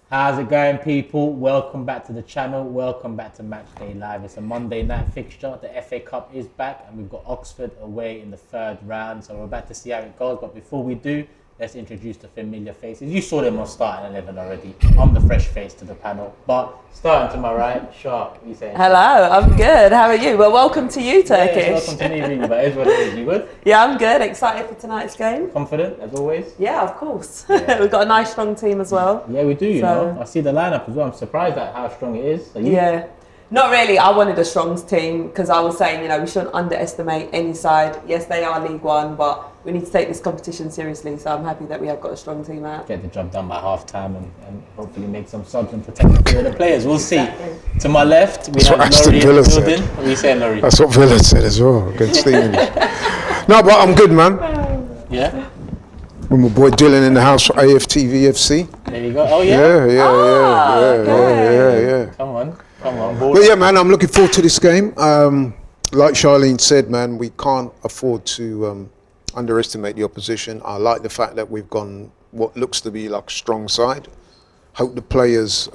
How's it going, people? Welcome back to the channel. Welcome back to Matchday Live. It's a Monday night fixture. The FA Cup is back and we've got Oxford away in the third round. So we're about to see how it goes. But before we do, let's introduce the familiar faces. You saw them on Starting 11 already. I'm the fresh face to the panel. But starting to my right, Sharp, what are you saying? Hello, I'm good. How are you? Well, welcome to you, Turkish. Yeah, welcome to me, really, but it's what it is. You good? Yeah, I'm good. Excited for tonight's game. Confident, as always? Yeah, of course. Yeah. We've got a nice, strong team as well. Yeah, we do, you know. I see the lineup as well. I'm surprised at how strong it is. Are you? Yeah. Not really. I wanted a strong team because I was saying, we shouldn't underestimate any side. Yes, they are League One, but we need to take this competition seriously. So I'm happy that we have got a strong team out. Get the job done by half time and hopefully make some subs and protect the few of the players. We'll see. Exactly. To my left, we have Laurie in the building. What are you saying, Laurie? That's what Villa said as well against Stevenage. No, but I'm good, man. Yeah? With my boy Dylan in the house for AFTV FC. There you go. Oh, yeah? Yeah. Come on. But yeah, man, I'm looking forward to this game. Like Charlene said, man, we can't afford to underestimate the opposition. I like the fact that we've gone what looks to be like a strong side. Hope the players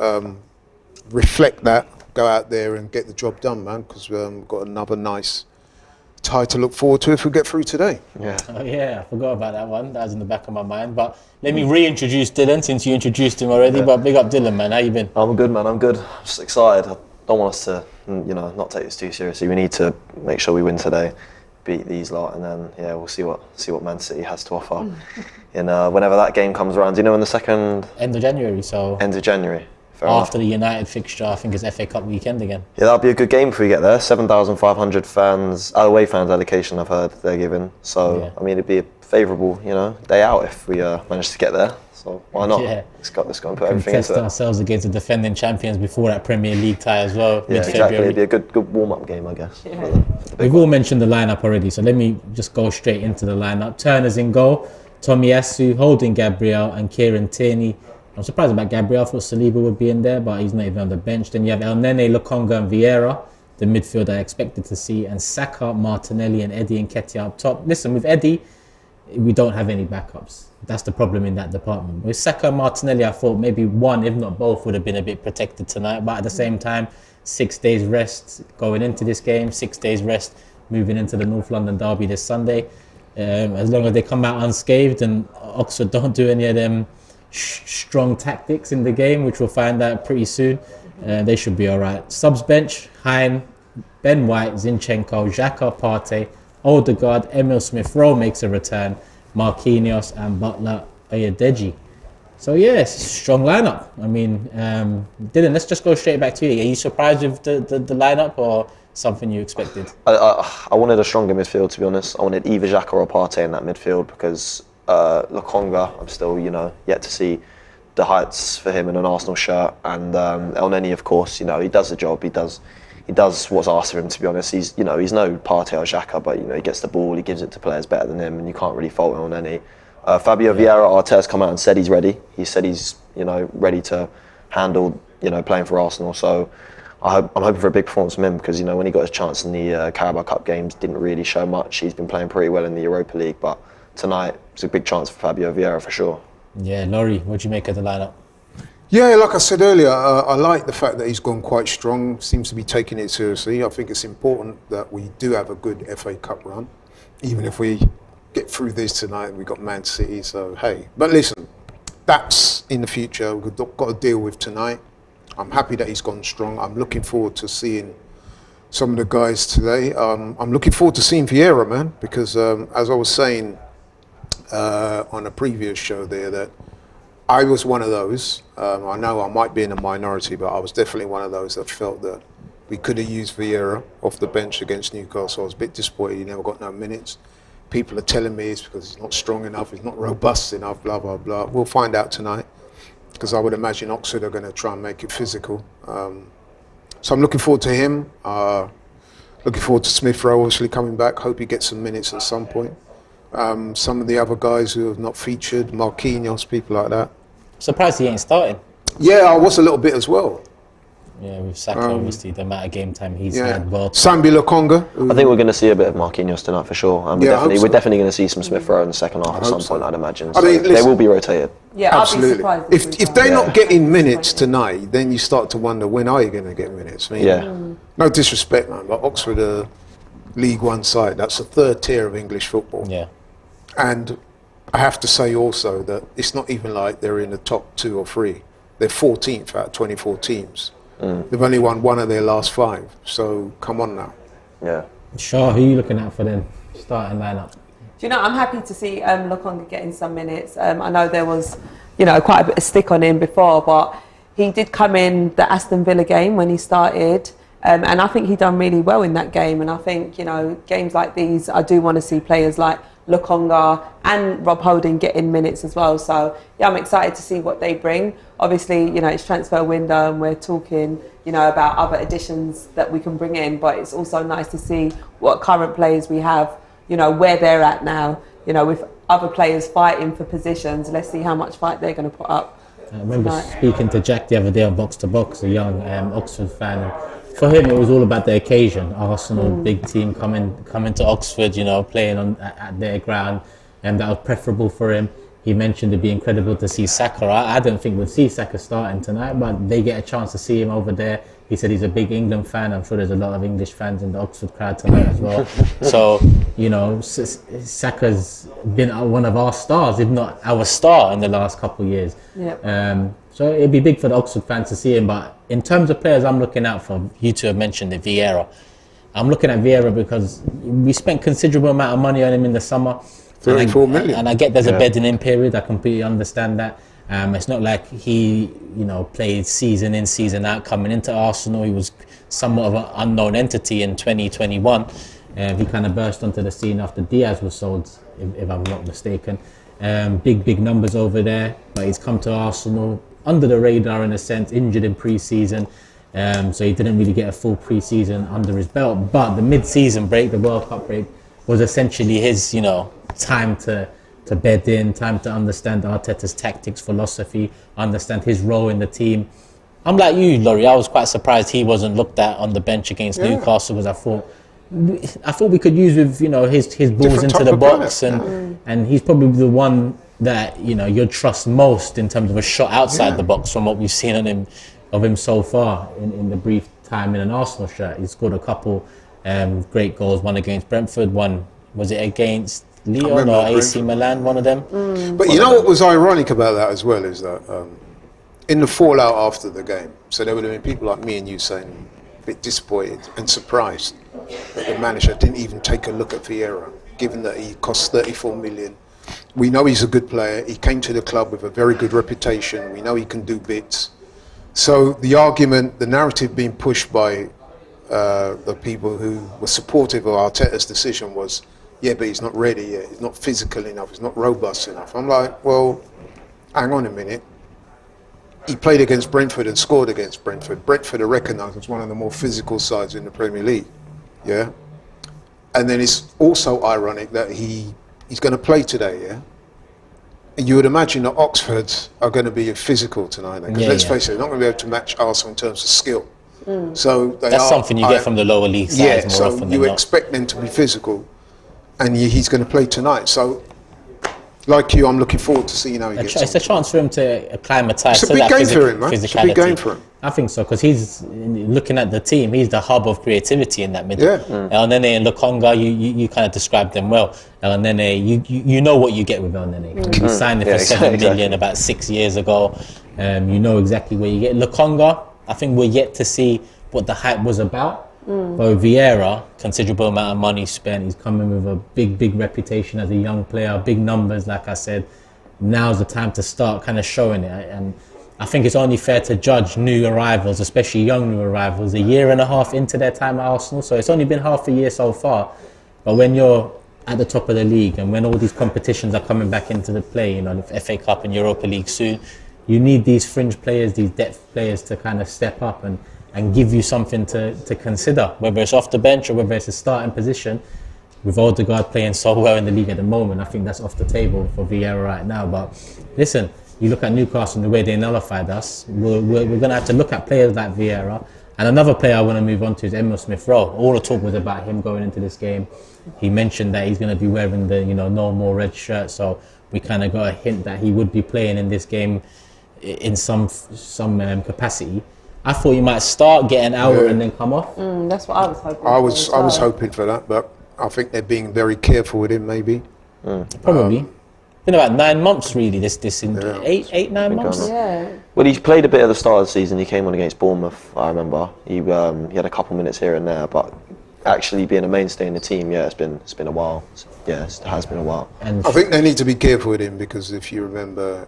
reflect that, go out there and get the job done, man, because we've got another nice tie to look forward to if we get through today. Yeah. Oh, yeah, I forgot about that one. That was in the back of my mind. But let me reintroduce Dylan since you introduced him already. Yeah. But big up Dylan, man. How you been? I'm good, man. I'm good. I'm just excited. I don't want us to, not take this too seriously. We need to make sure we win today, beat these lot, and then we'll see what Man City has to offer. Whenever that game comes around, in the second end of January. So end of January. After the United fixture, I think it's FA Cup weekend again. Yeah, that'll be a good game if we get there. 7,500 fans, away fans allocation I've heard they're given. So, yeah. I mean, it'd be a favourable, day out if we manage to get there. So why not? Yeah. Let's go and put everything into it. Test ourselves against the defending champions before that Premier League tie as well. Yeah, exactly. It'd be a good warm-up game, I guess. Yeah. We've all mentioned the lineup already, so let me just go straight into the lineup. Turner's in goal, Tomiyasu, Holding Gabriel, and Kieran Tierney. I'm surprised about Gabriel. I thought Saliba would be in there, but he's not even on the bench. Then you have El Nene, Lokonga and Vieira, the midfield I expected to see, and Saka, Martinelli and Eddie Nketiah up top. Listen, with Eddie, we don't have any backups. That's the problem in that department. With Saka and Martinelli, I thought maybe one, if not both, would have been a bit protected tonight. But at the same time, 6 days rest going into this game, 6 days rest moving into the North London derby this Sunday. As long as they come out unscathed and Oxford don't do any of them strong tactics in the game, which we'll find out pretty soon, they should be all right. Subs bench: Hein, Ben White, Zinchenko, Xhaka, Partey, Odegaard, Emil Smith-Rowe makes a return, Marquinhos and Butler Oyedeji. So yes, strong lineup. I mean, Dylan, let's just go straight back to you. Are you surprised with the lineup or something you expected? I wanted a stronger midfield, to be honest. I wanted either Xhaka or Partey in that midfield because Lokonga, I'm still, yet to see the heights for him in an Arsenal shirt, and El Neni, of course, he does the job. He does what's asked of him. To be honest, he's no Partey or Xhaka, but he gets the ball, he gives it to players better than him, and you can't really fault El Neni. Fabio Vieira, Arteta's come out and said he's ready. He said he's ready to handle playing for Arsenal. So I'm hoping for a big performance from him because when he got his chance in the Carabao Cup games, didn't really show much. He's been playing pretty well in the Europa League, but tonight it's a big chance for Fabio Vieira for sure. Yeah, Laurie, what do you make of the lineup? Yeah, like I said earlier, I like the fact that he's gone quite strong, seems to be taking it seriously. I think it's important that we do have a good FA Cup run, even if we get through this tonight. We've got Man City, so hey. But listen, that's in the future. We've got to deal with tonight. I'm happy that he's gone strong. I'm looking forward to seeing some of the guys today. I'm looking forward to seeing Vieira, man, because as I was saying on a previous show there, that I was one of those. I know I might be in a minority, but I was definitely one of those that felt that we could have used Vieira off the bench against Newcastle. I was a bit disappointed he never got no minutes. People are telling me it's because he's not strong enough, he's not robust enough, blah, blah, blah. We'll find out tonight, because I would imagine Oxford are going to try and make it physical. So I'm looking forward to him. Looking forward to Smith-Rowe obviously coming back. Hope he gets some minutes at some point. Some of the other guys who have not featured, Marquinhos, people like that. Surprised he ain't starting. Yeah, I was a little bit as well. Yeah, with Saka, obviously, the amount of game time he's had. Well, Sambi Lokonga. I think we're going to see a bit of Marquinhos tonight for sure. And we're definitely going to see some Smith Rowe in the second half at some point, I'd imagine. So they will be rotated. Yeah, absolutely. I'll be surprised if they're not getting minutes tonight, then you start to wonder, when are you going to get minutes? I mean, no disrespect, man, but Oxford are League One side. That's the third tier of English football. Yeah. And I have to say also that it's not even like they're in the top 2 or 3. They're 14th out of 24 teams. They've only won 1 of their last 5. So come on now. Yeah. Sure, who are you looking at for the starting lineup? Do you know, I'm happy to see Lokonga getting some minutes. I know there was, quite a bit of stick on him before, but he did come in the Aston Villa game when he started. And I think he done really well in that game. And I think, games like these, I do want to see players like Lokonga and Rob Holding getting minutes as well. So, I'm excited to see what they bring. Obviously, it's transfer window and we're talking, about other additions that we can bring in. But it's also nice to see what current players we have, where they're at now. With other players fighting for positions, let's see how much fight they're going to put up. I remember speaking to Jack the other day on Box to Box, a young Oxford fan. For him, it was all about the occasion. Arsenal, big team coming to Oxford, playing at their ground, and that was preferable for him. He mentioned it'd be incredible to see Saka. I don't think we'll see Saka starting tonight, but they get a chance to see him over there. He said he's a big England fan. I'm sure there's a lot of English fans in the Oxford crowd tonight as well. So, Saka's been one of our stars, if not our star, in the last couple of years. Yep. So it'd be big for the Oxford fans to see him. But in terms of players I'm looking out for, you two have mentioned the Vieira. I'm looking at Vieira because we spent considerable amount of money on him in the summer. 34 million. And I get there's a bedding in period. I completely understand that. It's not like he, played season in, season out. Coming into Arsenal, he was somewhat of an unknown entity in 2021. He kind of burst onto the scene after Diaz was sold, if I'm not mistaken. Big numbers over there, but he's come to Arsenal under the radar in a sense, injured in pre-season. So he didn't really get a full pre-season under his belt. But the mid-season break, the World Cup break, was essentially his, time to bed in, time to understand Arteta's tactics, philosophy, understand his role in the team. I'm like you, Laurie. I was quite surprised he wasn't looked at on the bench against Newcastle, because I thought we could use with his balls into the box, and he's probably the one that you'd trust most in terms of a shot outside the box from what we've seen of him so far in the brief time in an Arsenal shirt. He scored a couple great goals, one against Brentford, one was it against Lyon or AC Milan, one of them. But you know what was ironic about that as well is that in the fallout after the game, so there would have been people like me and you saying a bit disappointed and surprised that the manager didn't even take a look at Vieira, given that he cost 34 million. We know he's a good player. He came to the club with a very good reputation. We know he can do bits. So the argument, the narrative being pushed by the people who were supportive of Arteta's decision was, but he's not ready yet. He's not physical enough. He's not robust enough. I'm like, well, hang on a minute. He played against Brentford and scored against Brentford. Brentford are recognised as one of the more physical sides in the Premier League. Yeah. And then it's also ironic that he's going to play today. And you would imagine that Oxford are going to be physical tonight. Because let's face it, they're not going to be able to match Arsenal in terms of skill. So that's something you get from the lower league sides more often than not. You expect them to be physical. And he's going to play tonight. So, like you, I'm looking forward to seeing how he gets on. It's a chance for him to acclimatise to that physicality. It's a big game for him. I think so, because he's looking at the team. He's the hub of creativity in that middle. El Nene and Lokonga, you kind of described them well. El Nene, you know what you get with El Nene. He signed it for 7 million about 6 years ago. You know exactly where you get. Lokonga, I think we're yet to see what the hype was about. But Vieira, considerable amount of money spent. He's coming with a big reputation as a young player, big numbers, like I said. Now's the time to start kind of showing it. And I think it's only fair to judge new arrivals, especially young new arrivals, a year and a half into their time at Arsenal. So it's only been half a year so far. But when you're at the top of the league and when all these competitions are coming back into the play, the FA Cup and Europa League soon, you need these fringe players, these depth players to kind of step up and give you something to consider, whether it's off the bench or whether it's a starting position. With Odegaard playing so well in the league at the moment, I think that's off the table for Vieira right now. But listen, you look at Newcastle and the way they nullified us, we're going to have to look at players like Vieira. And another player I want to move on to is Emile Smith-Rowe. All the talk was about him going into this game. He mentioned that he's going to be wearing the no more red shirt, so we kind of got a hint that he would be playing in this game in some capacity. I thought he might start, get an hour and then come off. That's what I was hoping. I was hoping for that, but I think they're being very careful with him. Maybe. Probably. Been about 9 months really. This in 9 months. Yeah. Well, he played a bit at the start of the season. He came on against Bournemouth. I remember he had a couple minutes here and there, but actually being a mainstay in the team, it's been a while. Yeah, it has been a while. And I think they need to be careful with him because if you remember,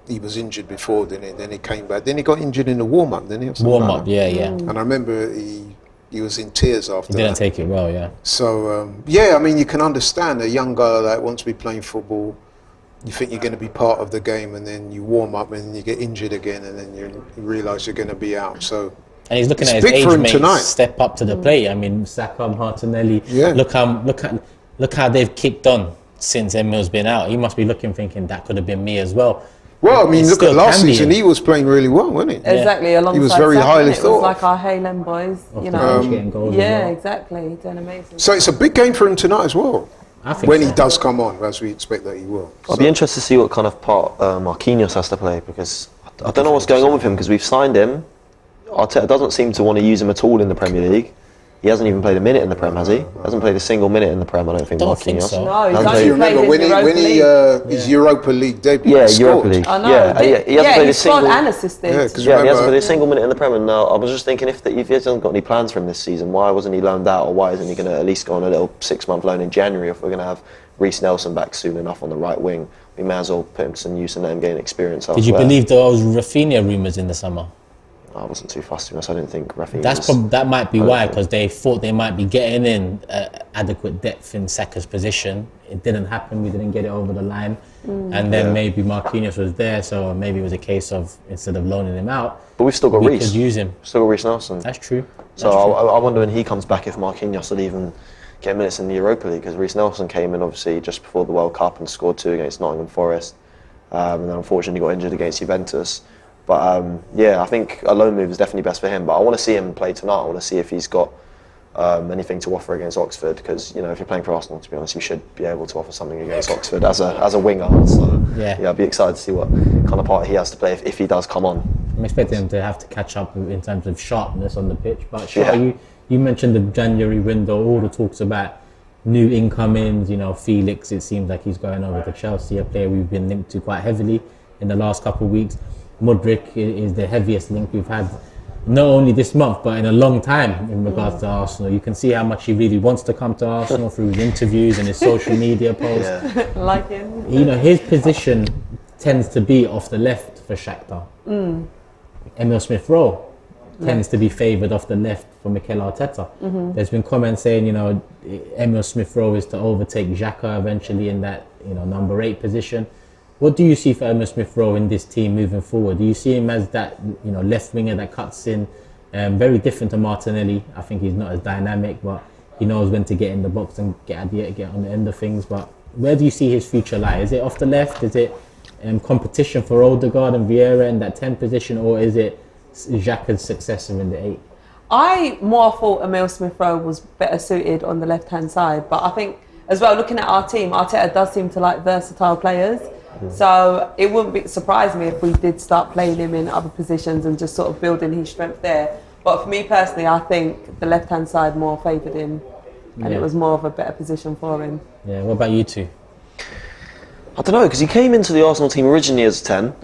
he was injured before, didn't he? Then he came back. Then he got injured in the warm up, didn't he? Yeah. And I remember he was in tears after. He didn't take it well, yeah. So I mean, you can understand a young guy that wants to be playing football. You think you're going to be part of the game, and then you warm up, and you get injured again, and then you realise you're going to be out. So. And he's looking at his age mates step up to the plate. I mean, Saka, Martinelli. Yeah. Look how they've kicked on since Emile's been out. He must be thinking that could have been me as well. Well, I mean, look at last season. He was playing really well, wasn't he? Exactly. Alongside he was very highly thought. It was like our Haaland boys, getting goals as well. Exactly. He's doing amazing. So it's a big game for him tonight as well. I think when he does come on, as we expect that he will. I'll be interested to see what kind of part Marquinhos has to play because I don't know what's going on with him because we've signed him. Arteta doesn't seem to want to use him at all in the Premier League. He hasn't even played a minute in the Prem, has he? Hasn't played a single minute in the Prem, I don't think. Don't think so. No, he's only you remember when he his Europa League debut? Yeah, Europa League. I know. He hasn't played a single. And assisted. He hasn't played a single minute in the Prem. And I was just thinking if he hasn't got any plans for him this season, why wasn't he loaned out, or why isn't he going to at least go on a little 6-month loan in January if we're going to have Reece Nelson back soon enough on the right wing? We may as well put him to some use and let him gain experience elsewhere. Did you believe those Rafinha rumours in the summer? I wasn't too fussed to be honest. I didn't think Rafinha that might be why, because they thought they might be getting in adequate depth in Saka's position. It didn't happen. We didn't get it over the line. And then maybe Marquinhos was there, so maybe it was a case of instead of loaning him out, but we've still got Reece. We could use him. Still got Reece Nelson. That's true. I wonder when he comes back if Marquinhos will even get minutes in the Europa League, because Reece Nelson came in obviously just before the World Cup and scored 2 against Nottingham Forest, and then unfortunately got injured against Juventus. But I think a loan move is definitely best for him. But I want to see him play tonight. I want to see if he's got anything to offer against Oxford, because if you're playing for Arsenal, to be honest, you should be able to offer something against Oxford as a winger. So I'd be excited to see what kind of part he has to play if he does come on. I'm expecting him to have to catch up in terms of sharpness on the pitch. But you mentioned the January window, all the talks about new incomings. Felix, it seems like he's going over to Chelsea, a player we've been linked to quite heavily in the last couple of weeks. Mudryk is the heaviest link we've had, not only this month, but in a long time in regards to Arsenal. You can see how much he really wants to come to Arsenal through his interviews and his social media posts. Like him. His position tends to be off the left for Shakhtar. Emile Smith-Rowe tends to be favoured off the left for Mikel Arteta. There's been comments saying, Emile Smith-Rowe is to overtake Xhaka eventually in that, number 8 position. What do you see for Emile Smith-Rowe in this team moving forward? Do you see him as that, left winger that cuts in? Very different to Martinelli. I think he's not as dynamic, but he knows when to get in the box and get on the end of things. But where do you see his future lie? Is it off the left? Is it competition for Odegaard and Vieira in that 10 position, or is it Xhaka's successor in the 8? I more thought Emile Smith-Rowe was better suited on the left-hand side, but I think as well, looking at our team, Arteta does seem to like versatile players. So it wouldn't surprise me if we did start playing him in other positions and just sort of building his strength there. But for me personally, I think the left-hand side more favoured him, and it was more of a better position for him. Yeah, what about you two? I don't know, because he came into the Arsenal team originally as 10.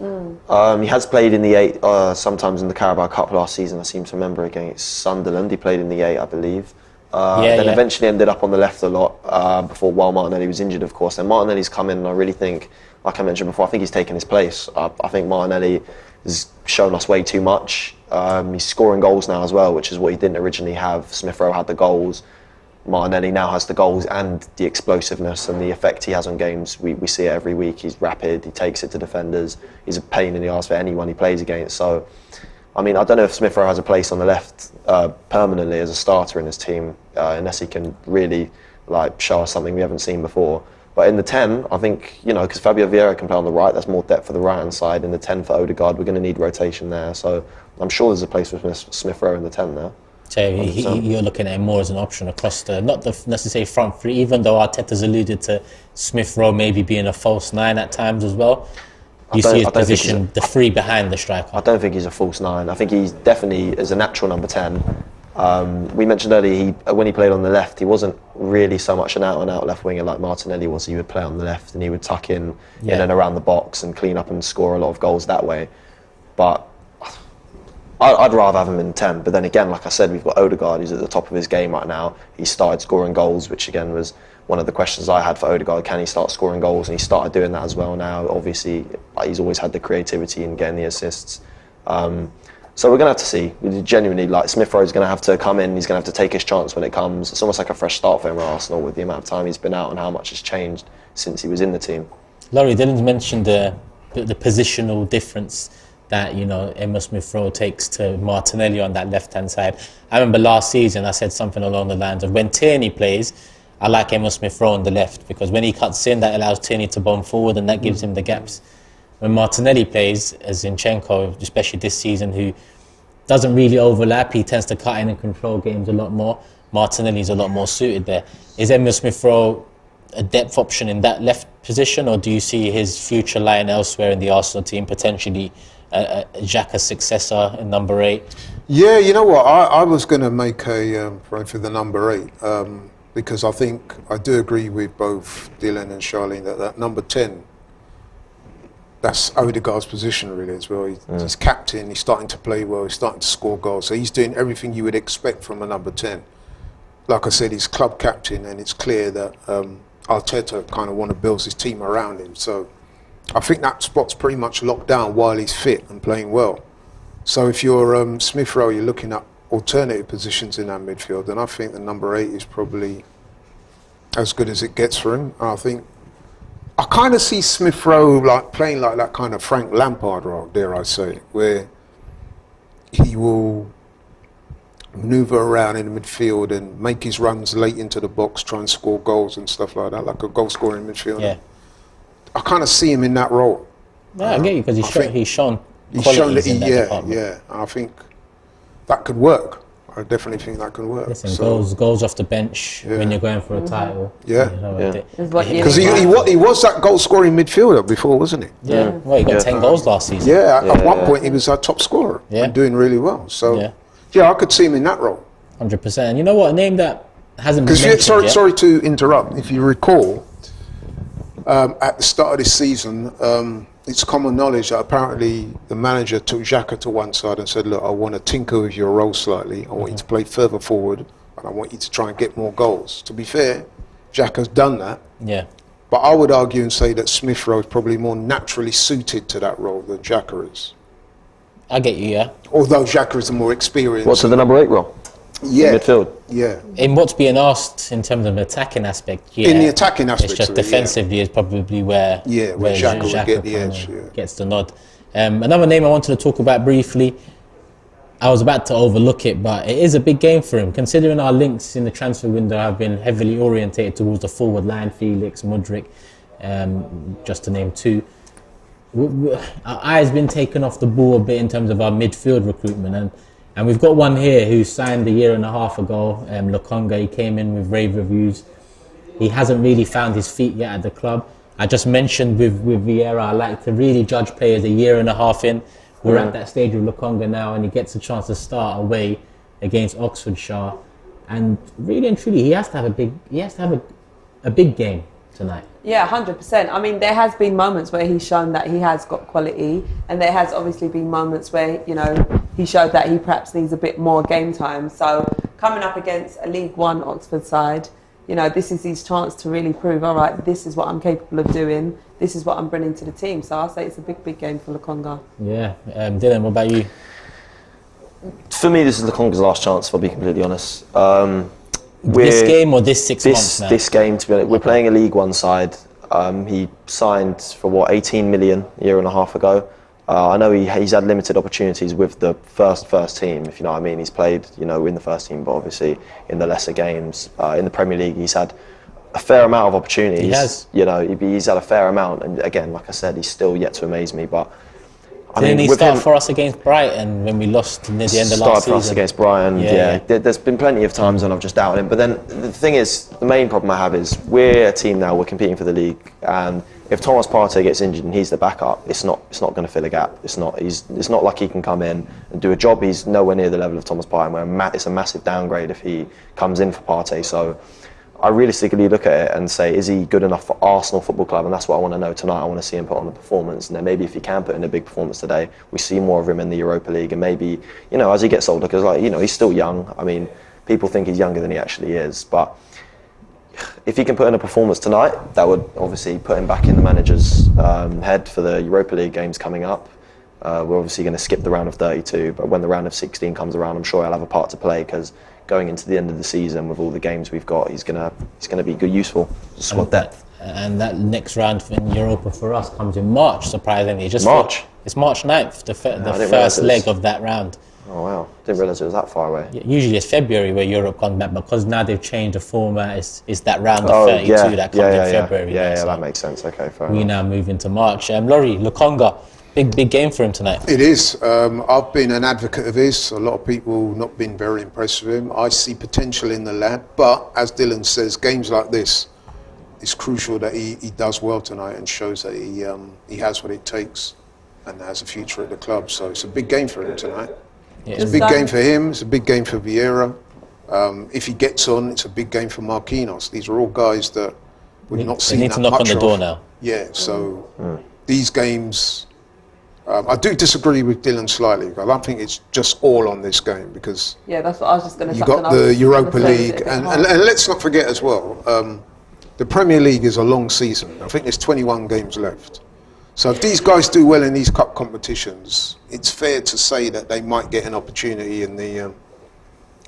He has played in the 8 sometimes in the Carabao Cup last season. I seem to remember against Sunderland. He played in the 8, I believe. Then eventually ended up on the left a lot while Martinelli was injured, of course. And Martinelli's come in, and I really think, like I mentioned before, I think he's taken his place. I think Martinelli has shown us way too much. He's scoring goals now as well, which is what he didn't originally have. Smith-Rowe had the goals. Martinelli now has the goals and the explosiveness and the effect he has on games. We see it every week. He's rapid, he takes it to defenders. He's a pain in the arse for anyone he plays against. So, I mean, I don't know if Smith-Rowe has a place on the left permanently as a starter in his team, unless he can really show us something we haven't seen before. But in the 10, I think, because Fabio Vieira can play on the right, that's more depth for the right-hand side. In the 10 for Odegaard, we're going to need rotation there. So I'm sure there's a place for Smith Rowe in the 10 there. So you're looking at him more as an option across not the necessary front three, even though Arteta's alluded to Smith Rowe maybe being a false 9 at times as well. You see his position, the three behind the striker. I don't think he's a false 9. I think he's definitely is a natural number 10. We mentioned earlier, when he played on the left, he wasn't really so much an out-and-out left winger like Martinelli was. He would play on the left and he would tuck in and around the box and clean up and score a lot of goals that way. But I'd rather have him in 10. But then again, like I said, we've got Odegaard, who's at the top of his game right now. He started scoring goals, which again was one of the questions I had for Odegaard. Can he start scoring goals? And he started doing that as well now. Obviously, he's always had the creativity in getting the assists. So we're going to have to see. Genuinely, Smith Rowe's going to have to come in. He's going to have to take his chance when it comes. It's almost like a fresh start for him at Arsenal with the amount of time he's been out and how much has changed since he was in the team. Laurie, Dylan's mentioned the positional difference that Emile Smith Rowe takes to Martinelli on that left-hand side. I remember last season I said something along the lines of, when Tierney plays, I like Emile Smith Rowe on the left, because when he cuts in, that allows Tierney to bomb forward and that gives him the gaps. When Martinelli plays, as Zinchenko, especially this season, who doesn't really overlap, he tends to cut in and control games a lot more. Martinelli's a lot more suited there. Is Emile Smith Rowe a depth option in that left position, or do you see his future lying elsewhere in the Arsenal team, potentially Xhaka's successor in number 8? Yeah, you know what? I was going to make a run for the number 8 because I think I do agree with both Dylan and Charlene that number 10, that's Odegaard's position really as well. He's captain, he's starting to play well, he's starting to score goals. So he's doing everything you would expect from a number 10. Like I said, he's club captain, and it's clear that Arteta kind of want to build his team around him. So I think that spot's pretty much locked down while he's fit and playing well. So if you're Smith Rowe, you're looking at alternative positions in that midfield, and I think the number 8 is probably as good as it gets for him. And I kind of see Smith Rowe playing like that kind of Frank Lampard role, dare I say, where he will manoeuvre around in the midfield and make his runs late into the box, try and score goals and stuff like that, like a goal-scoring midfielder. Yeah. I kind of see him in that role. Yeah, I get you, because he's shown that in that department. Yeah, and I think that could work. I definitely think that could work. Listen, goals off the bench when you're going for a title. Yeah, because he was that goal-scoring midfielder before, wasn't he? Yeah, well, he got 10 goals last season. Yeah, at one point he was our top scorer and doing really well. So, I could see him in that role. 100%. And you know what? A name that hasn't been mentioned yet. Sorry to interrupt. If you recall, at the start of this season, it's common knowledge that apparently the manager took Xhaka to one side and said, look, I want to tinker with your role slightly. I want you to play further forward, and I want you to try and get more goals. To be fair, Xhaka's done that. Yeah. But I would argue and say that Smith Rowe is probably more naturally suited to that role than Xhaka is. I get you, yeah. Although Xhaka is the more experienced. What's the number 8 role? Yeah. In midfield? Yeah. In what's being asked in terms of the attacking aspect, in the attacking aspect, it's just defensively is probably where Xhaka would get the edge. Gets the nod. Another name I wanted to talk about briefly, I was about to overlook it, but it is a big game for him, considering our links in the transfer window have been heavily orientated towards the forward line, Felix, Mudryk, just to name 2. Our eye's been taken off the ball a bit in terms of our midfield recruitment, and we've got one here who signed a year and a half ago, Lokonga. He came in with rave reviews. He hasn't really found his feet yet at the club. I just mentioned with Vieira, I like to really judge players a year and a half in. We're at that stage with Lokonga now, and he gets a chance to start away against Oxfordshire. And really and truly, he has to have a big game tonight. Yeah, 100%. I mean, there has been moments where he's shown that he has got quality, and there has obviously been moments where, he showed that he perhaps needs a bit more game time. So coming up against a League One Oxford side, this is his chance to really prove, all right, this is what I'm capable of doing. This is what I'm bringing to the team. So I'll say it's a big game for Lokonga. Yeah. Dylan, what about you? For me, this is Lokonga's last chance, if I'll be completely honest. This game or this 6 months now? This game, to be honest. We're playing a League One side. He signed for 18 million a year and a half ago. I know he's had limited opportunities with the first team, if you know what I mean. He's played, in the first team, but obviously in the lesser games. In the Premier League, he's had a fair amount of opportunities. He has. You know, he's had a fair amount, and again, like I said, he's still yet to amaze me. But didn't he start for us against Brighton when we lost near the end of last season? Started for us against Brighton. Yeah. There's been plenty of times when I've just doubted him. But then the thing is, the main problem I have is we're a team now. We're competing for the league, and if Thomas Partey gets injured and he's the backup, it's not going to fill a gap. It's not like he can come in and do a job. He's nowhere near the level of Thomas Partey. It's a massive downgrade if he comes in for Partey. So I realistically look at it and say, is he good enough for Arsenal Football Club? And that's what I want to know tonight. I want to see him put on a performance, and then maybe if he can put in a big performance today, we see more of him in the Europa League, and maybe, you know, as he gets older, because, like, you know, he's still young. I mean, people think he's younger than he actually is, but if he can put in a performance tonight, that would obviously put him back in the manager's head for the Europa League games coming up. We're obviously going to skip the round of 32, but when the round of 16 comes around, I'm sure he'll have a part to play, because going into the end of the season with all the games we've got, he's gonna be good, useful squad depth. And that next round in Europa for us comes in March, surprisingly. It's March 9th, the first leg of that round. Oh wow, didn't realise it was that far away. Usually it's February where Europe comes back, because now they've changed the format. It's that round of 32 that comes in February. Yeah, so that makes sense. Okay, fair we enough. now move into March. Laurie, Lukonga, big game for him tonight. It is. I've been an advocate of his. A lot of people not been very impressed with him. I see potential in the lad, but as Dylan says, games like this, it's crucial that he does well tonight and shows that he has what it takes and has a future at the club. So it's a big game for him tonight. Yeah. It's a big game for him. It's a big game for Vieira. If he gets on, it's a big game for Marquinhos. These are all guys that we've not seen that much of. They need to knock on the door now. Yeah. So these games. I do disagree with Dylan slightly. I don't think it's just all on this game, because that's what I was just going to say. you got the Europa League, and let's not forget as well, the Premier League is a long season. I think there's 21 games left. So if these guys do well in these cup competitions, it's fair to say that they might get an opportunity in the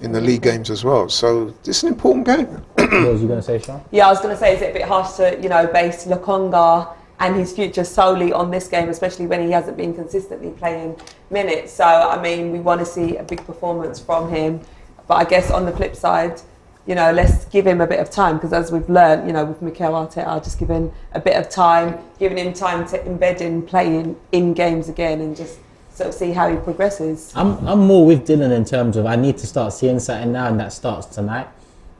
league games as well. So this is an important game. What was you going to say, Sean? Yeah, I was going to say, is it a bit harsh to, base Lukonga and his future solely on this game, especially when he hasn't been consistently playing minutes? So, I mean, we want to see a big performance from him. But I guess on the flip side, let's give him a bit of time, because as we've learned, with Mikel Arteta, just giving a bit of time, giving him time to embed in playing in games again and just sort of see how he progresses. I'm more with Dylan in terms of I need to start seeing something now, and that starts tonight.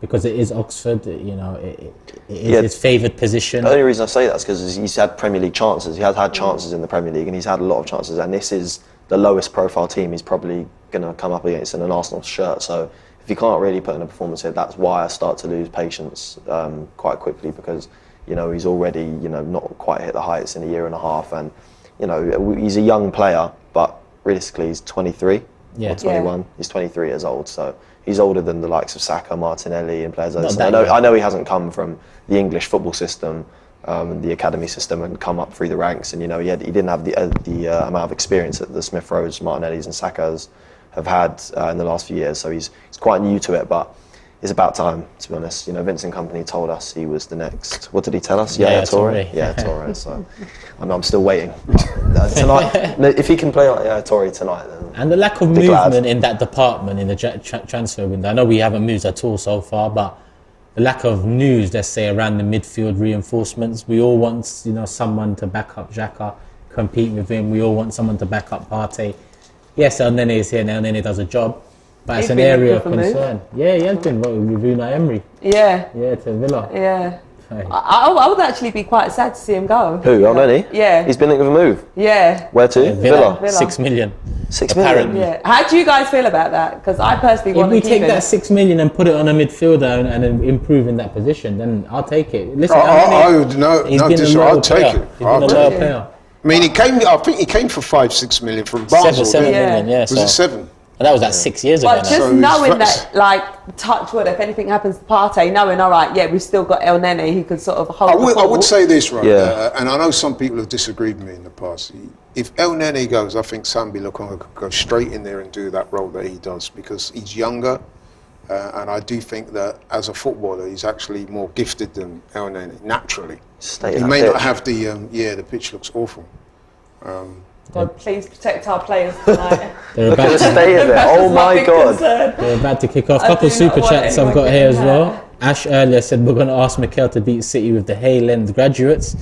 Because it is Oxford, it is his favoured position. The only reason I say that is because he's had Premier League chances. He has had chances in the Premier League, and he's had a lot of chances. And this is the lowest profile team he's probably going to come up against in an Arsenal shirt. So if he can't really put in a performance here, that's why I start to lose patience quite quickly, because he's already not quite hit the heights in a year and a half, and he's a young player, but realistically he's 23 or 21. Yeah. He's 23 years old, so he's older than the likes of Saka, Martinelli, and players like this. I know he hasn't come from the English football system, the academy system, and come up through the ranks. And he didn't have the amount of experience that the Smith Rowes, Martinellis, and Sakas have had in the last few years. So he's quite new to it, but it's about time, to be honest. Vincent Kompany told us he was the next. What did he tell us? Yeah, Torre. Yeah, Torre. So I'm still waiting. Tonight, if he can play like Torre tonight, then. And the lack of movement in that department in the transfer window. I know we haven't moved at all so far, but the lack of news, let's say, around the midfield reinforcements. We all want, someone to back up Xhaka, compete with him. We all want someone to back up Partey. Yes, El Nene is here, and El Nene does a job. But it's an area of concern. Yeah, he has been with Unai Emery. Yeah. Yeah, to Villa. Yeah. I would actually be quite sad to see him go. Who, El Nene? Yeah. He's been linked with a move. Yeah. Where to? Villa. 6 million. 6 million? Yeah. How do you guys feel about that? Because I personally want to keep If we take that 6 million and put it on a midfielder and improve in that position, then I'll take it. Listen, I'll take it. He's been a loyal player. I mean, I think he came for 5-6 million from Basel. 7 million, yeah. Was it 7? And that was 6 years ago. But just knowing that, touch wood, if anything happens to Partey, knowing, all right, we've still got El Nene who could sort of hold the ball. I would say this, right, and I know some people have disagreed with me in the past. If El Nene goes, I think Sambi Lukonga could go straight in there and do that role that he does, because he's younger, and I do think that as a footballer, he's actually more gifted than El Nene, naturally. He may not have the pitch looks awful. God, please protect our players tonight. They're about to stay there. Oh my God. They're about to kick off. A couple of super chats I've got here as well. Ash earlier said we're going to ask Mikel to beat City with the Hayland graduates.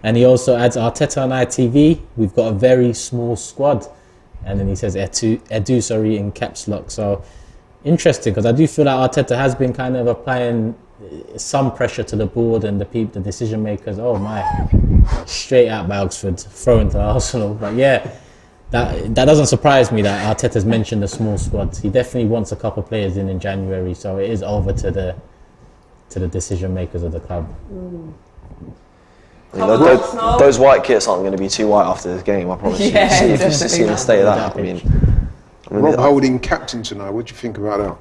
And he also adds Arteta on ITV. We've got a very small squad. And then he says Edu, in caps lock. So interesting, because I do feel like Arteta has been kind of applying some pressure to the board and the decision makers. Oh my, straight out by Oxford, thrown to Arsenal. But yeah, that doesn't surprise me that Arteta's mentioned the small squad. He definitely wants a couple of players in January, so it is over to the decision makers of the club. Those white kits aren't going to be too white after this game, I promise you. If you see the state of that, I mean, Rob Holding captain tonight. What do you think about that?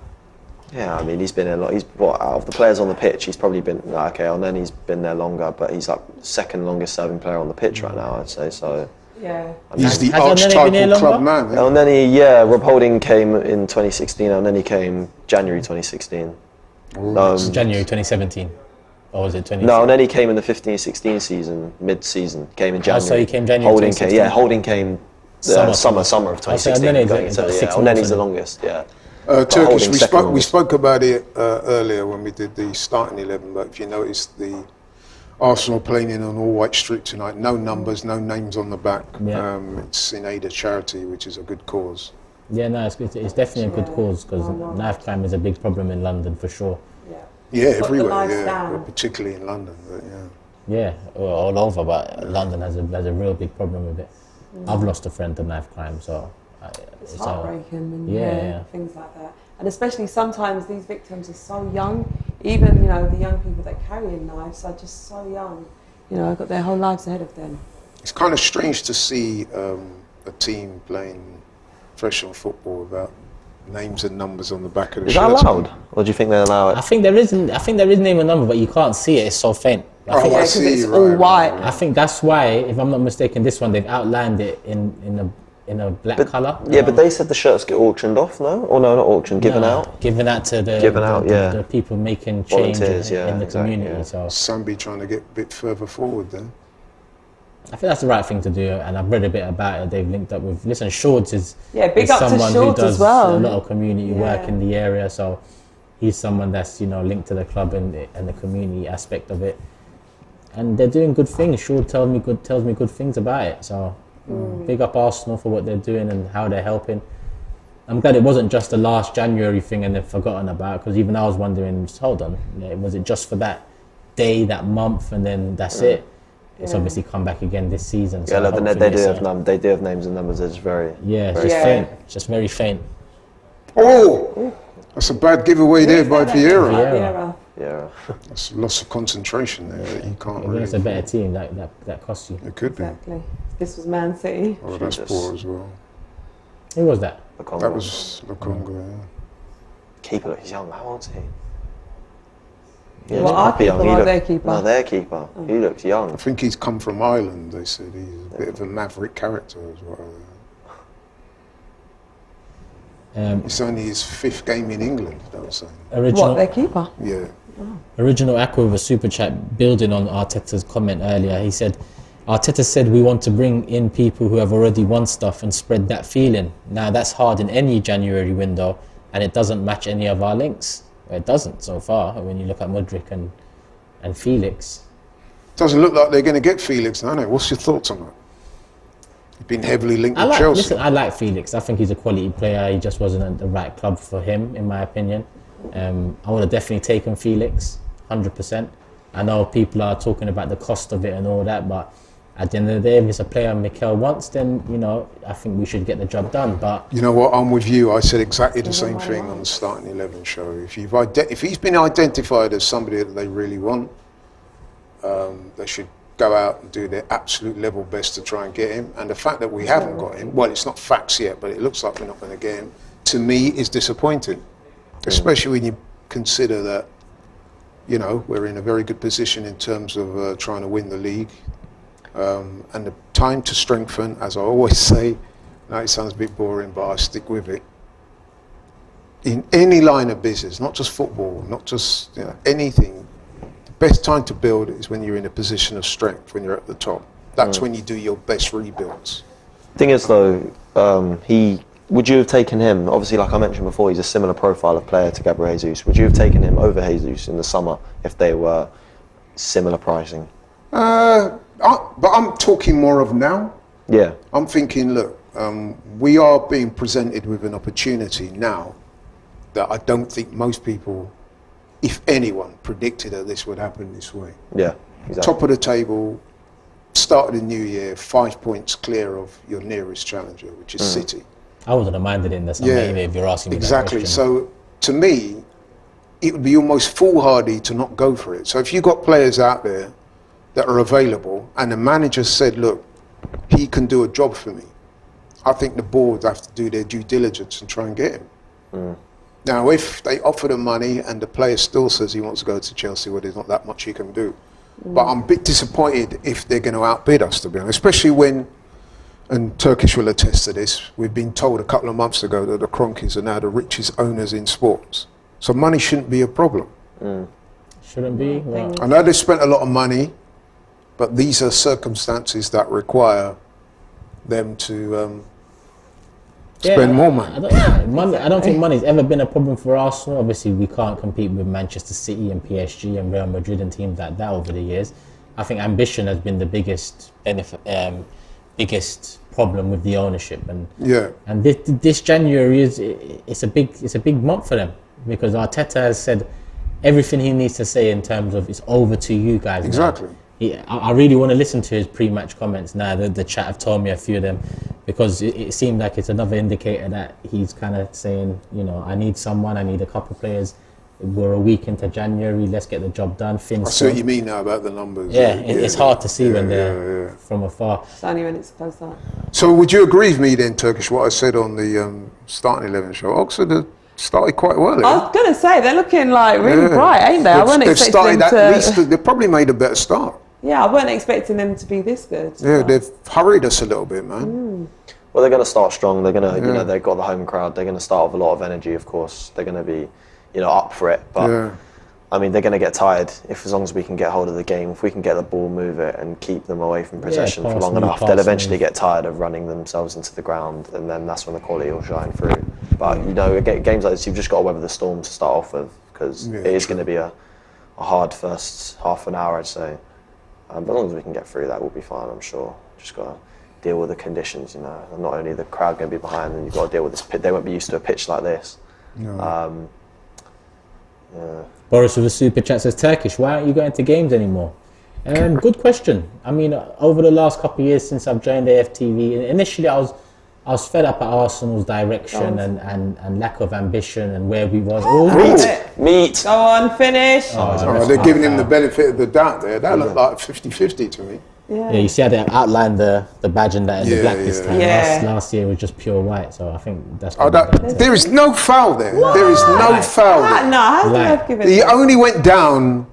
Yeah, I mean, he's been a lot. Out of the players on the pitch, he's probably been okay. And then he's been there longer, but he's like second longest serving player on the pitch right now, I'd say. So yeah, he's the archetypal club man. And then Rob Holding came in 2016, and then he came January 2016. January 2017. Or was it 2016? No, and then he came in the 15-16 season, mid-season. Came in January. Oh, so he came January 2016? Holding came summer of 2016. And then he's the longest, yeah. Turkish, we spoke about it earlier when we did the starting 11, but if you notice, the Arsenal playing in an all-white strip tonight, no numbers, no names on the back. Yeah. It's in aid of charity, which is a good cause. Yeah, no, it's definitely a good cause, because knife crime is a big problem in London for sure. Yeah, everywhere, but particularly in London, but yeah, all over, but London has a real big problem with it. I've lost a friend to knife crime, so it's heartbreaking and things like that. And especially sometimes these victims are so young, even the young people that carry knives are just so young, got their whole lives ahead of them. It's kind of strange to see a team playing professional football without names and numbers on the back of the shirt. Is that allowed? Or do you think they allow it? I think there is name and number, but you can't see it. It's so faint. I see. It's all white. I think that's why, if I'm not mistaken, this one they've outlined it in a black colour. Yeah, but they said the shirts get auctioned off, no? Or no, not auctioned, given out. Given out to the people making change in the community. Yeah. So Sambi trying to get a bit further forward then. I think that's the right thing to do, and I've read a bit about it. They've linked up with. Listen, Shorts is big up someone to who does as well. a lot of community work in the area, so he's someone that's linked to the club and the community aspect of it, and they're doing good things. Short tells me good things about it. So big up Arsenal for what they're doing and how they're helping. I'm glad it wasn't just the last January thing and they've forgotten about, because even I was wondering, hold on, was it just for that day, that month, and then that's it? It's obviously come back again this season. So they do have names and numbers. It's very faint. It's just very faint. Oh, that's a bad giveaway there by Vieira. Yeah, that's a loss of concentration there. That you can't. It's a better team that costs you. It could be. Exactly. This was Man City. Oh, that's poor as well. Who was that? That was Lukonga. Keeper looks young. How old is he? Yeah, our keeper or their keeper? No, their keeper. He looks young. I think he's come from Ireland, they said. He's a bit of a maverick character as well. It's only his 5th game in England, they were saying. Their keeper? Yeah. Original Aqua with a super chat building on Arteta's comment earlier. He said, Arteta said we want to bring in people who have already won stuff and spread that feeling. Now that's hard in any January window, and it doesn't match any of our links. It doesn't so far when you look at Mudryk and Felix. Doesn't look like they're going to get Felix, does it? What's your thoughts on that? He's been heavily linked with Chelsea. Listen, I like Felix. I think he's a quality player. He just wasn't at the right club for him, in my opinion. I would have definitely taken Felix, 100%. I know people are talking about the cost of it and all that, but at the end of the day, if it's a player Mikel wants, then, I think we should get the job done. But you know what, I'm with you. I said exactly the same thing on the Starting 11 show. If he's been identified as somebody that they really want, they should go out and do their absolute level best to try and get him. And the fact that we haven't got him, well, it's not facts yet, but it looks like we're not going to get him, to me is disappointing. Especially when you consider that, we're in a very good position in terms of trying to win the league. And the time to strengthen, as I always say, now it sounds a bit boring, but I stick with it. In any line of business, not just football, not just anything, the best time to build is when you're in a position of strength, when you're at the top. That's when you do your best rebuilds. Thing is, though, he would you have taken him? Obviously, like I mentioned before, he's a similar profile of player to Gabriel Jesus. Would you have taken him over Jesus in the summer if they were similar pricing? But I'm talking more of now. Yeah. I'm thinking, look, we are being presented with an opportunity now that I don't think most people, if anyone, predicted that this would happen this way. Yeah, exactly. Top of the table, start of the new year, 5 points clear of your nearest challenger, which is City. I wouldn't have minded it in the summer if you're asking me exactly. that question. So to me, it would be almost foolhardy to not go for it. So if you've got players out there that are available and the manager said, look, he can do a job for me, I think the board have to do their due diligence and try and get him. Now, if they offer the money and the player still says he wants to go to Chelsea, well, there's not that much he can do. But I'm a bit disappointed if they're going to outbid us, to be honest, especially when, and Turkish will attest to this, we've been told a couple of months ago that the Kroenkes are now the richest owners in sports. So money shouldn't be a problem. Shouldn't be. Well, I know they've spent a lot of money, but these are circumstances that require them to spend more money. I don't think money's ever been a problem for Arsenal. Obviously, we can't compete with Manchester City and PSG and Real Madrid and teams like that over the years. I think ambition has been the biggest biggest problem with the ownership, and this January it's a big month for them, because Arteta has said everything he needs to say in terms of it's over to you guys. Exactly. I really want to listen to his pre-match comments now. The chat have told me a few of them, because it seemed like it's another indicator that he's kind of saying, you know, I need a couple of players. We're a week into January, let's get the job done. I see what you mean now about the numbers. It's hard to see when they're from afar. It's only when it's close up. So would you agree with me then, Turkish, what I said on the Starting 11 show? Oxford have started quite well. I was going to say, they're looking like really bright, ain't they? I wasn't expecting them to... At least, they've probably made a better start. Yeah, I wasn't expecting them to be this good. Yeah, they've hurried us a little bit, man. Well, they're going to start strong. They're going to, you know, they've got the home crowd. They're going to start with a lot of energy, of course. They're going to be, you know, up for it. But, I mean, they're going to get tired as long as we can get hold of the game. If we can get the ball, move it, and keep them away from possession for long enough, they'll eventually get tired of running themselves into the ground, and then that's when the quality will shine through. But, you know, games like this, you've just got to weather the storm to start off with, because it is going to be a hard first half an hour, I'd say. But as long as we can get through that, we'll be fine, I'm sure. Just got to deal with the conditions, you know. And not only the crowd going to be behind, and you've got to deal with this pitch. They won't be used to a pitch like this. Boris with a super chat says, Turkish, why aren't you going to games anymore? Good question. I mean, over the last couple of years since I've joined AFTV, initially I was fed up at Arsenal's direction and lack of ambition and where we was. Meat. Go on, finish. They're giving him the benefit of the doubt there. That looked like 50-50 to me. Yeah, you see how they outlined the badge and that in the black this time. Last year was just pure white, so I think that's... there is no foul there. What? There is no foul there. No, how's the ref giving He only went down,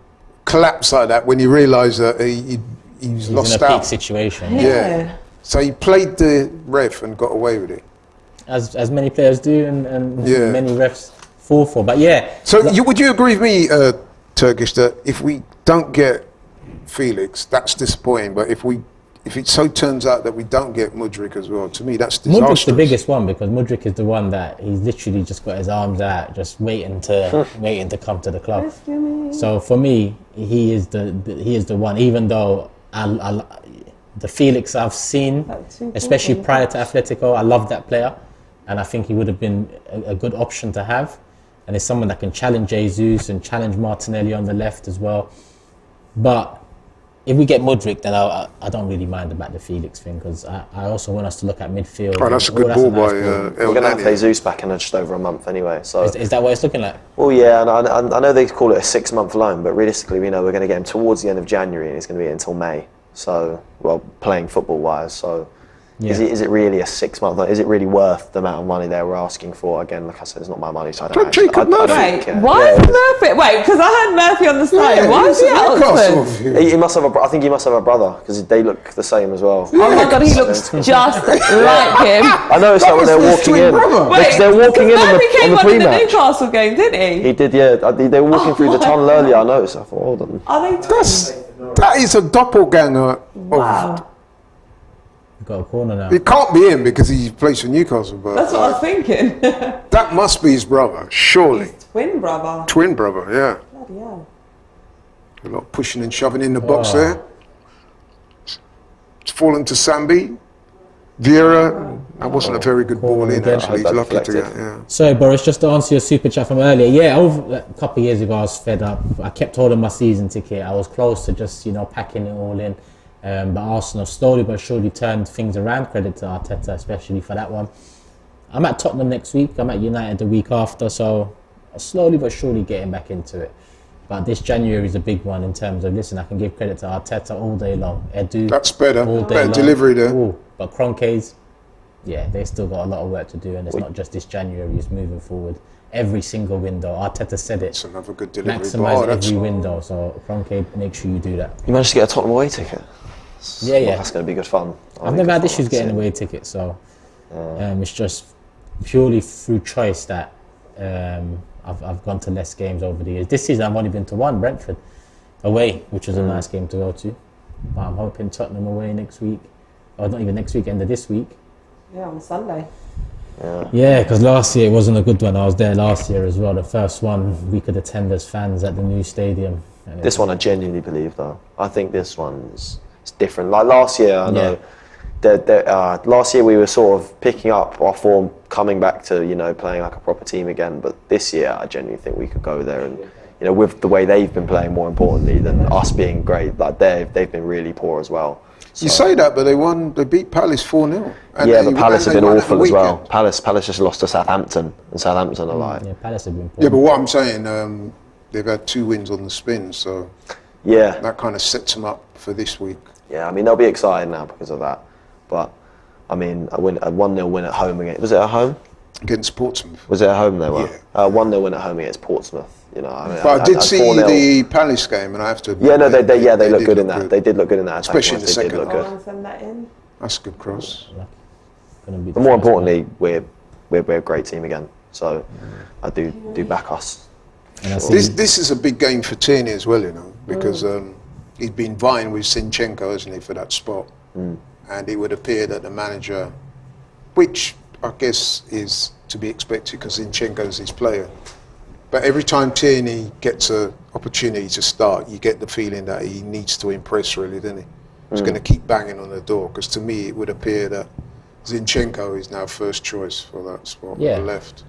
collapsed like that when he realised that he's lost in a out. peak situation. Yeah. So he played the ref and got away with it. As many players do, and many refs fall for. But So would you agree with me, Turkish, that if we don't get Felix, that's disappointing. But if it so turns out that we don't get Mudryk as well, to me that's disastrous. Mudryk's the biggest one, because Mudryk is the one that he's literally just got his arms out, just waiting to come to the club. So for me, he is the one. Even though the Felix I've seen, especially prior to Atletico, I love that player, and I think he would have been a good option to have. And it's someone that can challenge Jesus and challenge Martinelli on the left as well. But if we get Mudryk, then I don't really mind about the Felix thing, because I also want us to look at midfield. Oh, that's a good ball by We're going to have Jesus back in just over a month anyway. So is that what it's looking like? Well, yeah, and I know they call it a 6-month loan, but realistically, we know we're going to get him towards the end of January, and it's going to be until May. So, well, playing football-wise, so... Yeah. Is it really a 6-month loan? Is it really worth the amount of money they were asking for? Again, like I said, it's not my money, so I don't actually... Why is Murphy... Wait, because I heard Murphy on the side. Why is he at Oxford? He must have I think he must have a brother, because they look the same as well. Oh my God, he looks just like him. I know, it's like when they're walking in. Wait, they're walking in on the pre-match. He came on in the Newcastle game, didn't he? He did, yeah. They were walking through the tunnel earlier, I noticed. I thought, hold on. Are they twins? That is a doppelganger. Wow. Got a corner now. It can't be him because he plays for Newcastle, but That's what I was thinking. that must be his brother, surely. His twin brother. Twin brother, yeah. Bloody hell. A lot of pushing and shoving in the box there. It's fallen to Sambi. Vieira, that wasn't a very good ball in, again. actually. He's I hope lucky that to deflected. get, yeah. Sorry, Boris, just to answer your super chat from earlier. Yeah, over a couple of years ago, I was fed up. I kept holding my season ticket. I was close to just, packing it all in. But Arsenal slowly but surely turned things around. Credit to Arteta, especially for that one. I'm at Tottenham next week. I'm at United the week after. So slowly but surely getting back into it. But this January is a big one in terms of, listen, I can give credit to Arteta all day long. Edu, That's better. all day Better long. delivery there. Ooh, but Kroenke's, yeah, they still got a lot of work to do, and it's not just this January, it's moving forward. Every single window, Arteta said it, It's another good delivery. maximise that's every window, so Kroenke, make sure you do that. You managed to get a Tottenham away ticket? Yeah, yeah. That's going to be good fun. I've never had issues getting away tickets, so it's just purely through choice that I've gone to less games over the years. This season I've only been to one, Brentford, away, which was a nice game to go to. But I'm hoping Tottenham away next week, or not even next week, end of this week. Yeah, on Sunday. Yeah, because last year it wasn't a good one. I was there last year as well. The first one we could attend as fans at the new stadium. And This one I genuinely believe though. I think this one's it's different. Like last year, I know. Last year we were sort of picking up our form, coming back to playing like a proper team again. But this year, I genuinely think we could go there and with the way they've been playing, more importantly than us being great. Like they've been really poor as well. So, You say that, but they beat Palace 4-0. yeah, but Palace have been won at the awful as well. weekend. Palace just lost to Southampton, and Southampton are like yeah, Palace have been poor. Yeah, but what I'm saying, they've had 2 wins on the spin, so yeah. that kind of sets them up for this week. Yeah, I mean they'll be excited now because of that. But I mean, a 1-0 win at home against. Was it at home? Against Portsmouth. Was it at home they were? Yeah. 1-0 win at home against Portsmouth. I mean, But I did see 4-0. the Palace game, and I have to admit, Yeah, no, they did look good in look that. They did look good in that. Especially in the attack-wise, they did second look I'll good. send that in. That's a good cross. Gonna be the But more first importantly, we're a great team again. So I do back us. one. And I see This is a big game for Tierney as well, because he's been vying with Zinchenko, hasn't he, for that spot. And it would appear that the manager, which I guess is to be expected because Zinchenko's his player, but every time Tierney gets an opportunity to start, you get the feeling that he needs to impress, really, doesn't he? He's going to keep banging on the door, because to me it would appear that Zinchenko is now first choice for that spot on the left.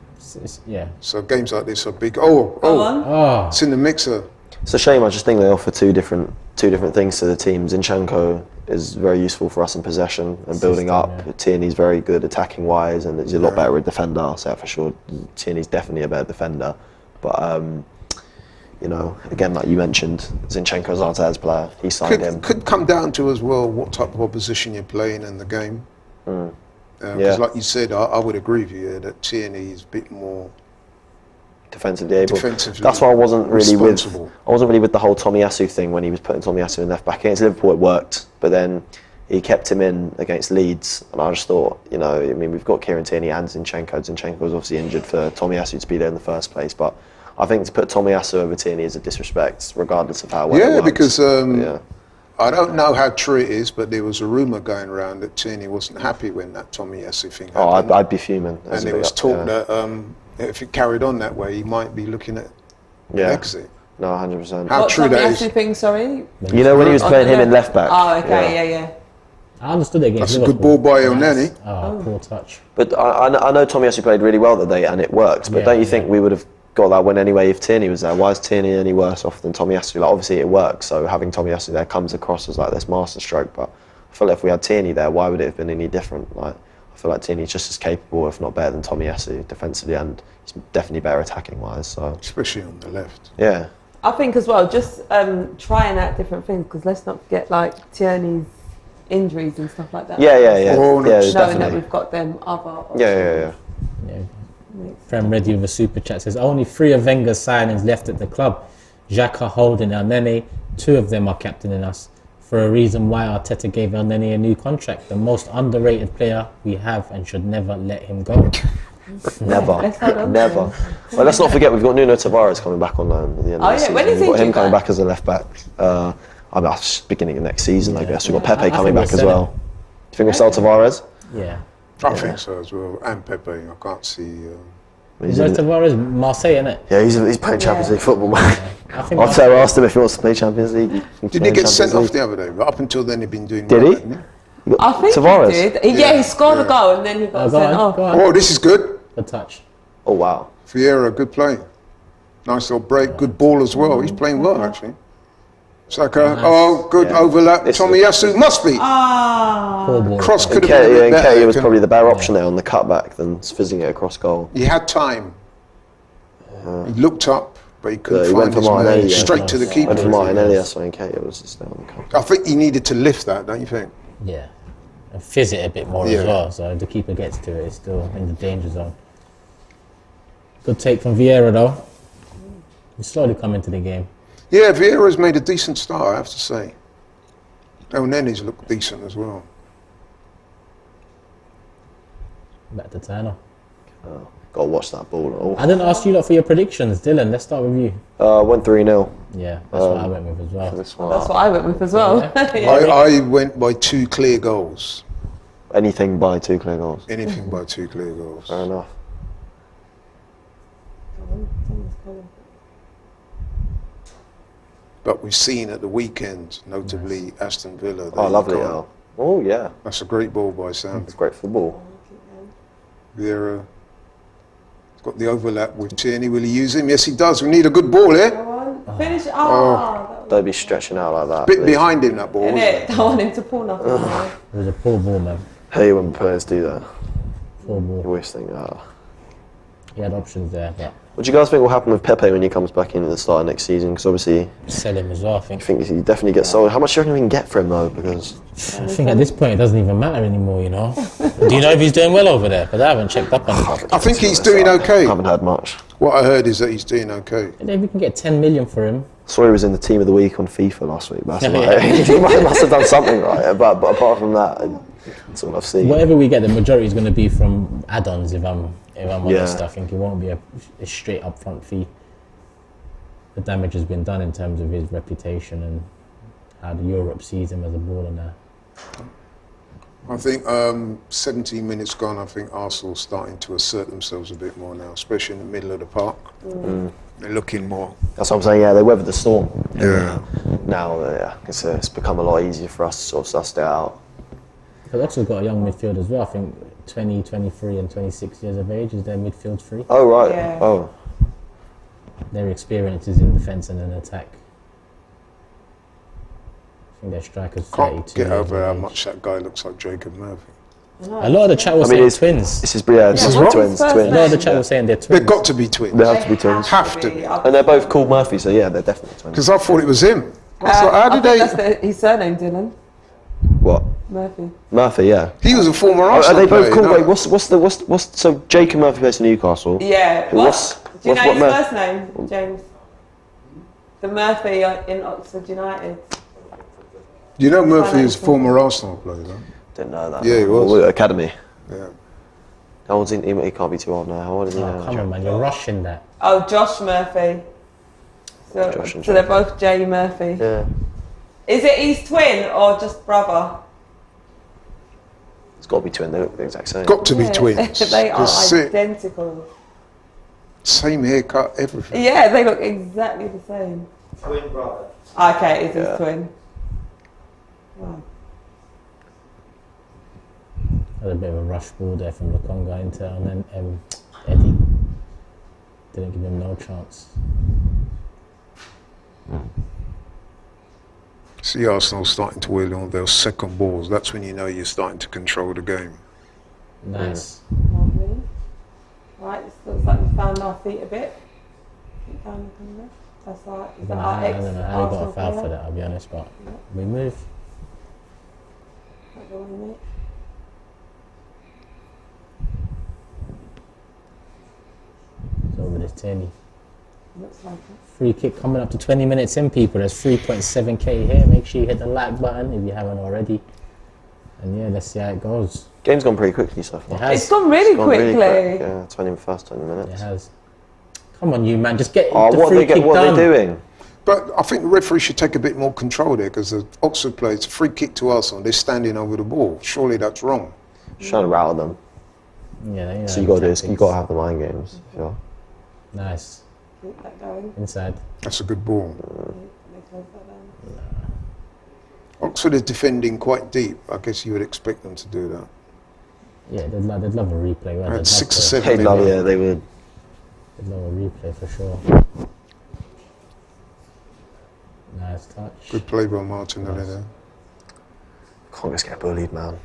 yeah. So games like this are big. Go on. Oh, It's in the mixer. It's a shame. I just think they offer two different things to the team. Zinchenko is very useful for us in possession and building up. yeah. Tierney's very good attacking wise, and he's a lot better with defender. I'll say that for sure. Tierney's definitely a better defender, but again, like you mentioned, Zinchenko's Arteta's player. He signed him. Could come down to as well what type of opposition you're playing in the game. Because like you said, I would agree with you that Tierney is a bit more Defensively able. defensively That's why I wasn't really responsible. with the whole Tomiyasu thing when he was putting Tomiyasu in left back against Liverpool. It worked, but then he kept him in against Leeds, and I just thought, we've got Kieran Tierney and Zinchenko. Zinchenko was obviously injured for Tomiyasu to be there in the first place, but I think to put Tomiyasu over Tierney is a disrespect, regardless of how well it works. because I don't know how true it is, but there was a rumour going around that Tierney wasn't happy when that Tomiyasu thing happened. I'd be fuming. And there was talk that if it carried on that way, he might be looking at exit. No, 100%. How What true that Tomiyasu is. thing, sorry? When he was playing him in left back. Oh, okay, yeah. I understood it against That's a Liverpool. good ball by Elneny. Oh, poor touch. But I know Tomiyasu played really well that day, and it worked. But Yeah, don't you think we would have got that win anyway if Tierney was there? Why is Tierney any worse off than Tomiyasu? Like, obviously it works, so having Tomiyasu there comes across as like this masterstroke. But I feel like if we had Tierney there, why would it have been any different? Like, I feel like Tierney's just as capable, if not better, than Tomiyasu defensively, and he's definitely better attacking wise. So Especially on the left. yeah, I think as well, just trying out different things, because let's not forget like Tierney's injuries and stuff like that. yeah, Oh, no. yeah, Knowing that definitely. we've got them other options. Yeah. Yeah. Prem Reddy with a super chat says only 3 of Wenger's signings left at the club. Xhaka, Holding, Elneny. 2 of them are captaining us. For a reason why Arteta gave Elneny a new contract. The most underrated player we have, and should never let him go. Never. Let's hold on to Never. him. Well, let's not forget we've got Nuno Tavares coming back on loan at the end of the season. When is he We've got him due coming back? back as a left back. Beginning of next season, I guess. We've got Pepe I coming think back as we'll well. you think we'll sell Tavares? Yeah. I think so as well. And Pepe, I can't see. Is Tavares Marseille, innit? Yeah, he's playing Champions League football, man. I think Arteta asked him if he wants to play Champions League. Did he get sent off the other day? But up until then, he'd been doing Did well, he? hadn't I think Tavares? he did. Yeah, he scored a goal and then he got sent off. Oh, this is good. Good touch. Oh, wow. Vieira, good play. Nice little break, good ball as well. He's playing well, actually. Saka, good overlap. Tomiyasu must be. Poor ball. Cross And could have been a bit better. Nketiah was probably the better option there on the cutback than fizzing it across goal. He had time. He looked up, but he couldn't He find went for his man. Martinelli. Straight to the keeper. Went for Martinelli, that's why Nketiah was just there on the cut. I think he needed to lift that, don't you think? Yeah. And fizz it a bit more Yeah. as well. So if the keeper gets to it, it's still in the danger zone. Good take from Vieira though. He's slowly come into the game. Yeah, Vieira's made a decent start, I have to say. El Nene's looked decent as well. Back to Turner. Got to watch that ball. I didn't ask you lot for your predictions, Dylan. Let's start with you. Went 3-0 Yeah, that's what I went with as well. for this one. That's what I went with as well. I went by 2 clear goals. Anything by 2 clear goals. Anything by 2 clear goals. Fair enough. But we've seen at the weekend, notably Aston Villa. Oh, lovely. Oh, yeah. That's a great ball by Sam. It's great football. Vieira. He's got the overlap with Tierney. Will he use him? Yes, he does. We need a good ball here. Finish. Don't be stretching out like that. Bit please. behind him, that ball. Wasn't it? Don't want him to pull nothing. It was a poor ball, man. Hate when players do that. Poor You ball. always think, He had options there, but What do you guys think will happen with Pepe when he comes back in at the start of next season? Because obviously, sell him as well, I think. I think he definitely gets sold. How much do you reckon we can get for him though? Because I think at this point it doesn't even matter anymore, you know. Do you know if he's doing well over there? Because I haven't checked up on him. I think he's doing I okay. haven't heard much. What I heard is that he's doing okay. And if we can get 10 million for him, Saw he was in the team of the week on FIFA last week. But that's Yeah. about it. He must have done something right. But apart from that, that's all I've seen. whatever we get, the majority is going to be from add-ons. If I'm honest, Yeah. I think it won't be a straight upfront fee. The damage has been done in terms of his reputation and how the Europe sees him as a baller now. I think 17 minutes gone, I think Arsenal's starting to assert themselves a bit more now, especially in the middle of the park. They're looking more. That's what I'm saying. Yeah, they weathered the storm. Yeah. Now, it's become a lot easier for us to sort of suss it out. Because Oxford's got a young midfield as well. I think 20, 23 and 26 years of age is their midfield free. Oh right. Yeah. Oh. Their experience is in defence and in attack. I think their striker's 32 Can't get years over of how age. much that guy looks like Jacob Murphy. A lot of the chat was I mean, saying it's twins. This is twins. what's his Twins. first A lot of the name? chat was saying they're They've twins. got to be twins. They have to be twins. Have to be. And they're both called Murphy, so yeah, they're definitely twins. Because I thought it was him. I was like, how did I think they? that's his surname, Dylan What? Murphy. Murphy, yeah. He was a former Are Arsenal they both player, called? you know? Wait, what's so Jacob Murphy plays for Newcastle? Yeah. What's- Do you know what his Mur- first name, James? The Murphy in Oxford United. You know Murphy is a former Arsenal player, though. Didn't know that. Yeah, he was. Well, Academy. Yeah. How old is he? He can't be too old now. How old is he Oh, now? come on, man, you're rushing that. Oh, Josh Murphy. So, Josh and so they're Jay. both J Murphy. Yeah. Is it his twin or just brother? It's got to be twin. They look the exact same. Got to be Yeah, twins. they are 'Cause identical. same haircut, everything. Yeah, they look exactly the same. Twin brother. Okay, it's Yeah. his twin. Wow. Had a bit of a rush ball there from Lukonga into and then Eddie didn't give him no chance. See Arsenal starting to wheel on their second balls. That's when you know you're starting to control the game. Nice. Lovely. Right, it looks like we found our feet a bit. Keep down looking there. That's our, is that our I don't know how he got a ex-Arsenal foul for player? that, I'll be honest, but we move. Right, go on, mate. It's over this Tierney. Looks like it. Free kick coming up to 20 minutes in, people. There's 3.7k here. Make sure you hit the like button if you haven't already. And yeah, let's see how it goes. Game's gone pretty quickly so It far. has. It's gone really It's gone quickly. quick. Yeah, first 20 minutes. It has. Come on, you man, just get Oh, the what free they kick what done. are they doing? But I think the referee should take a bit more control there because the Oxford players, free kick to Arsenal, they're standing over the ball. Surely that's wrong. Trying to rattle them. Yeah, So you got to do this. You got to have the mind games. Sure. Nice. Keep that going. Inside. That's a good ball. They close that down. Oxford is defending quite deep. I guess you would expect them to do that. Yeah, they'd love a replay. Right? Had They'd 6 or love 7 Hey, minutes. yeah, they would. They'd love a replay for sure. Nice touch. Good play by Martinelli there. Can't just get bullied, man.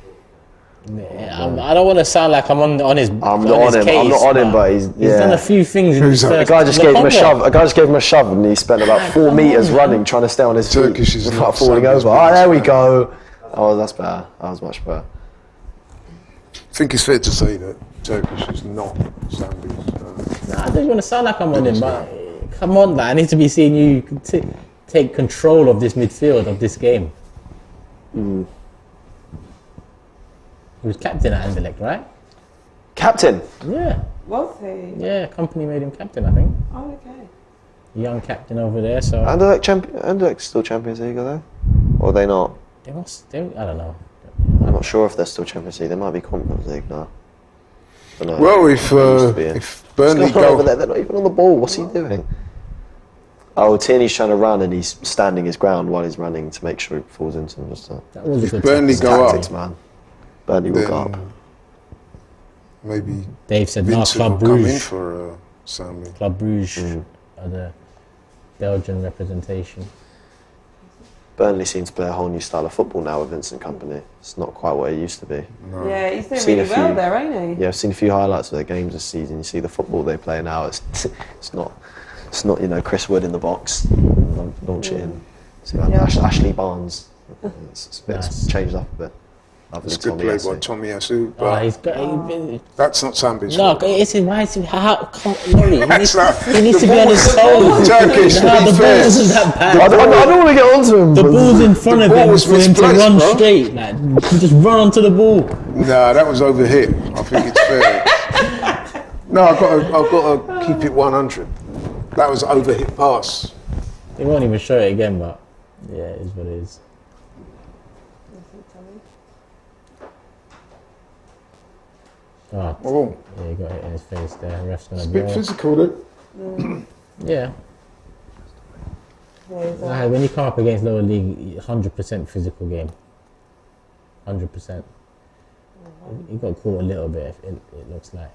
Yeah, I don't want to sound like I'm on his. I'm not his on him. case, I'm not on him, but he's done a few things. In Who's his that? first- The guy just gave him a Lokonga. shove. A guy just gave him a shove, and he spent about 4 meters running, trying to stay on his feet Turkish is without not falling Sambi's over. Oh, there we biggest fan. go. Oh, that's better. That was much better. I think it's fair to say that Turkish is not Sambi's. Nah, I don't want to sound like I'm on him, but come on, like, I need to be seeing you take control of this midfield of this game. He was captain at Anderlecht, right? Captain. Yeah, Was he? yeah. Company made him captain, I think. Oh, okay. Young captain over there, so Anderlecht still Champions League, are they? Or are they not? they must. I don't know. I'm not sure if they're still Champions League. They might be Conference League now. But no, Well, they used to be in. if Burnley What's going on over there? go, They're not even on the ball. What's he doing? Oh, Tierney's trying to run and he's standing his ground while he's running to make sure he falls into him. Just That was a good Burnley tackle. go up, tactics, man. Burnley will go up. then maybe Dave said, "No, Vincent Club will come in Bruges. for Sambi. Club Bruges are the Belgian representation." Burnley seems to play a whole new style of football now with Vincent Company. It's not quite what it used to be. No. Yeah, he's doing Seen a really well few. there, ain't he? Yeah, I've seen a few highlights of their games this season. You see the football they play now. It's not Chris Wood in the box launch it in. See like Yeah. Ashley Barnes. It's Nice. changed up a bit. Other It's a than good play Tommy by Tommy Yasu, Oh, but he's got. that's not Sambi's No, fault. it's why is he? How? Come on, Laurie, he That's needs not- to be on his toes. Turkish, to Nah, be the ball fair. wasn't that bad. I don't want to get onto him. The but- ball's in front of ball him was for him to misplaced, run bro. straight. Like, you just run onto the ball. Nah, that was over hit. I think it's fair. No, I've got to keep it 100. That was over hit pass. They won't even show it again, but yeah, it is what it is. Oh, Oh, yeah, he got hit in his face there. Ref's gonna it's a bit blow. physical, then. Yeah. Nah, when you come up against lower league, 100% physical game. 100%. He got caught a little bit. It looks like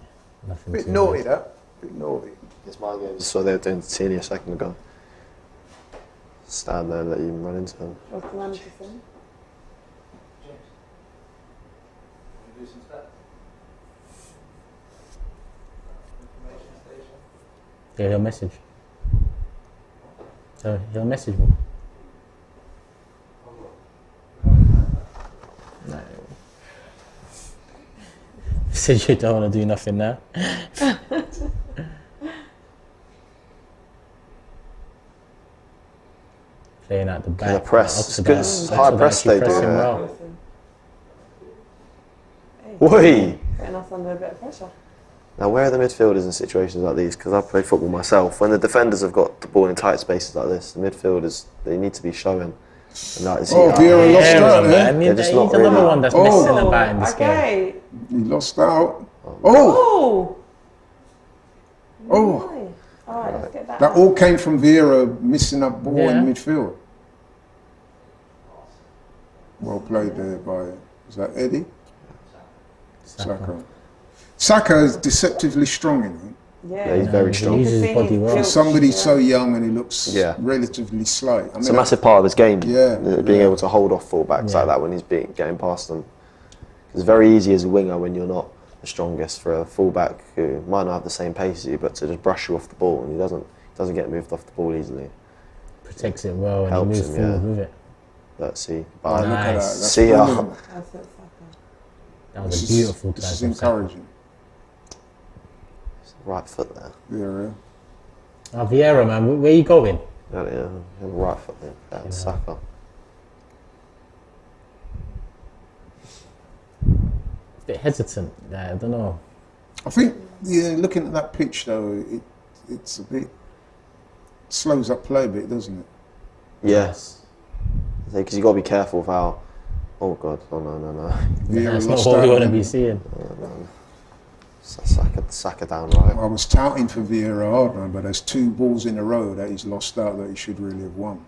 nothing. Bit too naughty, much. that. Bit naughty. It's my game. So they were doing to Tierney a second ago. Stand there and let you run into him. What's the manager saying? Yeah, he'll message. So he'll message me. No. Said you don't want to do nothing now. Playing out the back. The press. It's Oxford good. are- It's Oxford high are press actually they do, pressing yeah. well. Oi! Putting us under a bit of pressure. Now, where are the midfielders in situations like these? Because I play football myself. When the defenders have got the ball in tight spaces like this, the midfielders, they need to be showing. And that is, Oh, Vieira lost Yeah, out man. there. I mean, They're just he's not another really- one that's Oh. messing about in this game. Okay. He lost out. Oh, Oh! oh. Nice. Alright, let's get that. That all came from Vieira missing that ball in Yeah. midfield. Well played there by, is that Eddie? Saka. Saka is deceptively strong, you know. Yeah, he's very He strong. uses his body well. For somebody so young and he looks Yeah. relatively slight. I It's a mean, massive part of his game. Yeah, Being yeah. able to hold off fullbacks Yeah. like that when he's getting past them. It's very easy as a winger when you're not the strongest for a fullback who might not have the same pace as you, but to just brush you off the ball, and he doesn't get moved off the ball easily. Protects it well and Helps he moves him, forward yeah. with it. Let's see. oh, look at that. Nice. That's See ya. brilliant. That's it, Saka. That was This a beautiful This is touch. from Saka. encouraging. Right foot there. Vieira. Oh, Vieira, man, where you going? Yeah, right foot there. That's Saka. Bit hesitant there, I don't know. I think, yeah, looking at that pitch though, it's a bit slows up play a bit, doesn't it? Yes. Because you've got to be careful of how... Oh, God. Oh, no. That's not what we want to be seeing. Saka down right. I was touting for Vieira hard, man, but there's 2 balls in a row that he's lost out that he should really have won.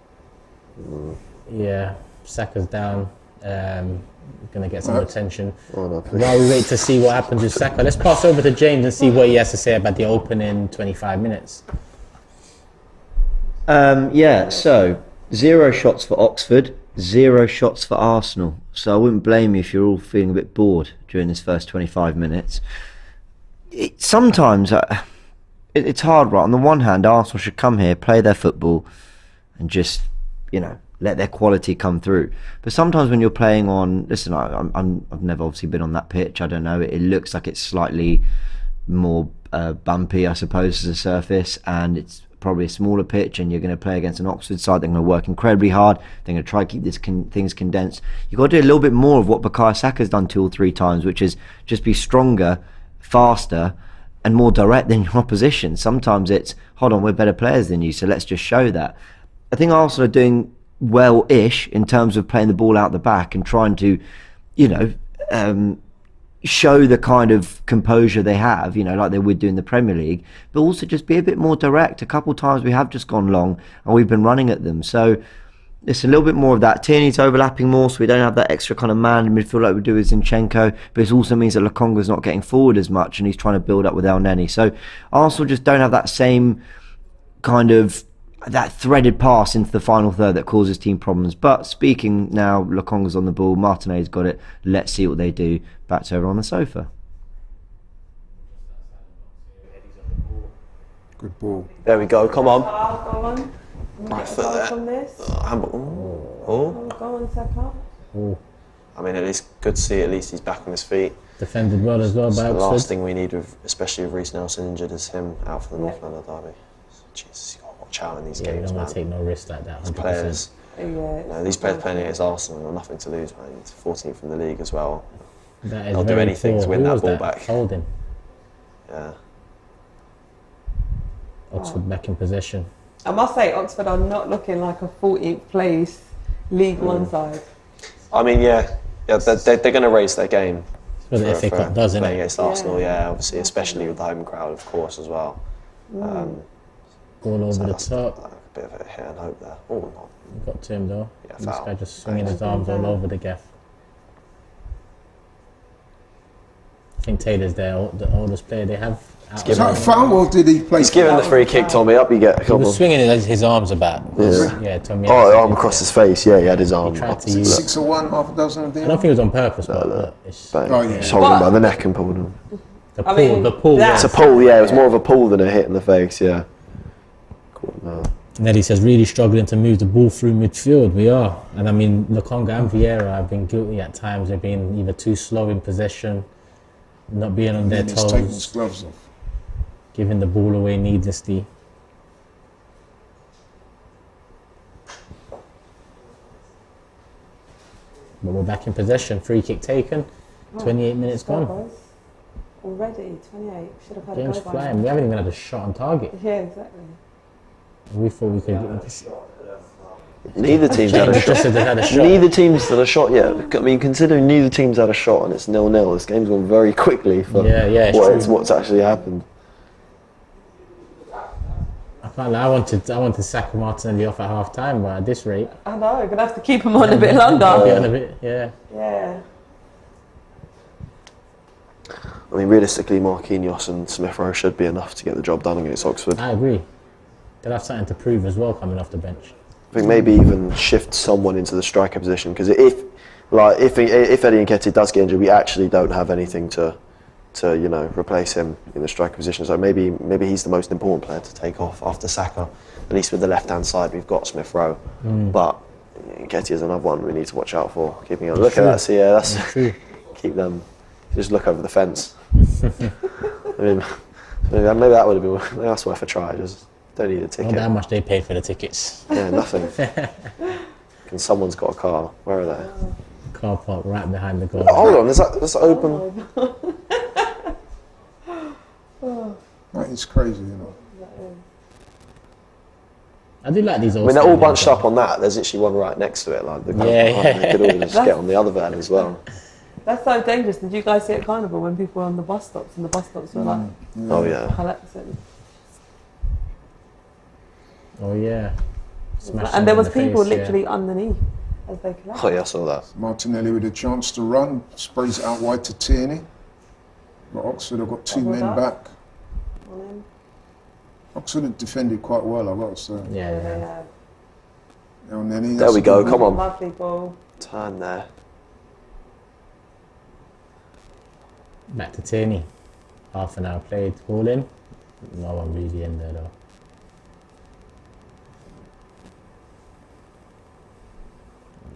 Yeah, Saka's down. Going to get some attention. Oh, no, While we wait to see what happens with Saka, let's pass over to James and see what he has to say about the opening 25 minutes. Yeah, so 0 shots for Oxford, 0 shots for Arsenal. So I wouldn't blame you if you're all feeling a bit bored during this first 25 minutes. Sometimes it's hard, right? On the one hand, Arsenal should come here, play their football, and just, let their quality come through. But sometimes when you're playing on, listen, I've never obviously been on that pitch. I don't know. It looks like it's slightly more bumpy, I suppose, as a surface, and it's probably a smaller pitch, and you're going to play against an Oxford side. They're going to work incredibly hard. They're going to try to keep things condensed. You've got to do a little bit more of what Bukayo Saka's done 2 or 3 times, which is just be stronger, faster, and more direct than your opposition. Sometimes it's, hold on, we're better players than you, so let's just show that. I think Arsenal are doing well-ish in terms of playing the ball out the back and trying to, show the kind of composure they have, like they would do in the Premier League, but also just be a bit more direct. A couple of times we have just gone long and we've been running at them. So it's a little bit more of that. Tierney's overlapping more, so we don't have that extra kind of man in midfield like we do with Zinchenko, but it also means that Lokonga's not getting forward as much and he's trying to build up with El Neni. So Arsenal just don't have that same kind of that threaded pass into the final third that causes team problems. But speaking now, Lokonga's on the ball, Martinez's got it. Let's see what they do. Back to over on the sofa. Good ball. There we go, come on. Go on. Right foot there. From this. Oh. Go on, Saka. Ooh. I mean, at least good to see at least he's back on his feet. Defended well as well by The last Oxford. thing we need, especially with Reece Nelson injured, is him out for the North London derby. Jesus, you've got to watch out in these Yeah, you games, don't man. want to take no risk like that. 100%. Players, Yeah, these players playing against Arsenal have got nothing to lose, man. It's 14th in the league as well. That is They'll do very anything poor. to win Who that was ball back. Holding. Yeah. Oxford back in possession. I must say, Oxford are not looking like a 14th place League One side. I mean, they're going to raise their game. That's what the FA Cup does, isn't playing it? against Arsenal, obviously, especially with the home crowd, of course, as well. Ball over the That's top. a bit of a hit and hope there. Oh, no. Got to him though. Yeah, This foul. guy just swinging his arms all over the gaff. I think Taylor's the oldest player they have. Is that a foul or did he play? He's given the free kick, Tommy. Up you get. He Come was on. swinging his arms about. Yeah, Tommy. Arm across his face. Yeah, he had his arm. He tried up. to use. 6 or 1, half a dozen of them? I don't think it was on purpose, but it's Bang. Oh, yeah. Just holding him by the neck and pulling him. the pull. The pull. that's- It's a pull, yeah. It was more of a pull than a hit in the face, yeah. Cool, no. Nelly says really struggling to move the ball through midfield. We are, and I mean Lokonga and Vieira have been guilty at times. They've been either too slow in possession, not being on their He's taking his toes, gloves off. giving the ball away needlessly. But we're back in possession. Free kick taken. 28 minutes gone. Already, 28. Should have had Game's a go by flying. now. We haven't even had a shot on target. Yeah, exactly. We thought we could get this. Neither team's had a Just shot. said they had a shot. Neither team's had a shot yet. I mean, considering neither team's had a shot and it's 0-0, this game's gone very quickly for it's true. what's actually happened. I can't lie, I wanted Saka Martinelli off at half time, but at this rate, I know, we're going to have to keep him on a bit I'll be longer. on a bit, yeah. Yeah. I mean, realistically, Marquinhos and Smith Rowe should be enough to get the job done against Oxford. I agree. They'll have something to prove as well coming off the bench. I think maybe even shift someone into the striker position, because if Eddie Nketiah does get injured, we actually don't have anything to replace him in the striker position. So maybe he's the most important player to take off after Saka. At least with the left-hand side, we've got Smith Rowe, but Nketiah's another one we need to watch out for. Keeping a look at that, see, that's True. keep them. Just look over the fence. I mean, maybe that would have been. Maybe that's worth a try. Just don't need a I ticket. wonder how much they paid for the tickets. Yeah, nothing. And someone's got a car. Where are they? Car park right behind the goal. Hold on, that's open. That is crazy, you know. I do like these. I mean, they're all bunched up on that. There's actually one right next to it. Like, they could all just get on the other van as well. That's so dangerous. Did you guys see at Carnival when people were on the bus stops and the bus stops were like, Oh yeah. collapsing? Oh yeah. And there was people literally underneath as they collapsed. Oh yeah, I saw that. Martinelli with a chance to run, sprays it out wide to Tierney. But Oxford have got 2 men back. Oxford have defended quite well, I've got to say. Yeah. There we go, come on. Lovely ball. Turn there. Back to Tierney. Half an hour played. Ball in. No one really in there though.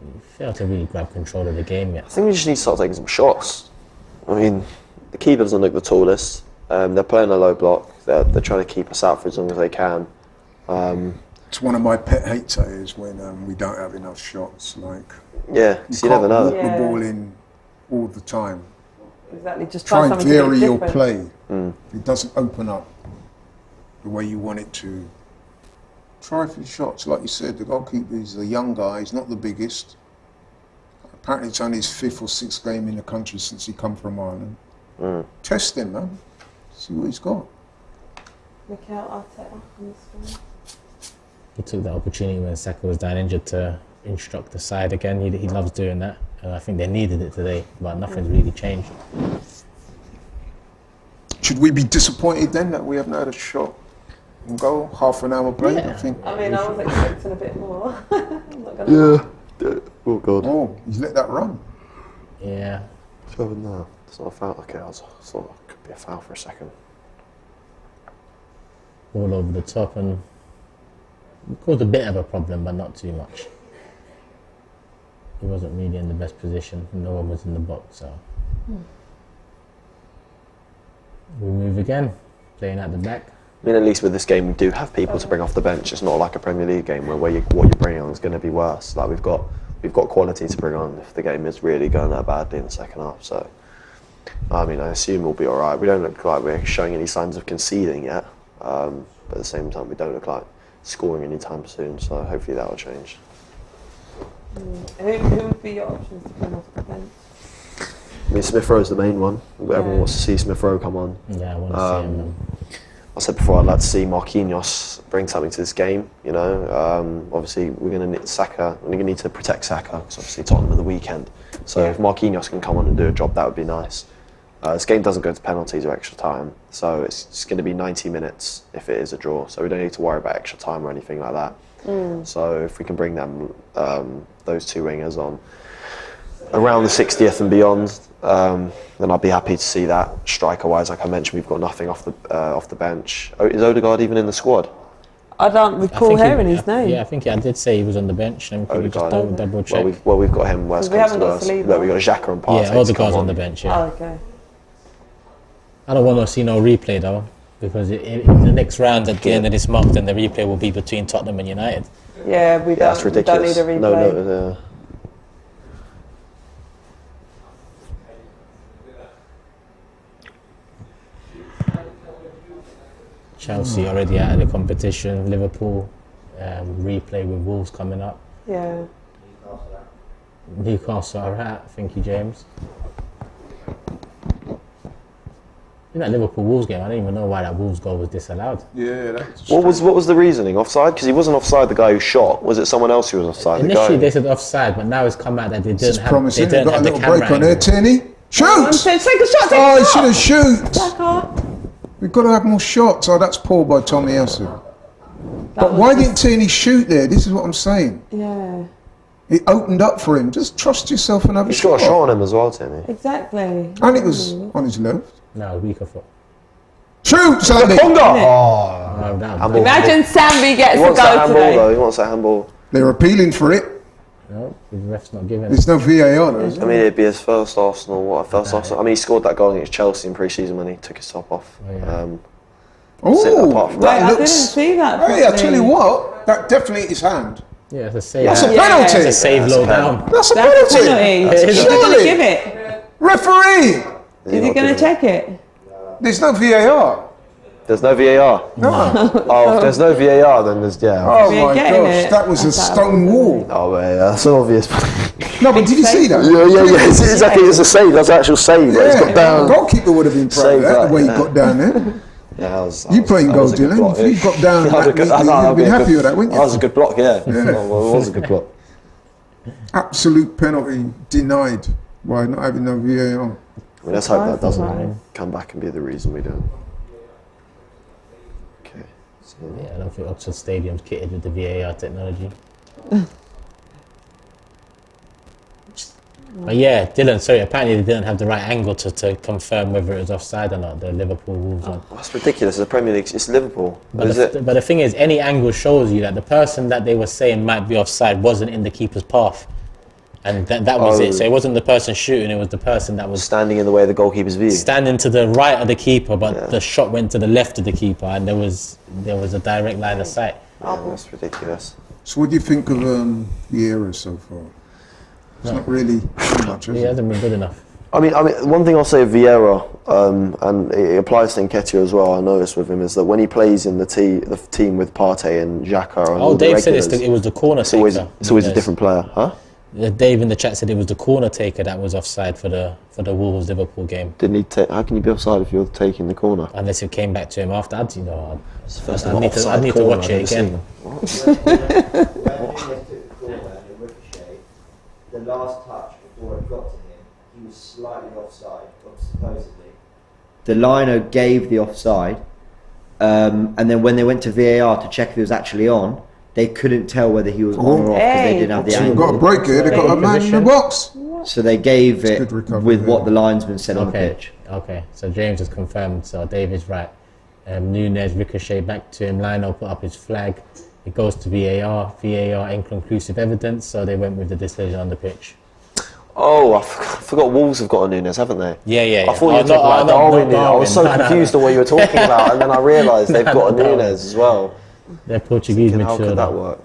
You failed to really grab control of the game yet. I think we just need to start taking some shots. I mean, the keeper doesn't look the tallest. They're playing a low block. They're trying to keep us out for as long as they can. It's one of my pet hates is when we don't have enough shots. Like, yeah, you never know. Walk the ball in all the time. Exactly, just Try and something vary your different. play. If it doesn't open up the way you want it to, try for shots. Like you said, the goalkeeper is a young guy. He's not the biggest. Apparently, it's only his 5th or 6th game in the country since he come from Ireland. Test him, man. See what he's got. Mikel Arteta on the screen. He took the opportunity when Saka was down injured to instruct the side again. He loves doing that. And I think they needed it today, but nothing's really changed. Should we be disappointed then that we haven't had a shot and goal? Half an hour break, Yeah. I think. I mean, I was expecting a bit more. I'm not gonna Oh god. Oh, he's let that run. Yeah. What's going there? It's not a foul. Okay, I thought it could be a foul for a second. All over the top and caused a bit of a problem, but not too much. He wasn't really in the best position. No one was in the box, so we move again, playing at the back. I mean, at least with this game, we do have people to bring off the bench. It's not like a Premier League game where what you're bringing on is going to be worse. Like we've got quality to bring on if the game is really going that badly in the second half. So, I mean, I assume we'll be all right. We don't look like we're showing any signs of conceding yet, but at the same time, we don't look like scoring anytime soon. So hopefully that will change. Who would be your options to come off the bench? I mean, Smith Rowe's the main one. Everyone wants to see Smith Rowe come on. Yeah, I want to see him. I said before, I'd like to see Marquinhos bring something to this game. You know, obviously we're going to need Saka. We're going to need to protect Saka because obviously Tottenham at the weekend. So if Marquinhos can come on and do a job, that would be nice. This game doesn't go to penalties or extra time, so it's just going to be 90 minutes if it is a draw. So we don't need to worry about extra time or anything like that. So if we can bring them, those two wingers on around the 60th and beyond, then I'd be happy to see that. Striker-wise, like I mentioned, we've got nothing off the bench. Is Odegaard even in the squad? I don't recall hearing his name. Yeah, I think I did say he was on the bench. And we just double check. We've got him. Worst We comes haven't to got worst. Saliba. No, we've got Xhaka and Partey. Yeah, Odegaard's on the bench. Yeah. Oh, okay. I don't want to see no replay though, because in the next round at the end of this month, then the replay will be between Tottenham and United. Yeah, we that's don't ridiculous. need a replay. No. Chelsea already out of the competition. Liverpool replay with Wolves coming up. Yeah. Newcastle are out. Thank you, James. In that Liverpool Wolves game, I don't even know why that Wolves goal was disallowed. Yeah, that's What was the reasoning? Offside? Because he wasn't offside. The guy who shot, was it someone else who was offside? Initially they said offside, but now it's come out that they didn't have. promising. They We've didn't got a have the little break camera on there, angle. Tierney. Shoot! Take a shot, take Oh, a he shot! should have shoot. Saka. We've got to have more shots. Oh, that's poor by Tommy Yasu. But why didn't Tierney shoot there? This is what I'm saying. Yeah. It opened up for him. Just trust yourself and have a He's got a shot. shot on him as well, Timmy. Exactly. And it was on his left. No, weaker foot. Shoot, Sandy! Oh, that was Imagine Sambi gets He a wants that goal handball today. though. He wants that handball. They're appealing for it. no, the ref's not giving it. There's no VAR though, is I there? mean, it'd be his first Arsenal. I mean, he scored that goal against Chelsea in pre-season when he took his top off. Oh, yeah. Oh, apart from Wait, I that didn't looks... see that. Hey, I tell properly. you what, that definitely is hand. Yeah, it's a save. That's a Yeah. penalty. It's a save low down. That's a That's a penalty. penalty. Is he going to Surely. give it? Referee! Is he going to check it? There's no VAR. There's no VAR. No. Oh, if there's no VAR, then there's Oh We're my getting gosh, it. that was a That's stone wall. Oh, yeah, that's obvious. No, but did you see that? yeah. It's exactly. It's a save. That's an actual save. Like, he's got down. Goalkeeper would have been proud of Save that, the way that, he got down there. Yeah, that was, You playing goal, Dylan? If you got down that neatly, you'd be happy with that, wouldn't you? That was a good block, yeah. Well, it was a good block. Absolute penalty denied by not having no VAR. Well, let's hope that doesn't come back and be the reason we don't. Okay. So, Yeah, I don't think Oxford Stadium's kitted with the VAR technology. But yeah, Dylan, sorry, apparently they didn't have the right angle to confirm whether it was offside or not, the Liverpool Wolves one. that's ridiculous. It's the Premier League. It's Liverpool. But the thing is, any angle shows you that the person that they were saying might be offside wasn't in the keeper's path. And that was it. So it wasn't the person shooting, it was the person that was standing in the way of the goalkeeper's view. standing to the right of the keeper, but the shot went to the left of the keeper, and there was a direct line of sight. Yeah, that's ridiculous. So what do you think of the errors so far? It's not really too much, is He it? hasn't been good enough. I mean, one thing I'll say of Vieira, and it applies to Nketiah as well. I noticed with him is that when he plays in the team with Partey and Xhaka, and all the Dave said regulars, it was the corner it's always taker. a different player, huh? Dave in the chat said it was the corner taker that was offside for the Wolves Liverpool game. Didn't he take? How can you be offside if you're taking the corner? Unless it came back to him after. I'd First I need to watch it again. The last touch before it got to him, he was slightly offside, supposedly. The liner gave the offside, and then when they went to VAR to check if he was actually on, they couldn't tell whether he was on or off because they didn't have the So you've angle. got a break here, they've got a man in the box. So they gave it good recovery with there. what the linesman said on the pitch. Okay. So James has confirmed. So David's right. Nunez ricochet back to him. Lionel put up his flag. It goes to VAR. VAR inconclusive evidence. So they went with the decision on the pitch. Oh, I forgot Wolves have got a Nunes, haven't they? Yeah. I thought you were talking about Darwin. I was so confused on what you were talking about, and then I realised they've got a Nunes as well. They're Portuguese midfielder. How could that work?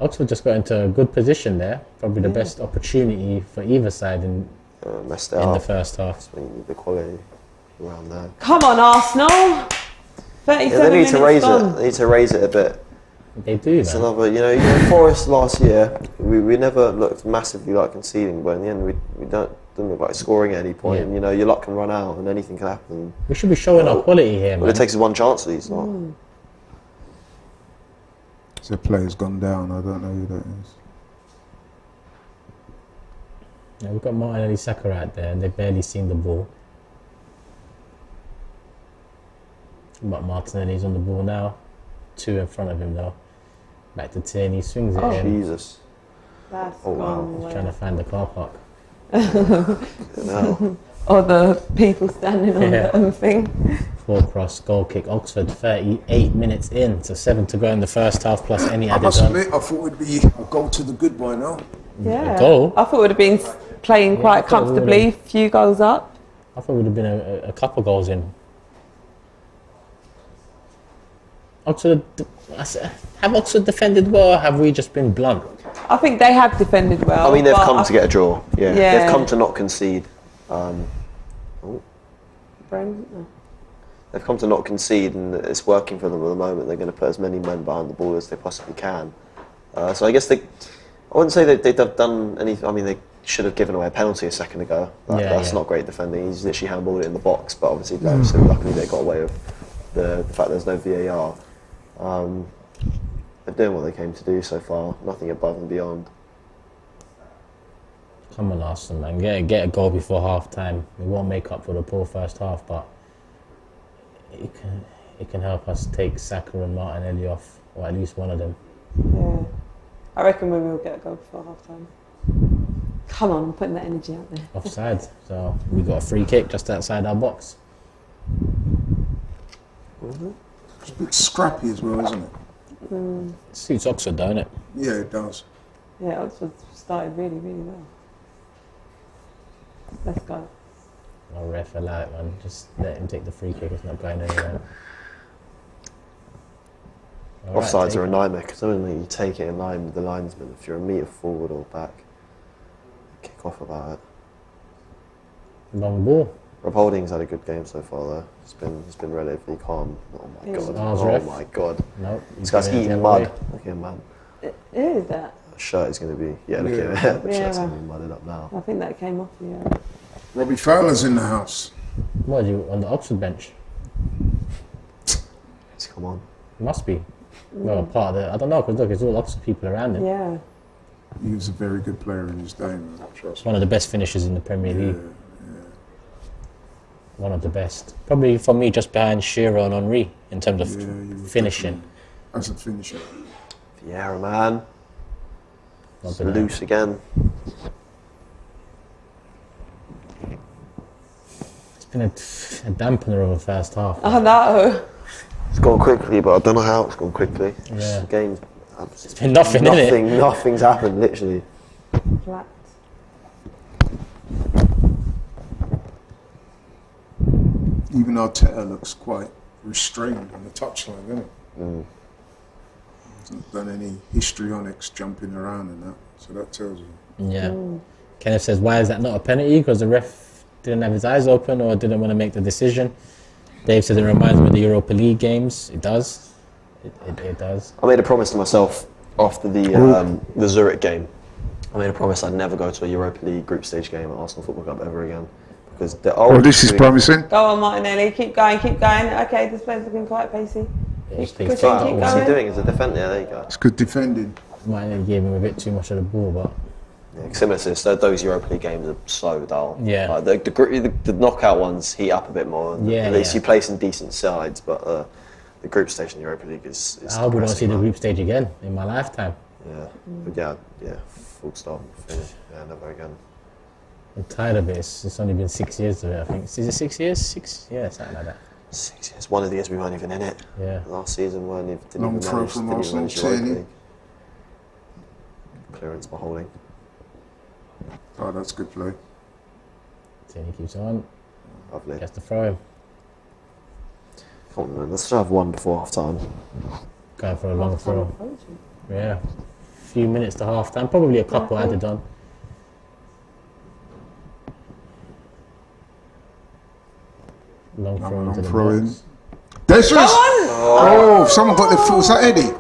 Oxford just got into a good position there. Probably the best opportunity for either side in Messed it the up. first half. We need the quality around there. Come on, Arsenal. 37 Yeah, they need to minutes raise gone. it. They need to raise it a bit. They do, It's man. another, Forest last year, we never looked massively like conceding, but in the end we didn't look like scoring at any point. Yeah. And, your luck can run out and anything can happen. We should be showing our quality here, All man. it takes is one chance of these. Not. The player's gone down, I don't know who that is. Yeah, we've got Martinelli Saka out there, and they've barely seen the ball. But Martinelli's on the ball now. 2 in front of him, though. Back to Tierney, swings it in. Jesus. That's Oh, wow. gone Trying to find the car park. No. or the people standing on the thing. 4 cross, goal kick. Oxford 38 minutes in, so 7 to go in the first half plus any I added must on. admit, I thought it'd be a goal to the good by now. Yeah. A goal? I thought it would have been playing I quite thought it would've- comfortably, few goals up. I thought it would have been a couple goals in. Oxford, have Oxford defended well, or have we just been blunt? I think they have defended well. I mean, they've but come to get a draw. Yeah. Yeah. They've come to not concede. They've come to not concede, and it's working for them at the moment. They're going to put as many men behind the ball as they possibly can. So I guess I wouldn't say that they've done anything. I mean, they should have given away a penalty a second ago. That's not great defending. He's literally handballed it in the box, but obviously, so luckily they got away with the fact there's no VAR. They're doing what they came to do so far. Nothing above and beyond. Come on, Arsenal, man. Get a goal before half time. We won't make up for the poor first half, but it can help us take Saka and Martinelli off, or at least one of them. Yeah. I reckon we will get a goal before half time. Come on, I'm putting that energy out there. Offside. So we got a free kick just outside our box. It's a bit scrappy as well, isn't it? Suits Oxford, don't it? Yeah, it does. Yeah, Oxford started really, really well. Let's go. No ref allowed, man. Just let him take the free kick. It's not going anywhere. All right, Offsides take are a it. nightmare because only you take it in line with the linesman. If you're a metre forward or back, kick off about it. Long ball. Rob Holding's had a good game so far though. He's been relatively calm. Oh my god. Oh my god. Nope. This guy's eating mud. Look at him, man. Who is that? Shirt is going to be, look at him. The shirt's going to be mudded up now. I think that came off, yeah. Robbie Fowler's in the house. What, are you on the Oxford bench? Come on. Must be. Well, part of the, I don't know, because look, there's all Oxford people around him. Yeah. He was a very good player in his day, man. It's one of the best finishers in the Premier League. One of the best. Probably for me, just behind Shearer and Henry in terms of finishing. As a finisher. Vieira, man. It's loose again. It's been a dampener of the first half. I know. It's gone quickly, but I don't know how it's gone quickly. Yeah. The game's It's been nothing, innit? Nothing's happened, literally. Flat. Even Arteta looks quite restrained on the touchline, doesn't he? He's not done any histrionics jumping around and that, so that tells you. Yeah. Kenneth says, why is that not a penalty? Because the ref didn't have his eyes open or didn't want to make the decision. Dave says it reminds me of the Europa League games. It does. It does. I made a promise to myself after the Zurich game. I made a promise I'd never go to a Europa League group stage game at Arsenal Football Club ever again. Because this is promising. Go on, Martinelli. Keep going, keep going. Okay, this player's looking quite pacey. What's Keep he doing? He's a defender. Yeah, there you go. It's good defending. Martinelli gave him a bit too much of the ball, but... Yeah, similar to this, those Europa League games are so dull. Yeah. Like the knockout ones heat up a bit more. At least you play some decent sides, but the group stage in the Europa League is I hope we don't see the group stage again in my lifetime. Yeah, but yeah, full stop, finish. Yeah, never again. I'm tired of it. It's only been 6 years of it, I think. Is it 6 years? Yeah, something like that. 6 years. One of the years we weren't even in it. Yeah. Last season didn't Long even throw manage, from didn't even Arsenal, manage Europa Tierney. League. Clearance by Holding. Oh, that's good play. Tierney keeps on. Lovely. Gets to throw him. Come on, man. Let's have one before half time. Going for a long throw. Yeah. A few minutes to half time. Probably a couple added on. Long throw into the box. There's Oh, someone got their foot. Was that Eddie?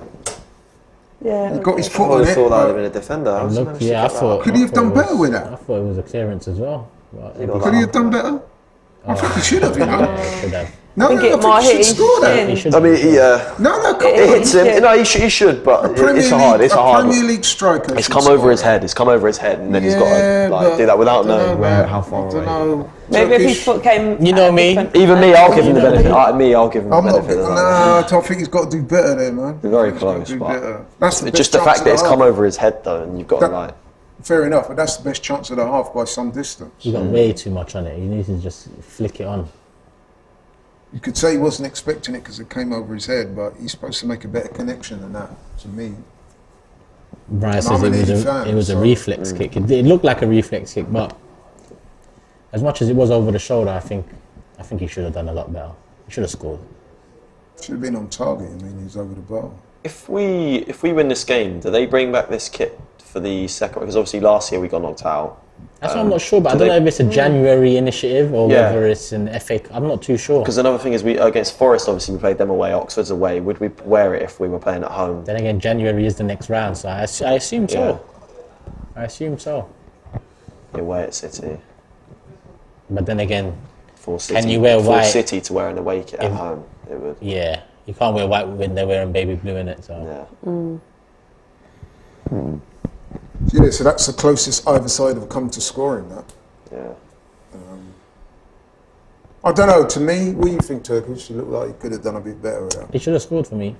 Yeah. He got his I foot would on have it. thought that would have been a defender. How was he managed to I get that? thought. Could he have done better with I that? thought it was a clearance as well. Could he have done better? I think he should have, you know. Should have. No, I think I it might think he hit should his score that. shin. He should I mean, have. yeah. No, come It on. Hits him. No, he should, but it's hard. It's a hard. Premier League striker. It's should come score over his that. head. It's come over his head, and then he's got to but do that without I don't knowing know, how far I away. don't know. Maybe if his Turkish. foot came. You know me. Even me, I'll give him the benefit. I'll give him the I'm not. benefit. of No, that. I don't think he's got to do better there, man. They're very He's got to close, do but better. That's the It's just best the fact chance that of it's the come half. over his head, though, and you've got to That- Fair enough, but that's the best chance of the half by some distance. He got way too much on it. You need to just flick it on. You could say he wasn't expecting it because it came over his head, but he's supposed to make a better connection than that, to me. Brian says I'm an it Eddie was fan, it was a so- reflex kick. It looked like a reflex kick, but as much as it was over the shoulder, I think he should have done a lot better. He should have scored. Should have been on target. I mean, he's over the bar. If we win this game, do they bring back this kit for the second? Because obviously last year we got knocked out. That's what I'm not sure, but I do don't they- know if it's a January initiative or Yeah. whether it's an FA. I'm not too sure. Because another thing is, we against Forest, obviously we played them away, Oxford's away. Would we wear it if we were playing at home? Then again, January is the next round, so I assume so. I assume so. Away at City. But then again, For City, Can you wear for white City to wear an away kit at if- home? It would. yeah, you can't wear white when they're wearing baby blue in it. So Yeah. Yeah, so that's the closest either side have come to scoring that. Yeah. I don't know, to me, what do you think, Turkish? You look like you could have done a bit better with that. he should have scored for me.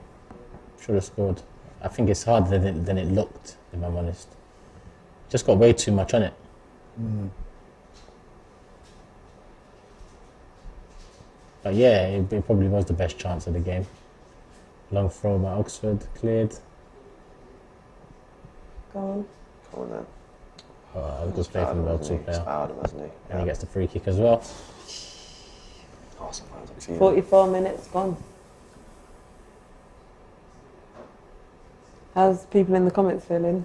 Should have scored. I think it's harder than it looked, if I'm honest. Just got way too much on it. But yeah, it probably was the best chance of the game. Long throw by Oxford, cleared. Go on. Come on then. A good play from the He's L2 player. fouled him, hasn't he? And he gets the free kick as well. Arsenal fans, if you- 44 minutes gone. How's people in the comments feeling?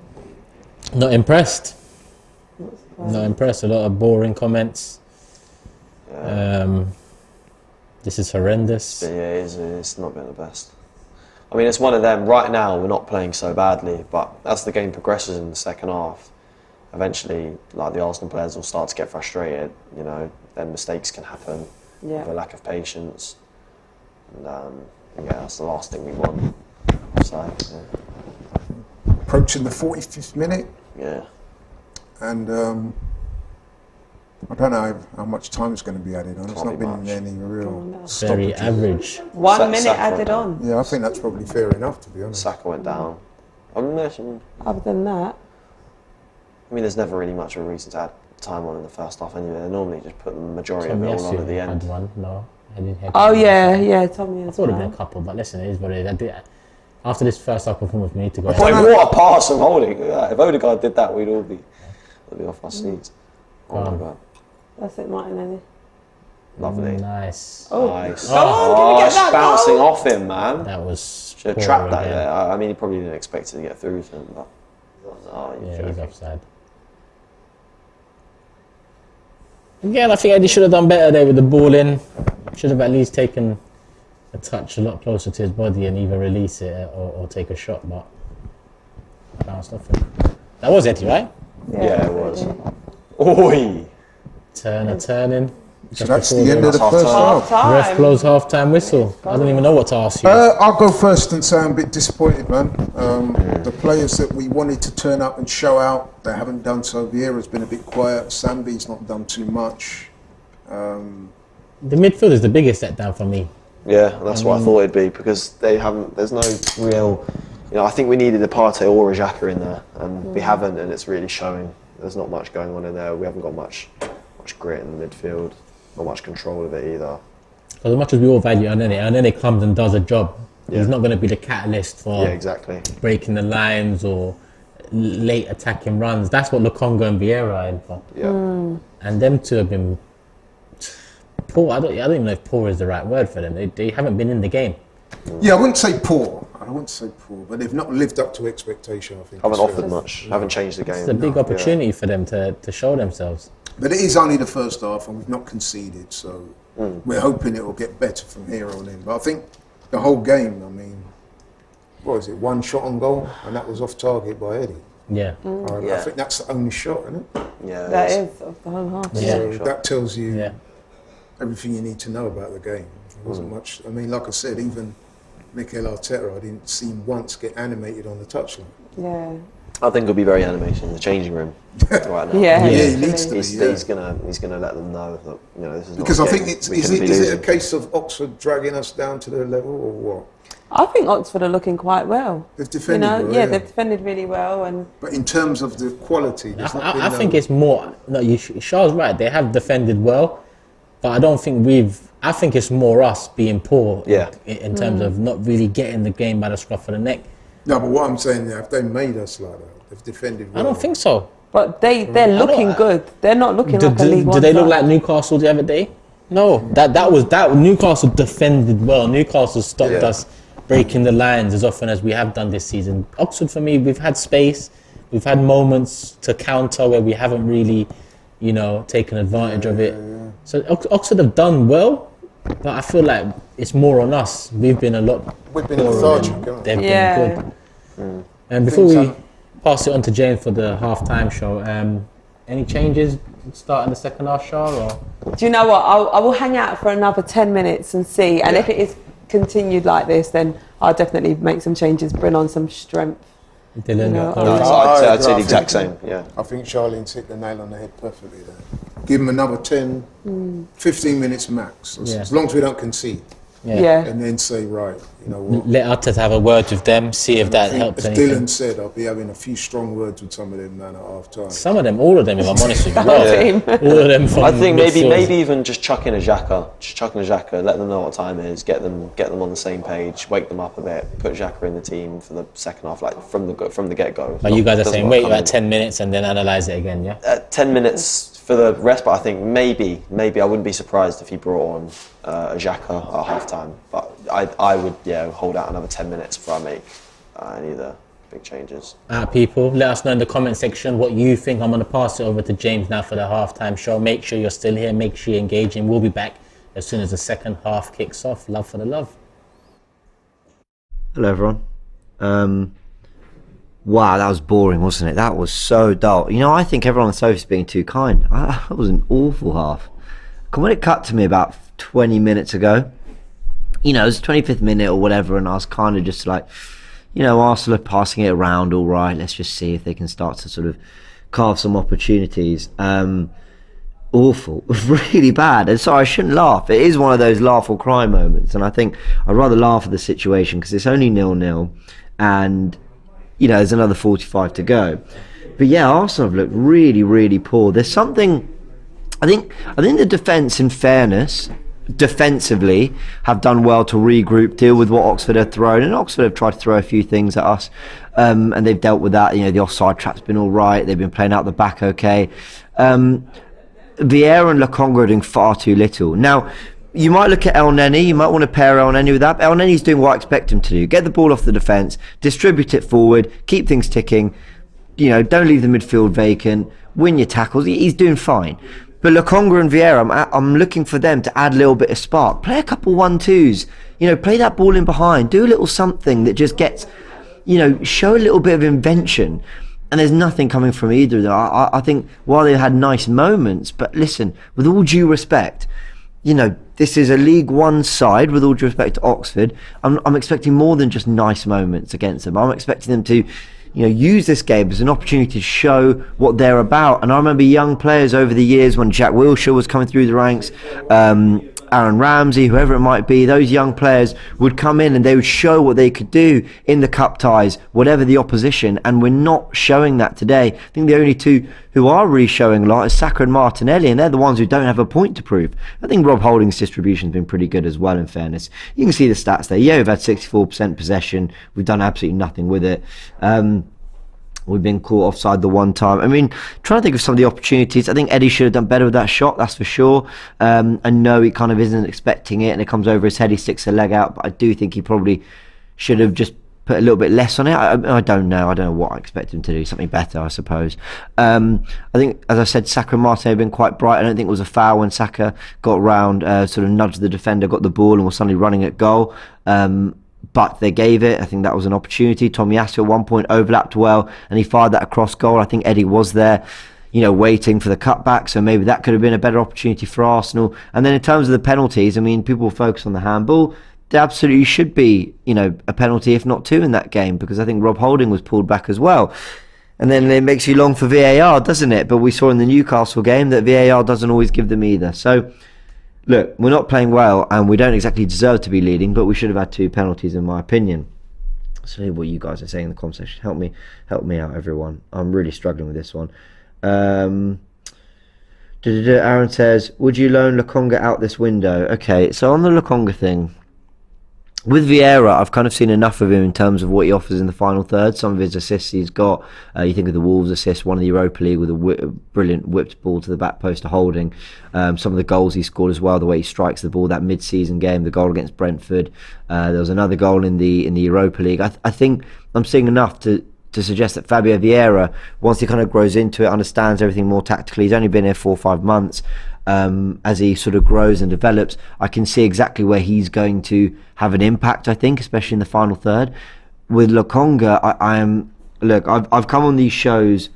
Not impressed. Not surprised. Not impressed. A lot of boring comments. This is horrendous. But yeah, it's not been the best. I mean, it's one of them. Right now, we're not playing so badly, but as the game progresses in the second half, eventually, like the Arsenal players will start to get frustrated. You know, then mistakes can happen. Yeah. The lack of patience, and yeah, that's the last thing we want. So, yeah. Approaching the 45th minute, Yeah. and I don't know how much time is going to be added on. It's Can't not be been much. any real Very stoppages. average. 1 minute Saka added went on. Yeah, I think that's probably fair enough, to be honest. Saka went down. I mean, Other than that, there's never really much of a reason to add time on in the first half anyway. They normally just put the majority of it all on at the had end. one. No, I didn't have. oh yeah, Tommy I as thought it'd been well. a couple, but listen, it is what it is. I did, after this first half performance, we need to go. Like, what a pass from Holding. If Odegaard did that, we'd all be off our seats. Oh my God. That's it, Martinelli. Lovely. Nice. Oh, Nice. Go on, can we get it's that bouncing goal? off him, man. That was. Should have poor trapped that again. there. I mean, he probably didn't expect it to get through to him, but. Oh, you're Yeah, he's joking. offside. Again, I think Eddie should have done better there with the ball in. Should have at least taken a touch a lot closer to his body and either release it or take a shot, but bounced off him. That was Eddie, right? Yeah, it was. Oi! Turning. So Just that's the before end of the Half first time. half. Half Ref time. blows half-time whistle. I don't even know what to ask you. I'll go first and say I'm a bit disappointed, man. The players that we wanted to turn up and show out, they haven't done so. Vieira's been a bit quiet. Sambi's not done too much. The midfield is the biggest letdown for me. Yeah, that's what I thought it'd be because they haven't. There's no real. You know, I think we needed a Partey or a Xhaka in there, and we haven't, and it's really showing. There's not much going on in there. We haven't got much grit in the midfield, not much control of it either. Because as much as we all value Anene comes and does a job. Yeah. He's not going to be the catalyst for Yeah, exactly. breaking the lines or late attacking runs. That's what Lukonga and Vieira are in for. Yeah. And them two have been poor. I don't even know if poor is the right word for them. They haven't been in the game. Yeah, I wouldn't say poor. But they've not lived up to expectation, I think. Haven't it's offered fair. much. Haven't changed the game. It's a big opportunity for them to show themselves. But it is only the first half, and we've not conceded, so we're hoping it will get better from here on in. But I think the whole game, I mean, what is it? One shot on goal, and that was off target by Eddie. Yeah. I Yeah. think that's the only shot, isn't it? Yeah. That it is of the whole half. Yeah. So that tells you Yeah. everything you need to know about the game. There wasn't much. I mean, like I said, even Mikel Arteta, I didn't see him once get animated on the touchline. Yeah. I think he'll be very animated in the changing room right now. Yeah. Yeah, he needs to be. He's gonna let them know that this is Because not I a think game it's we is can it, be is it a losing. case of Oxford dragging us down to their level or what? I think Oxford are looking quite well. They've defended well, yeah, yeah. they've defended really well, and But in terms of the quality, there's not been I think it's more. No, Charles right. They have defended well, but I don't think I think it's more us being poor. Yeah. In terms of not really getting the game by the scruff of the neck. No, but what I'm saying, if they made us like that, they've defended well. I don't think so. but they're looking good. They're not looking like a League Do One they look side. like Newcastle the other day? No. That Newcastle defended well. Newcastle stopped Yeah. us breaking the lines as often as we have done this season. Oxford, for me, we've had space. We've had moments to counter where we haven't really, taken advantage of it. So Oxford have done well, but I feel like it's more on us. We've been a lot. We've been poorer lethargic, than haven't we? They've Yeah. been good. And before Things we pass it on to James for the half-time show, any changes starting the second half, Char? Or? Do you know what? I will hang out for another 10 minutes and see. And if it is continued like this, then I'll definitely make some changes, bring on some strength. Dylan, No, Laurie? I'd say I the exact think- same. Yeah. I think Charlene's hit the nail on the head perfectly there. Give them another 10, 15 minutes max, Yeah. as long as we don't concede. Yeah. And then say, right, you know what? Let Arteta have a word with them, see if I that think, helps as anything. Dylan said, I'll be having a few strong words with some of them man at half time. Some of them, all of them, if I'm honest with you. Team. All of them from I think midfield. maybe even just chuck in a Xhaka, let them know what time it is, get them on the same page, wake them up a bit, put Xhaka in the team for the second half, like from the get go. But you guys are saying wait about 10 minutes and then analyse it again, yeah? 10 minutes for the rest, but I think maybe I wouldn't be surprised if he brought on a Xhaka at half time. But I would hold out another 10 minutes before I make any of the big changes. People, let us know in the comment section what you think. I'm going to pass it over to James now for the halftime show. Make sure you're still here. Make sure you're engaging. We'll be back as soon as the second half kicks off. Love for the love. Hello, everyone. Wow, that was boring, wasn't it? That was so dull. You know, I think everyone on the sofa's being too kind. That was an awful half. When it cut to me about 20 minutes ago, you know, it was the 25th minute or whatever, and I was kind of just like, you know, Arsenal are passing it around all right. Let's just see if they can start to sort of carve some opportunities. Awful, really bad. And so I shouldn't laugh. It is one of those laugh or cry moments, and I think I'd rather laugh at the situation because it's only 0-0, and you know, there's another 45 to go. But yeah, Arsenal have looked really, really poor. There's something, I think the defence, in fairness, defensively have done well to regroup, deal with what Oxford have thrown, and Oxford have tried to throw a few things at us, and they've dealt with that. You know, the offside trap's been all right. They've been playing out the back okay. Vieira and Lokonga are doing far too little. Now, you might look at El Neni, you might want to pair El Neni with that. El Neni's doing what I expect him to do. Get the ball off the defence, distribute it forward, keep things ticking, you know, don't leave the midfield vacant, win your tackles. He's doing fine. But Lokonga and Vieira, I'm looking for them to add a little bit of spark. Play a couple 1-2s, you know, play that ball in behind, do a little something that just gets, you know, show a little bit of invention. And there's nothing coming from either of them. I think while they had nice moments, but listen, with all due respect, you know, this is a League One side, with all due respect to Oxford. I'm expecting more than just nice moments against them. I'm expecting them to, you know, use this game as an opportunity to show what they're about. And I remember young players over the years when Jack Wilshere was coming through the ranks, Aaron Ramsey, whoever it might be, those young players would come in and they would show what they could do in the cup ties, whatever the opposition, and we're not showing that today. I think the only two who are really showing a lot is Saka and Martinelli, and they're the ones who don't have a point to prove. I think Rob Holding's distribution has been pretty good as well, in fairness. You can see the stats there. Yeah, we've had 64% possession. We've done absolutely nothing with it. We've been caught offside the one time. I mean, trying to think of some of the opportunities. I think Eddie should have done better with that shot, that's for sure. I know he kind of isn't expecting it, and it comes over his head, he sticks a leg out, but I do think he probably should have just put a little bit less on it. I don't know. I don't know what I expect him to do. Something better, I suppose. I think, as I said, Saka and Martin have been quite bright. I don't think it was a foul when Saka got round, sort of nudged the defender, got the ball, and was suddenly running at goal. But they gave it. I think that was an opportunity. Tomiyasu at one point overlapped well, and he fired that across goal. I think Eddie was there, you know, waiting for the cutback, so maybe that could have been a better opportunity for Arsenal. And then in terms of the penalties, I mean, people focus on the handball. There absolutely should be, you know, a penalty, if not two, in that game, because I think Rob Holding was pulled back as well. And then it makes you long for VAR, doesn't it? But we saw in the Newcastle game that VAR doesn't always give them either. So, look, we're not playing well, and we don't exactly deserve to be leading, but we should have had two penalties, in my opinion. So what you guys are saying in the comment section. Help me out, everyone. I'm really struggling with this one. Aaron says, would you loan Lokonga out this window? Okay, so on the Lokonga thing, with Vieira, I've kind of seen enough of him in terms of what he offers in the final third. Some of his assists he's got. You think of the Wolves assist, one in the Europa League with a brilliant whipped ball to the back post to Holding. Some of the goals he scored as well, the way he strikes the ball, that mid-season game, the goal against Brentford. There was another goal in the Europa League. I think I'm seeing enough to suggest that Fabio Vieira, once he kind of grows into it, understands everything more tactically, he's only been here 4 or 5 months. As he sort of grows and develops, I can see exactly where he's going to have an impact, I think, especially in the final third. With Lokonga, I've come on these shows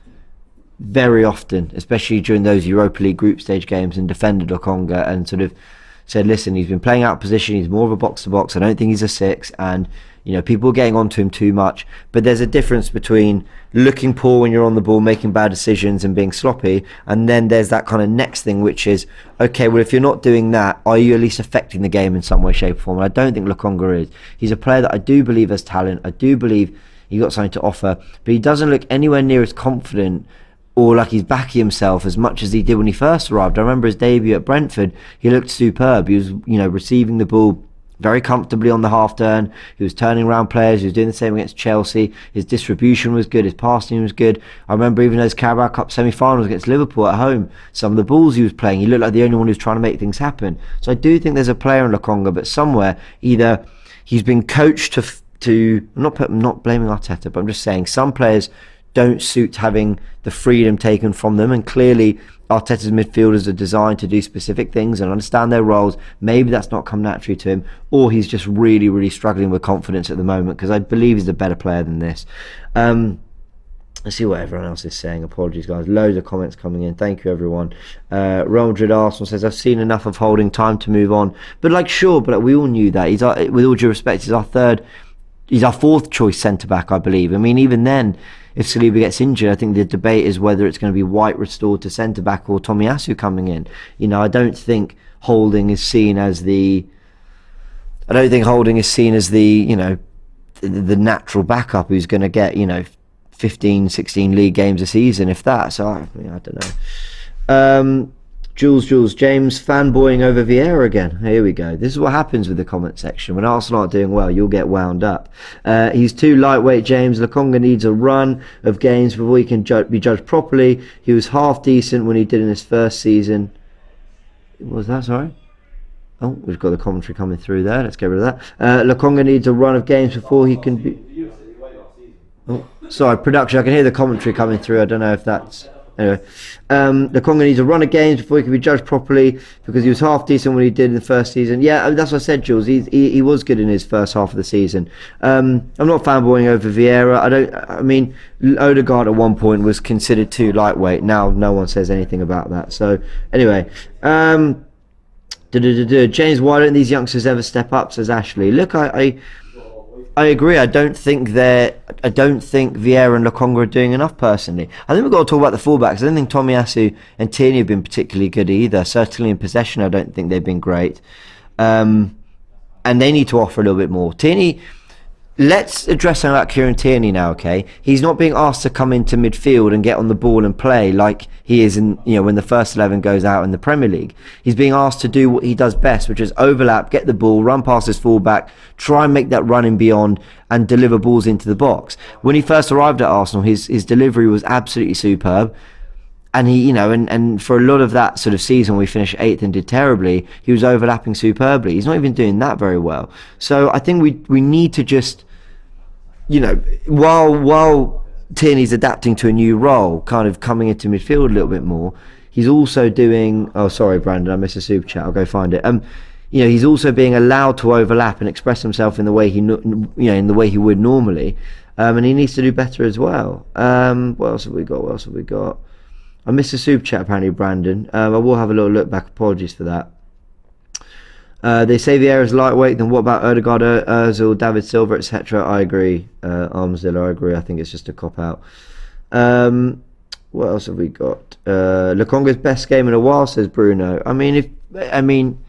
very often, especially during those Europa League group stage games, and defended Lokonga and sort of said, listen, he's been playing out of position, he's more of a box-to-box, I don't think he's a 6, and you know, people are getting onto him too much. But there's a difference between looking poor when you're on the ball, making bad decisions and being sloppy, and then there's that kind of next thing, which is, okay, well, if you're not doing that, are you at least affecting the game in some way, shape or form? And I don't think Lokonga is. He's a player that I do believe has talent. I do believe he's got something to offer, but he doesn't look anywhere near as confident or like he's backing himself as much as he did when he first arrived. I remember his debut at Brentford, he looked superb. He was, you know, receiving the ball very comfortably on the half turn. He was turning around players. He was doing the same against Chelsea. His distribution was good. His passing was good. I remember even those Carabao Cup semi-finals against Liverpool at home, some of the balls he was playing, he looked like the only one who was trying to make things happen. So I do think there's a player in Lokonga, but somewhere either he's been coached to I'm not blaming Arteta, but I'm just saying some players don't suit having the freedom taken from them, and clearly Arteta's midfielders are designed to do specific things and understand their roles. Maybe that's not come naturally to him, or he's just really, really struggling with confidence at the moment, because I believe he's a better player than this. Let's see what everyone else is saying. Apologies, guys. Loads of comments coming in. Thank you, everyone. Real Madrid Arsenal says, I've seen enough of Holding, time to move on. But we all knew that. With all due respect, he's our fourth choice centre-back, I believe. I mean, even then, if Saliba gets injured, I think the debate is whether it's going to be White restored to centre-back or Tomiyasu coming in. I don't think Holding is seen as the the natural backup who's going to get, 15, 16 league games a season, if that. So, I don't know. Jules, James fanboying over Vieira again. Here we go. This is what happens with the comment section. When Arsenal aren't doing well, you'll get wound up. He's too lightweight, James. Lokonga needs a run of games before he can be judged properly. He was half decent when he did in his first season. What was that, sorry? Oh, we've got the commentary coming through there. Let's get rid of that. Lokonga needs a run of games before he can be... Oh, sorry, production. I can hear the commentary coming through. I don't know if that's... Anyway, Lokonga needs a run of games before he can be judged properly, because he was half decent when he did in the first season. Yeah, that's what I said, Jules. He was good in his first half of the season. I'm not fanboying over Vieira. Odegaard at one point was considered too lightweight. Now no one says anything about that. So anyway, James, why don't these youngsters ever step up? Says Ashley. Look, I agree. I don't think Vieira and Lokonga are doing enough, personally. I think we've got to talk about the fullbacks. I don't think Tomiyasu and Tierney have been particularly good either. Certainly in possession, I don't think they've been great. And they need to offer a little bit more. Tierney, let's address something about Kieran Tierney now, okay? He's not being asked to come into midfield and get on the ball and play like he is in, when the first 11 goes out in the Premier League. He's being asked to do what he does best, which is overlap, get the ball, run past his fullback, try and make that run in beyond, and deliver balls into the box. When he first arrived at Arsenal, his delivery was absolutely superb. And he, and for a lot of that sort of season, we finished 8th and did terribly. He was overlapping superbly. He's not even doing that very well. So I think we need to just, while Tierney's adapting to a new role, kind of coming into midfield a little bit more, he's also doing... Oh, sorry, Brandon, I missed a super chat. I'll go find it. He's also being allowed to overlap and express himself in the way in the way he would normally, and he needs to do better as well. What else have we got? I missed a super chat, apparently, Brandon. I will have a little look back. Apologies for that. They say the air is lightweight. Then what about Odegaard, Ozil, David Silva, etc.? I agree. Armsdale, I agree. I think it's just a cop out. What else have we got? Lokonga's best game in a while, says Bruno. I don't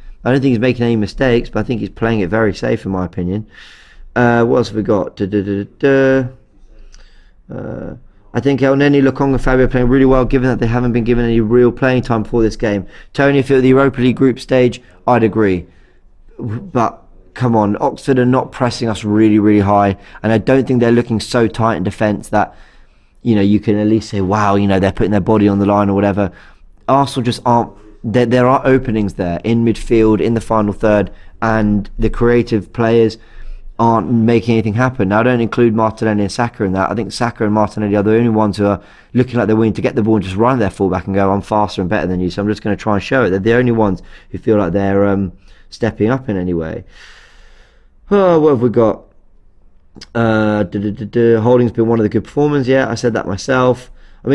think he's making any mistakes, but I think he's playing it very safe, in my opinion. What else have we got? I think El Neni, Lokonga and Fabio are playing really well, given that they haven't been given any real playing time before this game. Tony, if it were the Europa League group stage, I'd agree. But come on, Oxford are not pressing us really, really high, and I don't think they're looking so tight in defence that you can at least say, wow, they're putting their body on the line or whatever. Arsenal just aren't. There are openings there in midfield, in the final third, and the creative players aren't making anything happen. Now, I don't include Martinelli and Saka in that. I think Saka and Martinelli are the only ones who are looking like they're willing to get the ball and just run their fullback and go, I'm faster and better than you, so I'm just going to try and show it. They're the only ones who feel like they're stepping up in any way. Oh, what have we got? Holding's been one of the good performers. Yeah, I said that myself.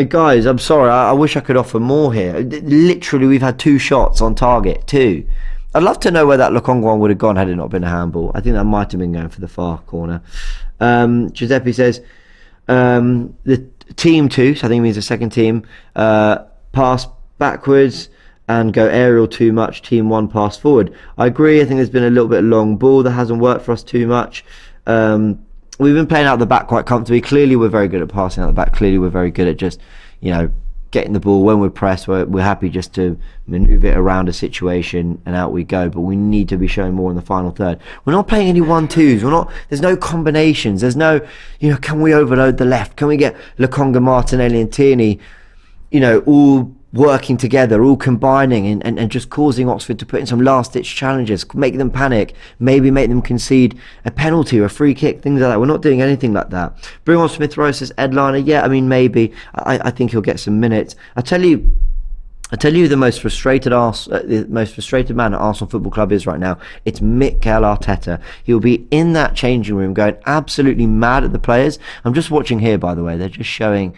Guys, I'm sorry. I wish I could offer more here. Literally, we've had 2 shots on target. 2. I'd love to know where that Lokonga one would have gone had it not been a handball. I think that might have been going for the far corner. Giuseppe says, the team 2, so I think it means the second team, pass backwards and go aerial too much. Team 1 pass forward. I agree. I think there's been a little bit of long ball that hasn't worked for us too much. We've been playing out the back quite comfortably. Clearly, we're very good at passing out the back. Clearly, we're very good at just, getting the ball when we're pressed. We're happy just to manoeuvre it around a situation and out we go. But we need to be showing more in the final third. We're not playing any 1-2s. There's no combinations. There's no, can we overload the left? Can we get Lokonga, Martinelli and Tierney, all working together, all combining and just causing Oxford to put in some last-ditch challenges, make them panic, maybe make them concede a penalty or a free kick, things like that. We're not doing anything like that. Bring on Smith Rowe as Edliner. Yeah, I mean, maybe. I think he'll get some minutes. I tell you the most frustrated man at Arsenal Football Club is right now. It's Mikel Arteta. He'll be in that changing room going absolutely mad at the players. I'm just watching here, by the way. They're just showing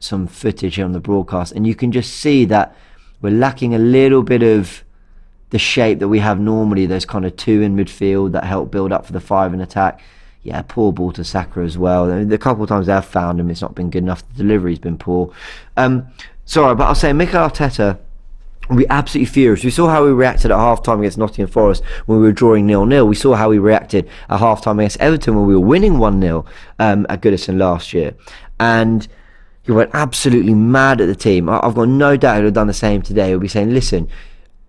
some footage on the broadcast, and you can just see that we're lacking a little bit of the shape that we have normally, those kind of 2 in midfield that help build up for the 5 in attack. Yeah, poor ball to Saka as well. I mean, the couple of times they've found him, it's not been good enough. The delivery's been poor. Sorry, but I'll say Mikel Arteta will be absolutely furious. We saw how he reacted at half-time against Nottingham Forest when we were drawing 0-0. We saw how he reacted at half-time against Everton when we were winning 1-0 at Goodison last year. And he went absolutely mad at the team. I've got no doubt he'll have done the same today. He'll be saying, listen,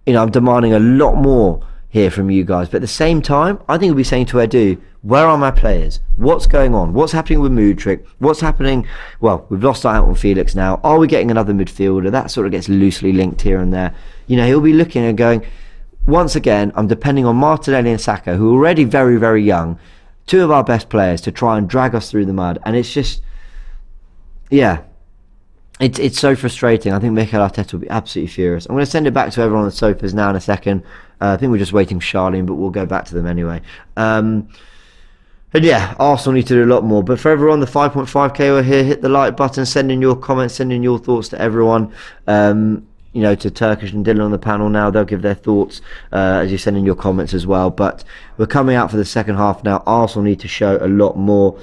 I'm demanding a lot more here from you guys. But at the same time, I think he'll be saying to Edu, where are my players? What's going on? What's happening with Mudryk? What's happening? Well, we've lost out on Felix now. Are we getting another midfielder? That sort of gets loosely linked here and there. He'll be looking and going, once again, I'm depending on Martinelli and Saka, who are already very, very young, 2 of our best players, to try and drag us through the mud. And it's just... yeah, it's so frustrating. I think Mikel Arteta will be absolutely furious. I'm going to send it back to everyone on the sofas now in a second. I think we're just waiting for Charlene, but we'll go back to them anyway. And yeah, Arsenal need to do a lot more. But for everyone, the 5.5k who are here, hit the like button, send in your comments, send in your thoughts to everyone. To Turkish and Dylan on the panel now. They'll give their thoughts as you send in your comments as well. But we're coming out for the second half now. Arsenal need to show a lot more.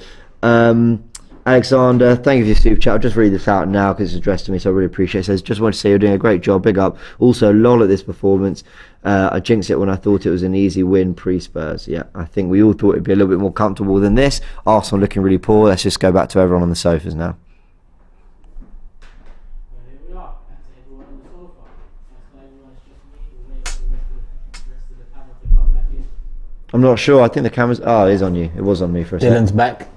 Alexander, thank you for your super chat. I'll just read this out now because it's addressed to me, so I really appreciate it. It says, just want to say you're doing a great job, big up. Also, lol at this performance. I jinxed it when I thought it was an easy win pre-Spurs. Yeah, I think we all thought it'd be a little bit more comfortable than this. Arsenal looking really poor. Let's just go back to everyone on the sofas now. I'm not sure. I think the camera's... oh, it is on you. It was on me for a second. Dylan's back.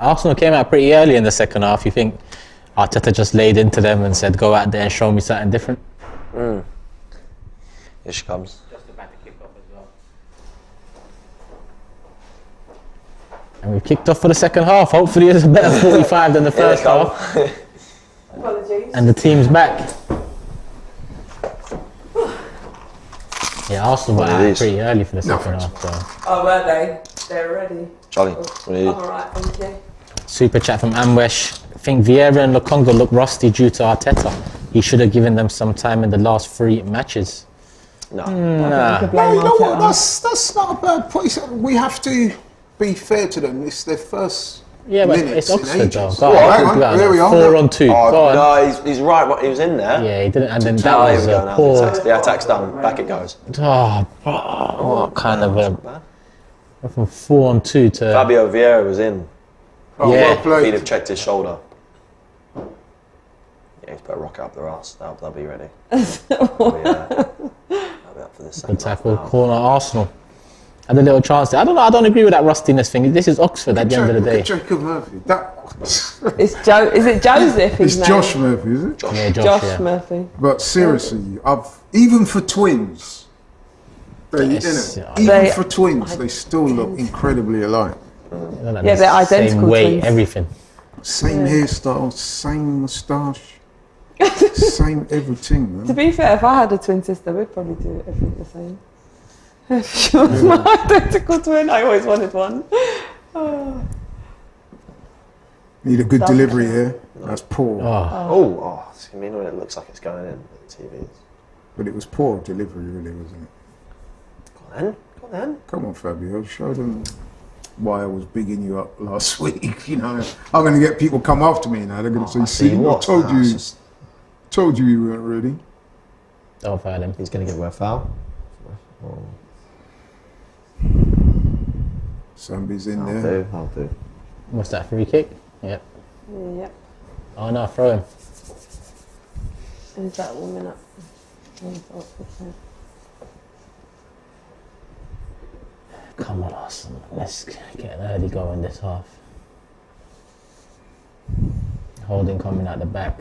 Arsenal came out pretty early in the second half. You think Arteta just laid into them and said, go out there and show me something different? Here she comes. Just about to kick off as well. And we've kicked off for the second half. Hopefully it's a better 45 than the first half. Apologies. And the team's back. Yeah, Arsenal were out pretty early for the second half. So. Oh, were they? They're ready. Charlie, what do you need? I'm alright, thank you. Super chat from Amwesh. I think Vieira and Lokonga look rusty due to Arteta. He should have given them some time in the last 3 matches. No. Nah. No, you know what? That's not a bad point. We have to be fair to them. It's their first. Yeah, but minutes it's Oxford though. ages. Go on. There we are. 4 on 2. Oh, Go on. no, he's right. He was in there. Yeah, he didn't. And then Oh, that here was we go a now. poor. The attack's done. Back it goes. Oh, what kind of a. From 4 on 2 to. Fabio Vieira was in. Oh, Yeah. well played. He'd have checked his shoulder. Yeah, he's put a rocket up their arse. They'll be ready. They'll be up for this Good second half tackle, now. corner, Arsenal. Had a little chance there. I don't agree with that rustiness thing. This is Oxford at the end of the day. Jacob Murphy. Is it Joseph? It's his Josh name? Murphy, is it? Yeah, Josh yeah. Murphy. But seriously, even for twins, Yes, even They- for twins, they still look incredibly alike. Yeah, they're identical Same weight, twins. everything. Same hairstyle, same moustache, same everything, To man. be fair, if I had a twin sister, we'd probably do everything the same. She was my identical twin. I always wanted one. Oh. Need a good That's delivery true. here. That's poor. Oh, It's going to mean when it looks like it's going in the TVs. But it was poor delivery, really, wasn't it? Go on then. Come on, Fabio, show them why I was bigging you up last week. You know, I'm going to get people come after me now. They're going to say, "See, I told you you weren't ready." don't foul him. He's going to get a foul. Sambi's in there. I'll do. What's that, free kick? Yep. Yep. Oh no, throw him. Is that warming up? Come on, Arsenal. Let's get an early goal in this half. Holding coming out the back.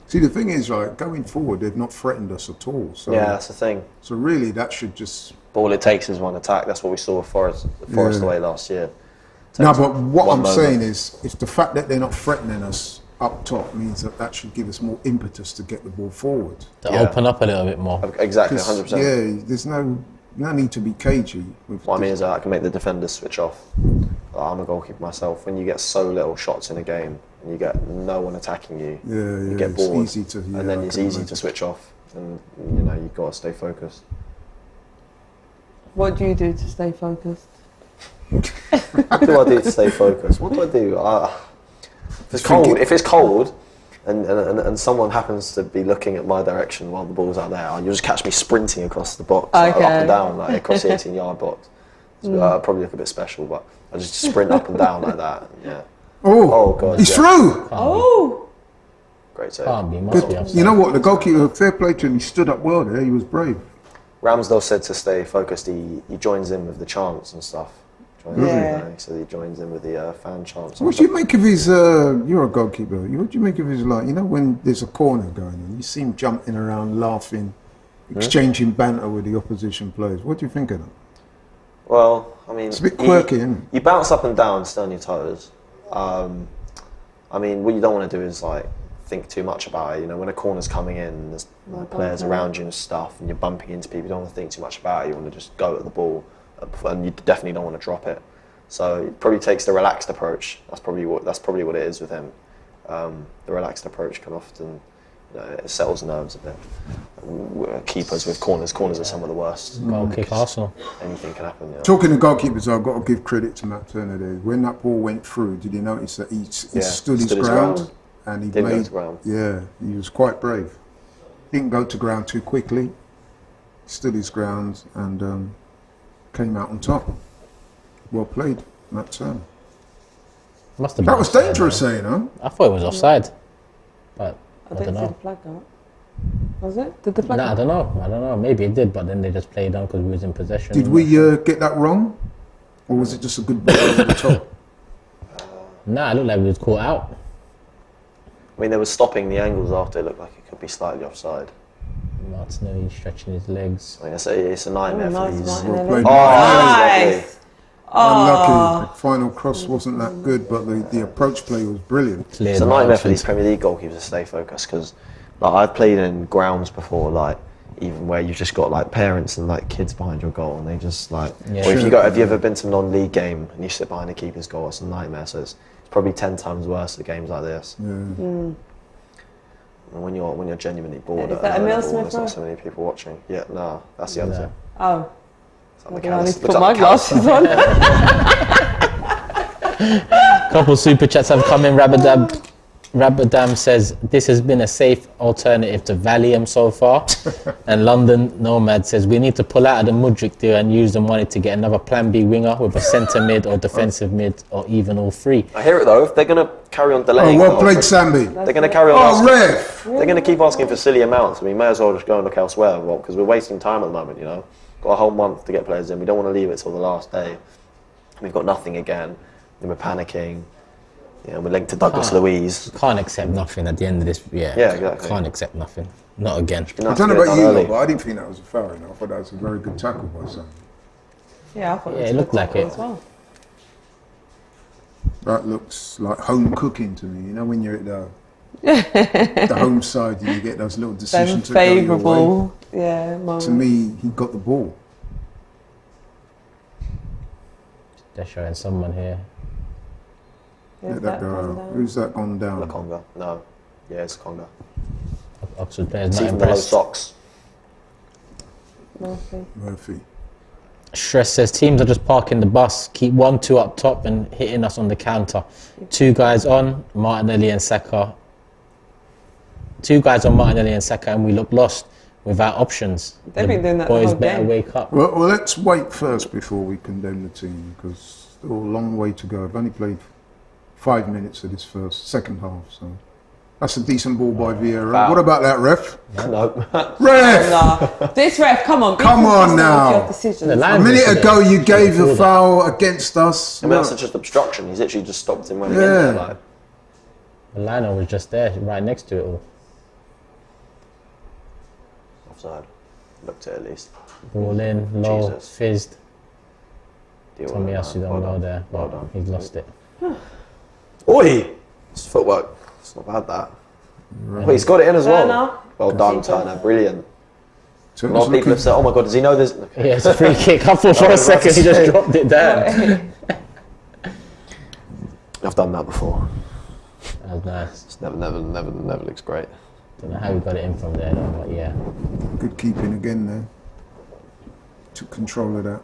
See, the thing is, like, going forward, they've not threatened us at all. So, Yeah, that's the thing. So really, that should just... But all it takes is one attack. That's what we saw with Forest away last year. No, but what I'm moment. saying is, if the fact that they're not threatening us up top means that should give us more impetus to get the ball forward. To open up a little bit more. Exactly, 100%. Yeah, there's no need to be cagey. What I mean is that I can make the defenders switch off. I'm a goalkeeper myself. When you get so little shots in a game and you get no one attacking you, you get bored, it's easy to, and then it's easy to switch off. And you know you've got to stay focused. What do you do to stay focused? What do I do to stay focused? What do I do? If it's cold, and someone happens to be looking at my direction while the ball's out there, you'll just catch me sprinting across the box, like, up and down, like across the 18-yard box. Probably look a bit special, but I just sprint up and down like that. Yeah. Oh God! He's through. Oh. Great save. Can't be, must be Good. offside. You know what? The goalkeeper, fair play to him. He stood up well there. He was brave. Ramsdale said to stay focused. He joins in with the chants and stuff. So he joins in with the fan chants. What do you make of his? You're a goalkeeper. What do you make of his? Like, you know, when there's a corner going on, you see him jumping around, laughing, exchanging banter with the opposition players. What do you think of that? Well, I mean, It's a bit quirky, isn't it? You bounce up and down, stay on your toes. I mean, what you don't want to do is like think too much about it. You know, when a corner's coming in, there's like, players around you and stuff, and you're bumping into people. You don't want to think too much about it. You want to just go at the ball, and you definitely don't want to drop it. So it probably takes the relaxed approach. That's probably what it is with him. The relaxed approach can often it settles nerves a bit. Keepers with corners are some of the worst. Goal kick Arsenal. Anything can happen. Yeah. Talking to goalkeepers, I've got to give credit to Matt Turner there. When that ball went through, did you notice that he stood his ground? And he Didn't go to ground. Yeah, he was quite brave. Didn't go to ground too quickly. Stood his ground and came out on top. Well played, Matt Turner. Must have been That was offside, dangerous, though. you know. I thought it was offside, but I don't see know. the flag go up. Was it? Did the flag? I don't know. Maybe it did, but then they just played on because we was in possession. Did we get that wrong, or was it just a good ball over the top? Nah, it looked like we was caught out. I mean, they were stopping the angles after. It looked like it could be slightly offside. Martinelli stretching his legs. I mean, it's a nightmare for these. Well played. Nice. Unlucky. The final cross wasn't that good, but the approach play was brilliant. Cleared It's a by nightmare for Oxford. these Premier League goalkeepers to stay focused because, like, I've played in grounds before, like even where you've just got like parents and like kids behind your goal, and they just like. Yeah. Or have you ever been to a non-league game and you sit behind a keeper's goal? It's a nightmare. So it's probably 10 times worse at games like this. Yeah. And when you're genuinely bored, Is at that another Emil level, there's Smith not so many people watching. Yeah, no, that's the other No. thing. Oh. It's like I need McAllister. to put my glasses on. Couple super chats have come in. Rabadam says this has been a safe alternative to Valium so far. And London Nomad says we need to pull out of the Mudryk deal and use the money to get another Plan B winger with a centre mid or defensive mid or even all three. I hear it though. If they're gonna carry on delaying, Well played, Sambi. they're gonna carry on. Oh, asking, ref! They're gonna keep asking for silly amounts. I mean, may as well just go and look elsewhere. Well, because we're wasting time at the moment. You know, got a whole month to get players in. We don't want to leave it till the last day. We've got nothing again. Then we're panicking. You know, we're linked to Douglas Luiz. Can't accept nothing at the end of this. Yeah, exactly. Can't accept nothing. Not again. I don't know about you, lot, but I didn't think that was a foul. You know? I thought that was a very good tackle by Sambi. Yeah, I thought Yeah, it looked like it. as well. That looks like home cooking to me. You know, when you're at the home side and you get those little Them decisions that go your way. favourable. Yeah, moments. To me, he got the ball. They're showing someone here. Let that go out. Who's that gone down? Conga. No. Yeah, it's Conga. Oxford players See not from the low impressed. socks. Murphy. Stress says teams are just parking the bus, keep 1-2 up top and hitting us on the counter. Two guys on Martinelli and Saka, and we look lost without options. They've been doing that the boys whole better game. wake up. Well, let's wait first before we condemn the team because still a long way to go. I've only played 5 minutes of this second half, so that's a decent ball by Vieira. Foul. What about that, ref? No. Ref! Nah, this ref, come on. be Come on consistent now. with your decisions. The A line minute was ago, you gave a that. foul against us. I mean, Look. that's just obstruction. He's literally just stopped him running Yeah. in there. Like, The liner was just there, right next to it all. offside. Looked at least. Ball in, low, Jesus. fizzed. Deal Tommy with it, Asu man. don't Well know done. there, Well but done. he's lost it. Oi! It's footwork. It's not bad, that. Wait, he's got it in as well. Turner. Well done, Turner. Brilliant. So A lot of people have said, oh my God, does he know this? Yeah, it's a free kick. I thought for a second he just dropped it down. I've done that before. That was nice. It's never looks great. Don't know how he got it in from there though, but yeah. Good keeping again there. Took control of that.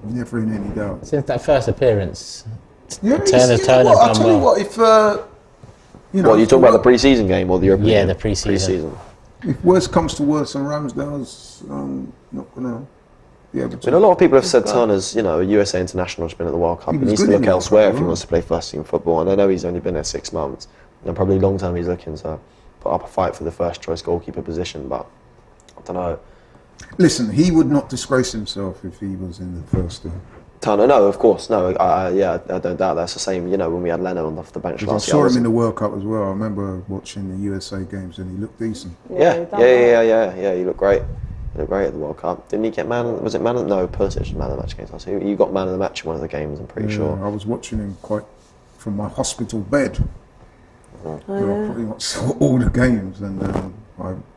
Never in any doubt. Since that first appearance, Yeah, Turner's I'll done tell you well. what, if What, you talking about the pre-season game or the European Yeah, game? the pre-season. if worse comes to worse and Ramsdale's not gonna be able I mean, to. a lot of people have said Turner's, a USA international, has been at the World Cup. He He was needs to good in look the World elsewhere Cup, if he right? wants to play first team football. And I know he's only been there 6 months. And probably long term he's looking to put up a fight for the first choice goalkeeper position. But I don't know. Listen, he would not disgrace himself if he was in the first team. Turner, no, of course, no. I don't doubt that's the same. When we had Leno off the bench Because I last saw year. him in the World Cup as well. I remember watching the USA games and he looked decent. Yeah, he done well. yeah. He looked great. He looked great at the World Cup. Didn't he get was it man? No, Pulisic was man of the match against us. He got man of the match in one of the games. I'm pretty sure. I was watching him quite from my hospital bed. I pretty much saw all the games, and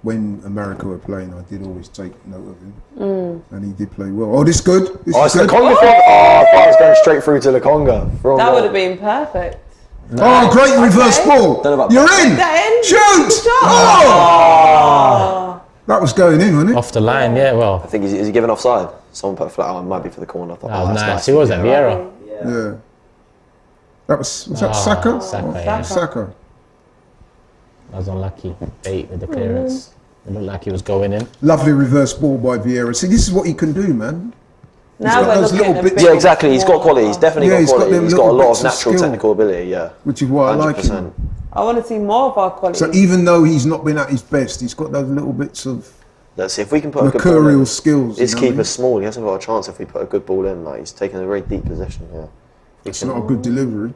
when America were playing, I did always take note of him, and he did play well. Oh, this good. This Oh, is it's good. Lakonga. I thought I was going straight through to Lakonga. That would have been perfect. Oh, great reverse ball. Don't know about You're in. Is that in? Shoot! Shot. Oh! That was going in, wasn't it? Off the line, yeah, well. I think is he given offside? Someone put a flat. Oh, it might be for the corner. I thought, That was that's nice. He was at Vieira. Yeah. That was that Saka? Saka, Oh, yeah. Saka. That was unlucky. Bait with the clearance. It looked like he was going in. Lovely reverse ball by Vieira. See, this is what he can do, man. Now got we're those looking little at a bits- bit Yeah, exactly. He's got quality. He's definitely Yeah, got he's got quality. them He's got a little lot bits of of natural skill. technical ability. Yeah, Which is why I like him. I want to see more of our quality. So even though he's not been at his best, he's got those little bits of let's see if we can put a good ball mercurial in. skills. His you know what I keeper's small. He hasn't got a chance if we put a good ball in. Like he's taking a very deep position. Yeah, mean? It's not a good delivery.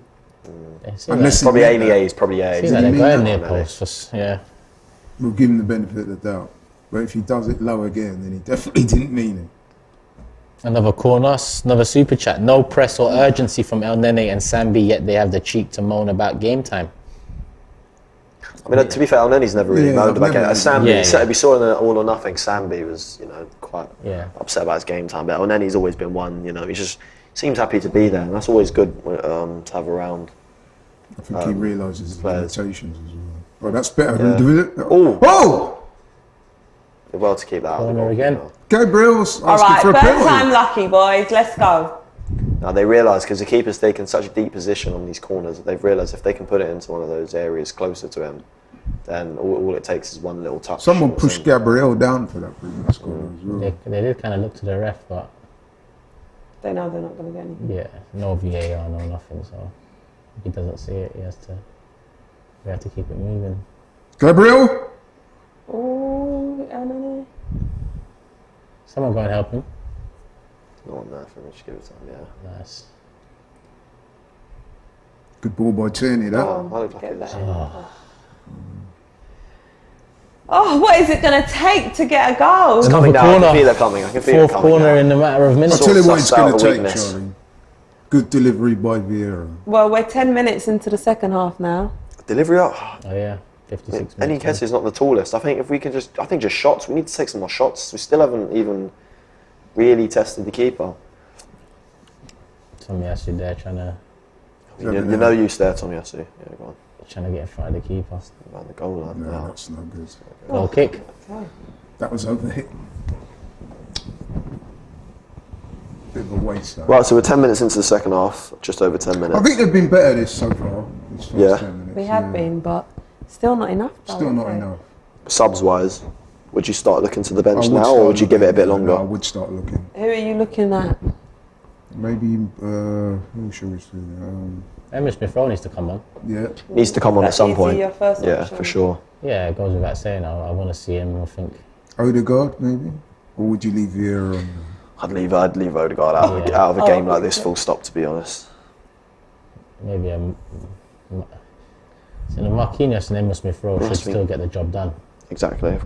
It seemed Unless like, he probably meant that. He's probably seemed Did like he they're mean going that? near post. Yeah. We'll give him the benefit of the doubt. But if he does it low again, then he definitely didn't mean it. Another corner, another super chat. No press or urgency from El Nene and Sambi, yet they have the cheek to moan about game time. I mean, to be fair, Elneny's never really Yeah, moaned I've about never it. really- Sambi, Yeah. we saw in the All or Nothing. Sambi was, quite Yeah. upset about his game time. But Elneny's always been one. He just seems happy to be there, and that's always good to have around. I think he realises his players. limitations as well. Oh, that's better Yeah. than doing it. Oh. Oh! Did well to keep that out of the Corner goal. again. Gabriel's All asking right, for a third penalty. time lucky, boys. Let's go. Now they realise, because the keeper's taken such a deep position on these corners, that they've realised if they can put it into one of those areas closer to him, then all it takes is one little touch. Someone It's pushed in. Gabriel down for that previous corner as well. They did kind of look to the ref, but They know they're not going to get any. yeah, no VAR, no nothing. So if he doesn't see it, we have to keep it moving. Gabriel? Oh, I don't know. Someone go and help him. No one there for me. Just give it to him. Yeah. Nice. Good ball by Tierney, that. Oh, I look like Get it was- that in. Oh, what is it going to take to get a goal? Another Coming down, I corner. can feel it coming. I can feel it Fourth coming corner now. in a matter of I'll minutes. tell you what it's Sussed out going to the take, weakness. Charlie. Good delivery by Vieira. Well, we're 10 minutes into the second half now. Delivery up. Oh yeah, 56 Any minutes. is not the tallest. I think if we can just shots. We need to take some more shots. We still haven't even really tested the keeper. Tommy Asu there trying to You're no use there, Tommy Asu. Yeah, go on. get in front of the keeper. Around the goal line. No, now. that's no good. Goal kick. That was overhit. Bit of a waste, though. Right, so we're 10 minutes into the second half. Just over 10 minutes. I think they've been better this so far. This first Yeah. 10 minutes, We have yeah. been, but still not enough. though, Still is not it? enough. Subs wise, would you start looking to the I bench would now, start or would you give it a bit looking, longer? no, I would start looking. Who are you looking at? Maybe, who shall we say? Emma Smith Rowe needs to come on. Yeah. Needs to come on at That's some easy, point. your first Yeah, option. for sure. Yeah, it goes without saying. I want to see him. I think Odegaard, maybe? Or would you leave Vieira on? I'd leave Odegaard out of a Oh, game like this. yeah. Full stop. To be honest. maybe so the Marquinhos and Emma Smith Rowe should Must be. still get the job done. Exactly, of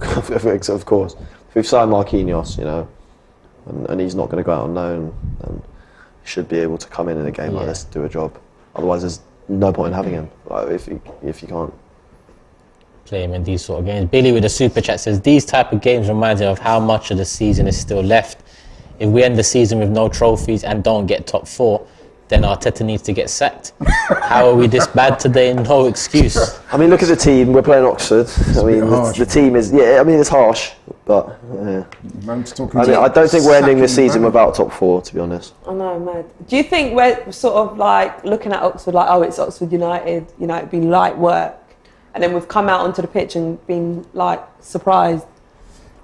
course. If we've signed Marquinhos, you know, and he's not going to go out on loan, then he should be able to come in a game like this to do a job. Otherwise, there's no point in having him. Like, if you can't play him in these sort of games. Billy with the super chat says these type of games remind me of how much of the season is still left. If we end the season with no trophies and don't get top 4, then Arteta needs to get sacked. How are we this bad today? No excuse. I mean, look at the team. We're playing Oxford. I mean, the team is... Yeah, I mean, it's harsh, but... Yeah. I don't think we're ending this season without top 4, to be honest. I know, mad. Do you think we're sort of like looking at Oxford like, oh, it's Oxford United, you know, it'd be light work, and then we've come out onto the pitch and been like surprised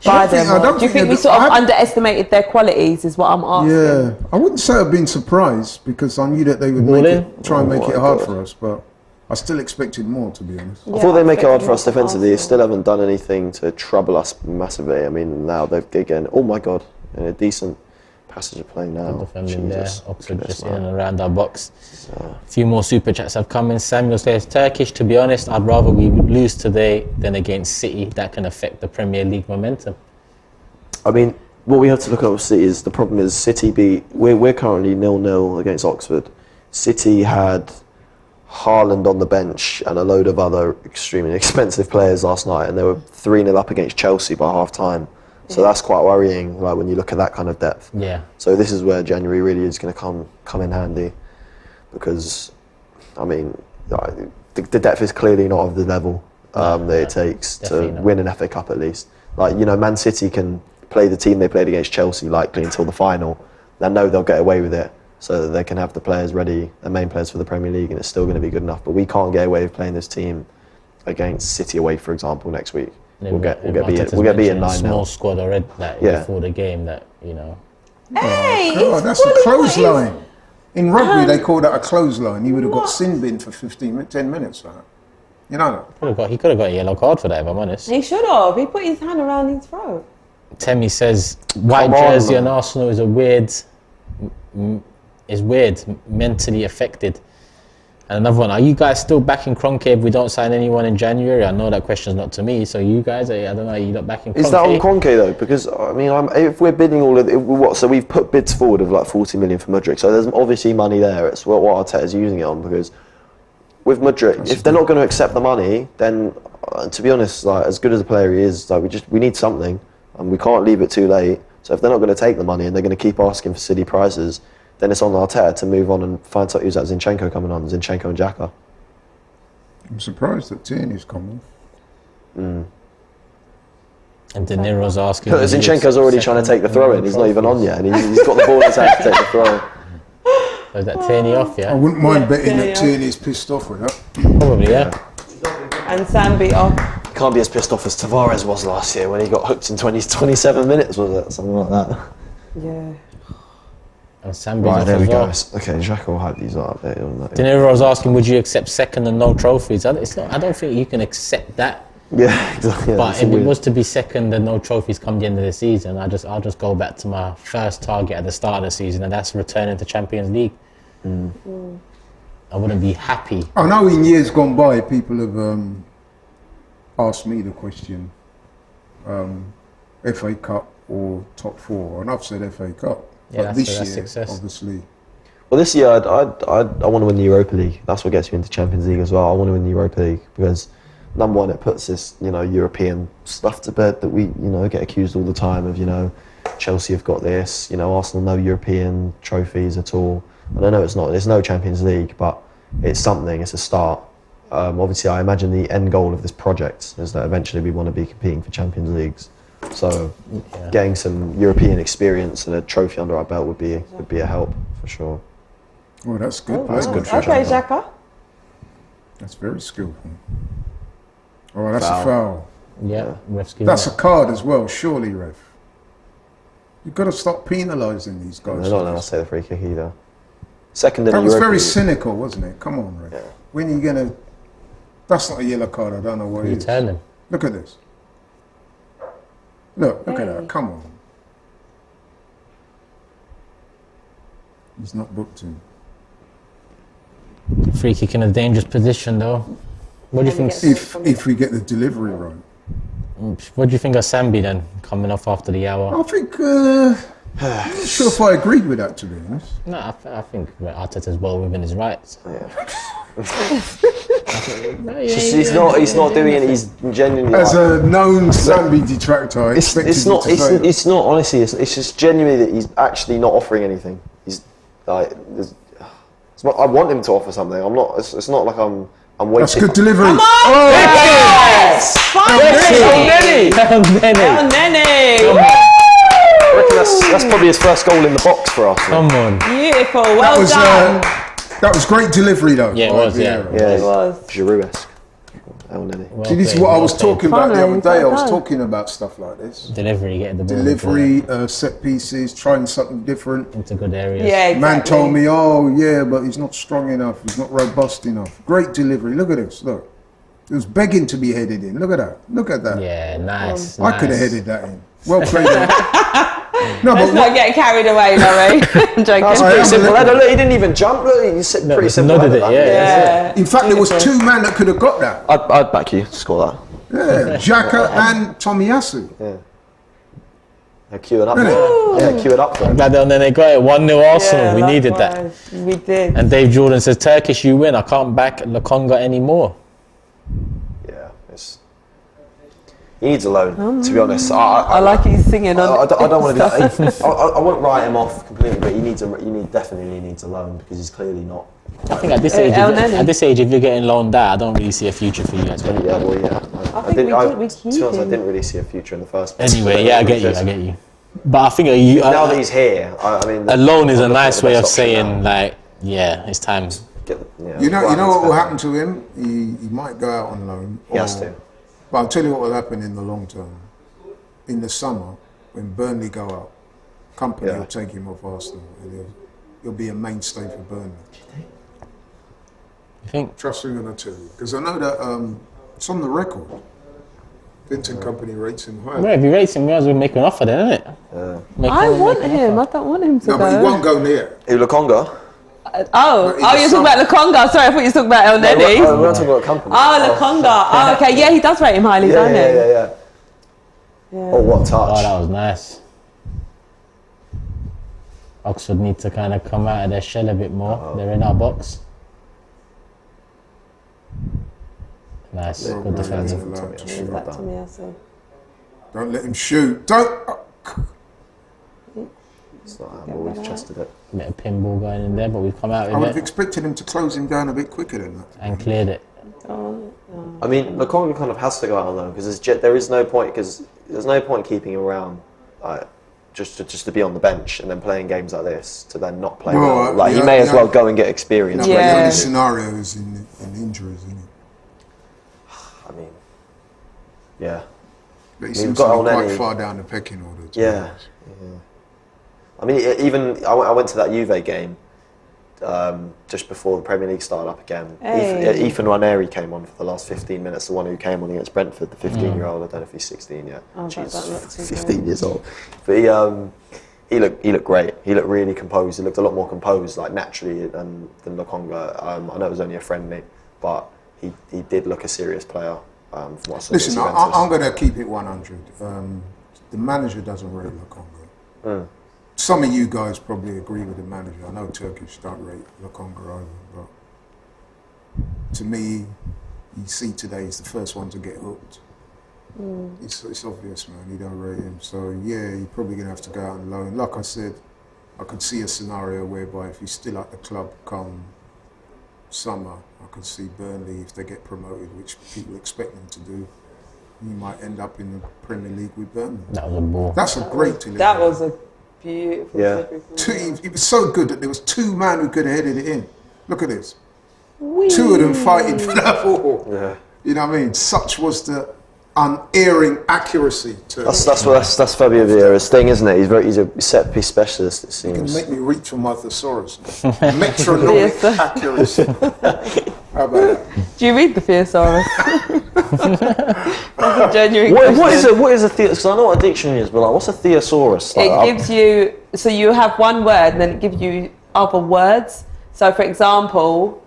by them? Do you think we sort of underestimated their qualities is what I'm asking? Yeah, I wouldn't say I've been surprised because I knew that they would try and make it hard for us, but I still expected more, to be honest. I thought they'd make it hard for us defensively. They still haven't done anything to trouble us massively. I mean, now they've again, oh my God, in a decent passage of play now. Defending there, Oxford just in and around our box. A few more super chats have come in. Samuel says, Turkish, to be honest, I'd rather we lose today than against City. That can affect the Premier League momentum. I mean, what we have to look at with City is the problem is City we're currently 0-0 against Oxford. City had Haaland on the bench and a load of other extremely expensive players last night, and they were 3-0 up against Chelsea by half time. So that's quite worrying, like when you look at that kind of depth. Yeah. So this is where January really is going to come in handy, because, I mean, the depth is clearly not of the level that it takes to win an FA Cup at least. Like, you know, Man City can play the team they played against Chelsea likely until the final. They know they'll get away with it, so that they can have the players ready, the main players for the Premier League, and it's still going to be good enough. But we can't get away with playing this team against City away, for example, next week. We'll get beaten 9-0. Small squad already before the game that, you know. Hey, God, that's a clothesline. In rugby, they call that a clothesline. He would have got sin bin for 10 minutes for that. You know that? He could have got a yellow card for that, if I'm honest. He should have. He put his hand around his throat. Temi says, white jersey on Arsenal is weird, mentally affected. And another one, are you guys still backing Kroenke if we don't sign anyone in January? I know that question's not to me, so you guys, I don't know, are you not backing Kroenke? Is that on Kroenke though? Because, I mean, if we're bidding all of it, so we've put bids forward of like 40 million for Mudryk, so there's obviously money there. It's what Arteta's using it on, because with Mudryk, if they're not going to accept the money, then to be honest, like, as good as a player he is, like, we need something, and we can't leave it too late. So if they're not going to take the money and they're going to keep asking for silly prices, then it's on Arteta to move on and find something. Who's that? Zinchenko coming on, Zinchenko and Xhaka. I'm surprised that Tierney's coming. And De Niro's asking. Zinchenko's already trying to take the throw in. He's not even on yet, and he's got the ball in his hand to take the throw in. So is that Tierney off, yeah? I wouldn't mind betting that Tierney's pissed off with that. Probably, yeah. And Sam beat off. Can't be as pissed off as Tavares was last year when he got hooked in 27 minutes, was it? Something like that. Yeah. And Sam right, there we go. Okay, Xhaka will hype these up. De Niro was asking, would you accept second and no trophies? I don't think you can accept that. Yeah, exactly. But if it was to be second and no trophies come the end of the season, I'll just go back to my first target at the start of the season, and that's returning to Champions League. I wouldn't be happy. I know in years gone by, people have asked me the question, FA Cup or top 4, and I've said FA Cup. Yeah, but this year, success. Obviously. Well, this year I want to win the Europa League. That's what gets you into Champions League as well. I want to win the Europa League because, number one, it puts this, you know, European stuff to bed that we, you know, get accused all the time of. You know, Chelsea have got this. You know, Arsenal no European trophies at all. And I know it's not. There's no Champions League, but it's something. It's a start. Obviously, I imagine the end goal of this project is that eventually we want to be competing for Champions Leagues. So, getting some European experience and a trophy under our belt would be a help for sure. Oh, that's good. Oh, that's good for Xhaka. That's very skillful. Oh, that's a foul. Yeah, that's a card as well, surely, ref. You've got to stop penalising these guys. They're not allowed to say the free kick either. Second in that the was Europa very League. cynical, wasn't it? Come on, ref. Yeah. When are you going to... That's not a yellow card, I don't know what it is. Tell him. Look at this. Look at that, come on. He's not booked in. Free kick in a dangerous position though. What do you think? If we get the delivery right. What do you think of Sambi then, coming off after the hour? I think, I'm not sure if I agreed with that, to be honest. No, I think Arteta's well within his rights. He's not doing it. He's genuinely. As a known Sambi detractor, I expected it's not. It's not honestly. It's just genuinely that he's actually not offering anything. He's like. I want him to offer something. I'm not. It's not like I'm waiting. That's good delivery. Come on! Oh, Yes! El Nene! I reckon that's probably his first goal in the box for us. Come on. Beautiful, well done. That was great delivery, though. Yeah, it was. Yeah, It was. Giroud-esque. El Nene. Well See, this is played, what I well was played. talking about the other day. I was Fun. talking about stuff like this. Delivery, getting the ball Delivery, set pieces, trying something different. into good areas. Yeah, exactly. Man told me, oh yeah, but he's not strong enough. He's not robust enough. Great delivery. Look at this. Look, it was begging to be headed in. Look at that. Look at that. Yeah, nice. I could have headed that in. Well played. No, Let's but not get carried away, Laurie. I'm joking. That's pretty simple. Look, he didn't even jump. Look, he's pretty simple. nodded it, like yeah. that. in fact, there was two men that could have got that. I'd back you to score that. Yeah, Xhaka and Tomiyasu. Yeah, cue it up. Yeah, cue it up for him. Glad then they got it 1-0 Arsenal. We needed that. likewise. We did. And Dave Jordan says, Turkish, you win. I can't back Lokonga anymore. Yeah, he needs a loan. To be honest, I like he's singing on. I don't want to do that. I won't write him off completely, but he definitely needs a loan because he's clearly not. I think at this age, if you're getting loaned out, I don't really see a future for you guys. Yeah, well, yeah. I think we to be honest, I didn't really see a future in the first place. Anyway, yeah, I get you. But I think now that he's here, I mean, a loan is a nice way of option saying, now. like, yeah, it's time. You know what will happen to him? He might go out on loan. He has to. But I'll tell you what will happen in the long term. In the summer, when Burnley go out, company will take him off Arsenal, and he'll be a mainstay for Burnley. You think? Trust me when I tell you, because I know that it's on the record. Vinton Company rates him higher. Well, if he rates him, we might as well make an offer then, isn't it? I want him. I don't want him to No, go. but he won't go near. Lokonga? But you're it's talking about Lokonga. Sorry, I thought you were talking about El Nene. We're not talking about company. Lokonga. Oh, okay. Yeah, he does rate him highly, doesn't he? Yeah. Oh, what touch. Oh, that was nice. Oxford need to kind of come out of their shell a bit more. They're in our box. Nice. Well, Good well, defense. that's allowed to shoot. Back to me, I say. Don't let him shoot. Don't. It's not how we've trusted it. Bit of pinball going in there, but we've come out I would with have it expected him to close him down a bit quicker than that. and cleared it. I mean, Lokonga kind of has to go out on loan because there is no point keeping him around, just to be on the bench and then playing games like this to then not play well. Like he may as well go and get experience. No, but the only scenario is in injuries, isn't it? I mean, yeah. But he seems to be quite far down the pecking order. Yeah. I mean, even I went to that Juve game just before the Premier League started up again. Hey. Ethan Ranieri came on for the last 15 minutes, the one who came on against Brentford, the 15-year-old. I don't know if he's 16 yet. Oh, that 15 years old. But he looked great. He looked really composed. He looked a lot more composed, like naturally, than Lokonga. I know it was only a friendly, but he did look a serious player. From what I saw. Listen, I'm going to keep it 100. The manager doesn't rate Lokonga. Some of you guys probably agree with the manager. I know Turkish don't rate Lokonga over, but to me, you see today he's the first one to get hooked. It's obvious, man. He don't rate him. So yeah, you're probably going to have to go out on loan. Like I said, I could see a scenario whereby if he's still at the club come summer, I could see Burnley, if they get promoted, which people expect them to do, you might end up in the Premier League with Burnley. That was a ball. That's a great delivery. That was a beautiful delivery. It was so good that there was two men who could have headed it in. Look at this. Two of them fighting for that ball. Yeah. You know what I mean? Such was the unerring accuracy to That's Fabio Vieira's thing, isn't it? He's a set piece specialist, it You can seems. make me reach for my thesaurus. Metronomic accuracy. How about that? Do you read the thesaurus? That's a genuine question. What is a thesaurus? Because I know what a dictionary is, but like, what's a thesaurus? Like, It gives you, so you have one word and then it gives you other words. So for example,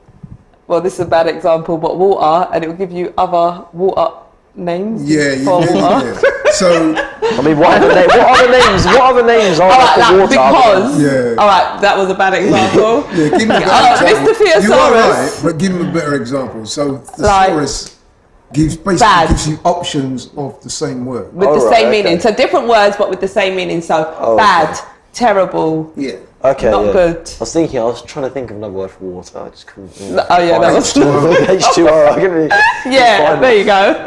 well, this is a bad example, but water, and it will give you other water names. Yeah, you for did, water. yeah. So, I mean, what other names are there for water? Because, Yeah. all right, that was a bad example. yeah, give him a better example. Mr. You are Theosaurus. right, but give him a better example. So, Like, thesaurus basically bad. gives you options of the same word. With the Oh, same right, meaning. okay. So different words, but with the same meaning. So Oh, bad, okay. terrible. Yeah. Okay, Not yeah. good. I was trying to think of another word for water. I just couldn't. Oh yeah, that was. H2O. I couldn't Yeah, find there it. you go.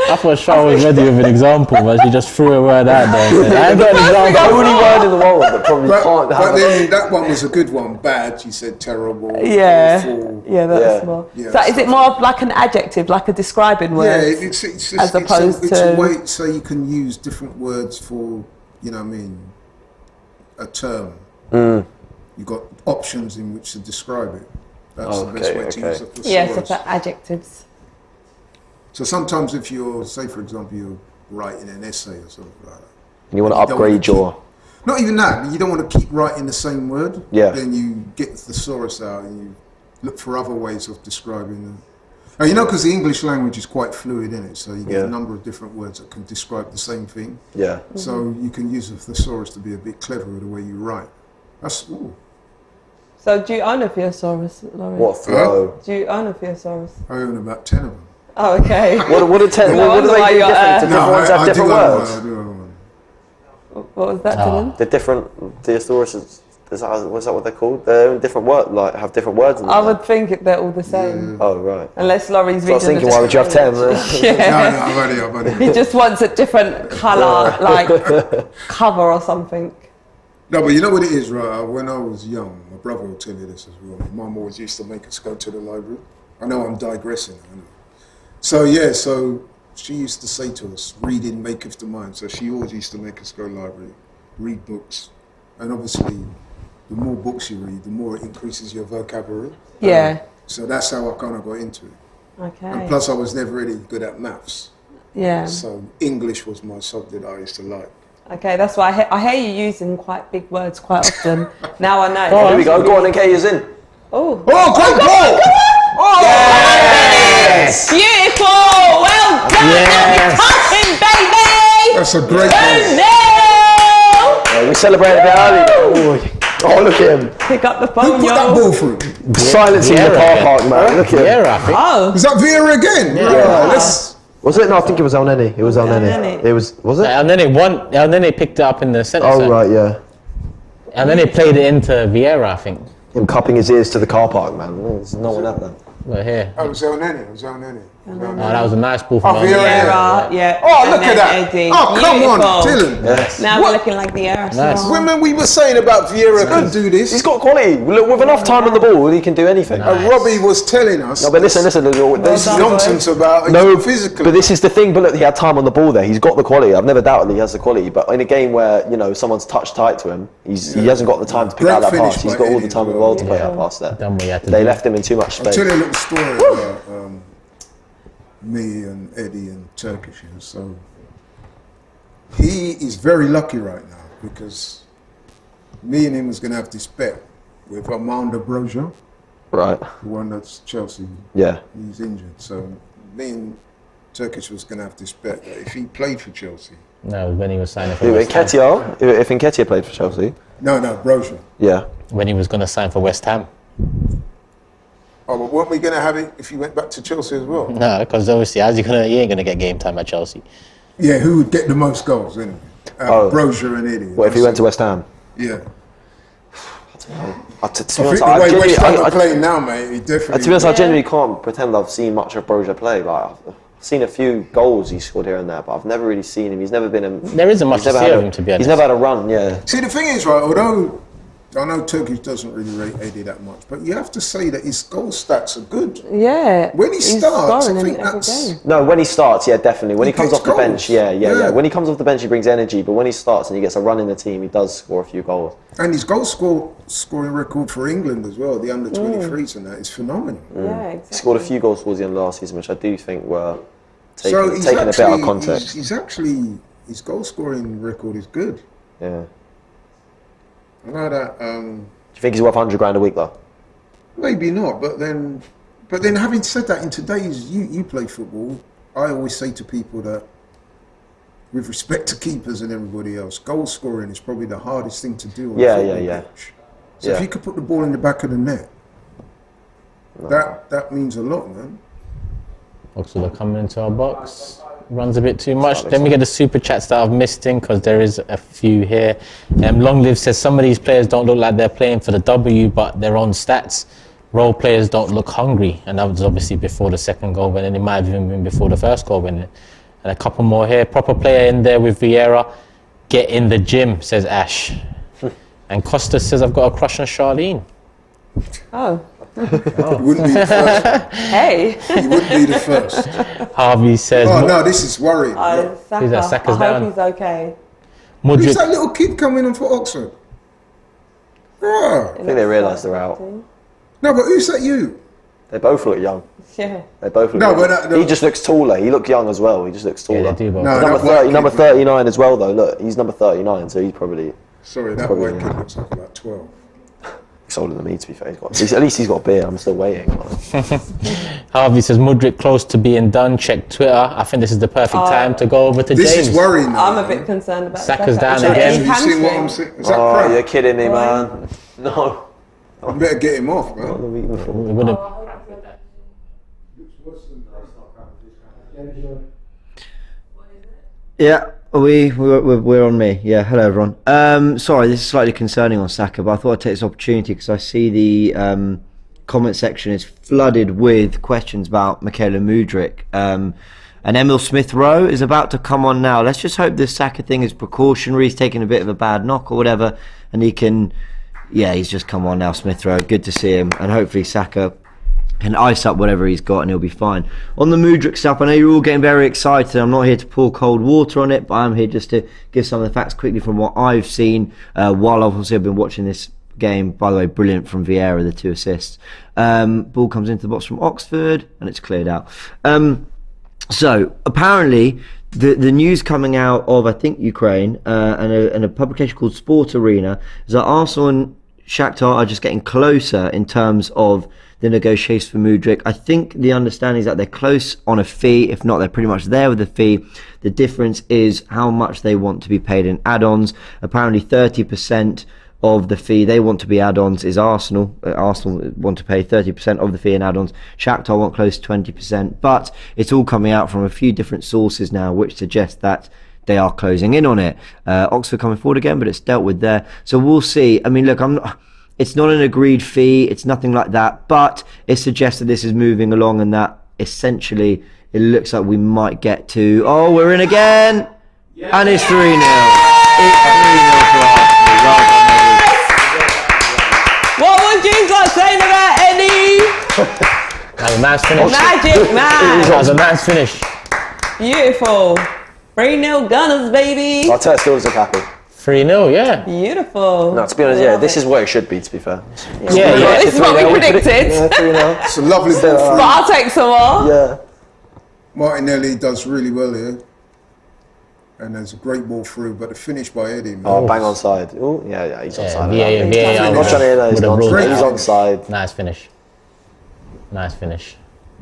I thought Shaw was ready with an example, but she just threw a word out there. And said, I ain't got an The example. only word in the world that probably can't But have. then that one was a good one. Bad, you said terrible. Yeah, Awful. yeah, that's Yeah. more. Yeah, So is it more of like an adjective, like a describing word? Yeah, it's as opposed it's to- a way so you can use different words for, you know what I mean, a term. You've got options in which to describe it. That's the best Okay, way to okay. use a thesaurus. Yeah, so for adjectives. So sometimes if you're, say for example, you're writing an essay or something like that. And you want to You don't wanna upgrade your. Not even that, you don't want to keep writing the same word. Yeah. Then you get the thesaurus out and you look for other ways of describing them. And you know, because the English language is quite fluid in it, so you get Yeah. a number of different words that can describe the same thing. Yeah. So you can use a thesaurus to be a bit clever with the way you write. That's ooh, So do you own a thesaurus, Laurie? What flow? Do you own a thesaurus? I own about 10 of them. Oh, okay. What do No they wonder why do you're, different? Do different ones have I different do own words? one, I do own one. What was that, Dylan? The different thesauruses. Was that what they're called? They're different word, like have different words in them. I would think they're all the same. Oh right. Unless Laurie's So I was reading thinking, why would you have 10? Yeah. No, I've only. He just wants a different colour, like cover or something. No, but you know what it is, right? When I was young, my brother will tell you this as well. My mum always used to make us go to the library. I know I'm digressing. I know. So yeah, so she used to say to us, "Reading maketh the mind." So she always used to make us go to the library, read books, and obviously, the more books you read, the more it increases your vocabulary. Yeah. So that's how I kind of got into it. Okay. And plus, I was never really good at maths. Yeah. So English was my subject I used to like. Okay, that's why I hear you using quite big words quite often. Now I know. Oh, here we go. Go on and Kay is in. Oh. Oh, great goal! Oh, yes! Beautiful! Well done! Yes. Touching, baby! That's a great goal. 2-0! Yeah, we celebrated a bit early. Oh, look at him. Pick up the Who phone, put that yo. ball through? Silencing the car park, man. Look at him. Yeah, I think. Oh. Is that Vieira again? Yeah. Let's. Was it? No, I think it was El Neni. It was El Neni. Neni. It was it? And then they picked it up in the centre. Oh, side. right, yeah. And then they played it into Vieira, I think. Him cupping his ears to the car park, man. There's no one out there. But here. Oh, it was El Neni. It was El Neni. Oh, that was a nice ball from Oh, Vieira. Vieira, yeah. Oh, And look then at that. Eddie. Oh, come on, Beautiful. Dylan. Yes. Now What? we're looking like the air. Nice. When we were saying about Vieira can do this, He's got quality. Look, with enough time on the ball, he can do anything. and Robbie was telling us No, but listen. this done, nonsense about No, physically. but this is the thing. But look, he had time on the ball there. He's got the quality. I've never doubted he has the quality. But in a game where someone's touched tight to him, he hasn't got the time to pick Great out that finish pass. He's by got all Eddie the time in as the well. world to play that pass there. Done what he had to They do. left him in too much I'll space. tell you a little story about me and Eddie and Turkish. So he is very lucky right now because me and him was going to have this bet with Armando Broja, Right. the one that's Chelsea. Yeah. He's injured. So me and Turkish was going to have this bet that if he played for Chelsea. No, when he was signing for If West Ham. Nketiah, if Nketiah played for Chelsea, No, Broja. yeah. When he was going to sign for West Ham. Oh, but weren't we going to have it if he went back to Chelsea as well? No, because obviously, he ain't going to get game time at Chelsea. Yeah, who would get the most goals, anyway? Broja and Eddie. What if he went to West Ham? Yeah. To I think the way West Ham are playing now, mate, he definitely... be honest, I genuinely can't pretend I've seen much of Broja play. Like, I've seen a few goals he scored here and there, but I've never really seen him. He's never been a... There isn't much to see of him, to be honest. He's never had a run, yeah. See, the thing is, right, although I know Turkish doesn't really rate Eddie that much, but you have to say that his goal stats are good. Yeah. When he He's starts, scoring I in think every that's... game. No, when he starts, yeah, definitely. When He he comes gets off the bench, goals. yeah. Yeah. When he comes off the bench, he brings energy, but when he starts and he gets a run in the team, he does score a few goals. And his goal scoring record for England as well, the under-23s and that, is phenomenal. Yeah, exactly. He scored a few goals towards the end of last season, which I do think were So taken a bit out of context. He's actually... His goal-scoring record is good. Yeah. I know that... Do you think he's worth 100 grand a week though? maybe not, but then But then, having said that, in today's you play football, I always say to people that, with respect to keepers and everybody else, goal scoring is probably the hardest thing to do on a football pitch. So if you could put the ball in the back of the net, that means a lot, man. Oxford are coming into our box. Runs a bit too much. Then we get the super chats that I've missed in, because there is a few here. Long Live says some of these players don't look like they're playing for the W, but their own stats. Role players don't look hungry, and that was obviously before the second goal, and it might have even been before the first goal. And a couple more here. Proper player in there with Vieira. Get in the gym, says Ash. And Costa says, I've got a crush on Charlene. Oh. You wouldn't be the first. Hey. You wouldn't be the first. Harvey says... Oh, no, this is worrying. Saka's I hope he's okay. Modric. Who's that little kid coming in for Oxford? Oh. I think they realise they're out. No, but who's that you? They both look young. Yeah. They both look young. He just looks taller. He looks young as well. He just looks taller. Yeah, they do both. No, number 39 as well, though. Look, he's number 39, so he's probably... Sorry, that white kid looks like about 12. He's older than me, to be fair. At least he's got a beard. I'm still waiting. Harvey says, Modric close to being done. Check Twitter. I think this is the perfect time to go over to James. This is worrying. I'm a bit concerned about Saka's down Saka. again. Have you seen what I'm saying? Is that crap? You're kidding me, man. No. I better get him off, man. We would have... Yeah, we're on me. Yeah, hello everyone. Sorry, this is slightly concerning on Saka, but I thought I'd take this opportunity because I see the comment section is flooded with questions about Michaela Mudryk. And Emil Smith-Rowe is about to come on now. Let's just hope this Saka thing is precautionary. He's taking a bit of a bad knock or whatever, and he can... Yeah, he's just come on now, Smith-Rowe. Good to see him, and hopefully Saka can ice up whatever he's got and he'll be fine. On the Mudryk stuff, I know you're all getting very excited. I'm not here to pour cold water on it, but I'm here just to give some of the facts quickly from what I've seen while obviously I've been watching this game. By the way, brilliant from Vieira, the 2 assists. Ball comes into the box from Oxford and it's cleared out. So apparently the news coming out of, I think, Ukraine and a publication called Sport Arena is that Arsenal and Shakhtar are just getting closer in terms of the negotiations for Mudryk. I think the understanding is that they're close on a fee. If not, they're pretty much there with the fee. The difference is how much they want to be paid in add-ons. Apparently 30% of the fee they want to be add-ons is Arsenal. Arsenal want to pay 30% of the fee in add-ons. Shakhtar want close to 20%. But it's all coming out from a few different sources now, which suggest that they are closing in on it. Oxford coming forward again, but it's dealt with there. So we'll see. I mean, look, it's not an agreed fee. It's nothing like that. But it suggests that this is moving along and that essentially it looks like we might get to... Oh, we're in again! Yeah. And it's 3-0. It's 3-0 for Arsenal. Well done, what would you got saying about Eddie? That was a nice finish. Magic man. That was a nice finish. Beautiful. 3-0 Gunners, baby. Arteta still looks happy. 3-0, yeah. Beautiful. No, to be honest, yeah, this is where it should be, to be fair. Yeah. This is what we predicted. Yeah, 3-0. It's a lovely ball But I'll take some more. Yeah. Martinelli does really well here. And there's a great ball through, but the finish by Eddie, man. Oh, bang on side. Oh, yeah, he's on side. VAR. I'm not trying to hear those nonsense. He's on side. Nice finish. Nice finish.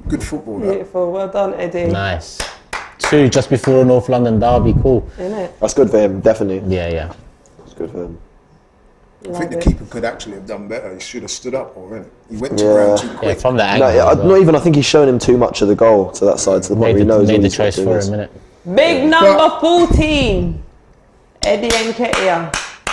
Good football, that. Beautiful. Well done, Eddie. Nice. 2 just before a North London derby. Cool. Isn't it? That's good for him, definitely. Yeah. It's good for him. I think the keeper could actually have done better. He should have stood up more, innit? He went to ground too quick. Yeah, from that angle. Not even. I think he's shown him too much of the goal to that side, to the point where he knows made what the he's got choice to do for this. a minute. Big number 14. Eddie Nketiah.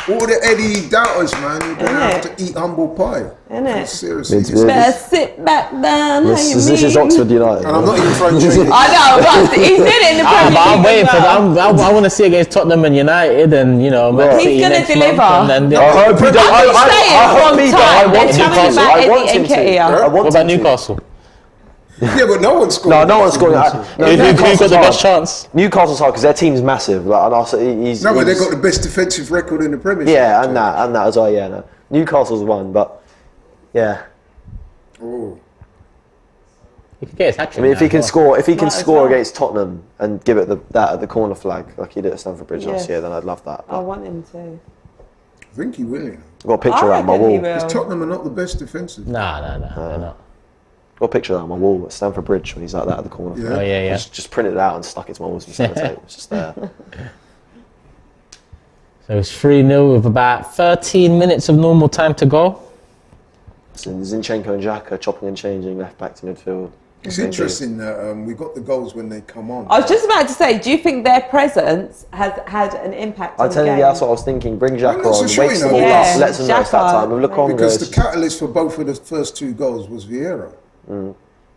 All the Eddie doubters, man, you're going to have to eat humble pie. Innit? Seriously. Better sit back down. This is Oxford United. And I'm not even trying to I know, but he did it in the Premier League. I'm waiting for well. that. I want to see against Tottenham and United, and you know, Man City He's going to next deliver. month, and then, I hope he does. I want him What about Newcastle? Yeah, but no one's scored. No one's scoring. Who got the best chance? Newcastle's hard because their team's massive. Like, and also he's but they've got the best defensive record in the Premier League. Yeah, and that as well. Yeah, no. Newcastle's won, but yeah. Oh. He could get his hat trick. I mean, if he can Might score well. against Tottenham and give it that at the corner flag like he did at Stamford Bridge last year, then I'd love that. I want him to. I think he will. I've got a picture around my reckon he wall. will. Because Tottenham are not the best defensive. Nah, they're not. Got a picture of that on my wall at Stamford Bridge when he's like that at the corner. Yeah. Oh yeah. Just printed it out and stuck it to my wall. Some sellotape. It's just there. So it's 3-0 with about 13 minutes of normal time to go. So Zinchenko and Xhaka chopping and changing left back to midfield. It's interesting that we got the goals when they come on. I was just about to say, do you think their presence has had an impact on I'm the telling game? you, that's what I was thinking. Bring Xhaka I'm not so on, sure, waste you the know, ball Yeah, up, lets them know it's that Xhaka, time. With Lukonga, because it's the catalyst for both of the first 2 goals was Vieira.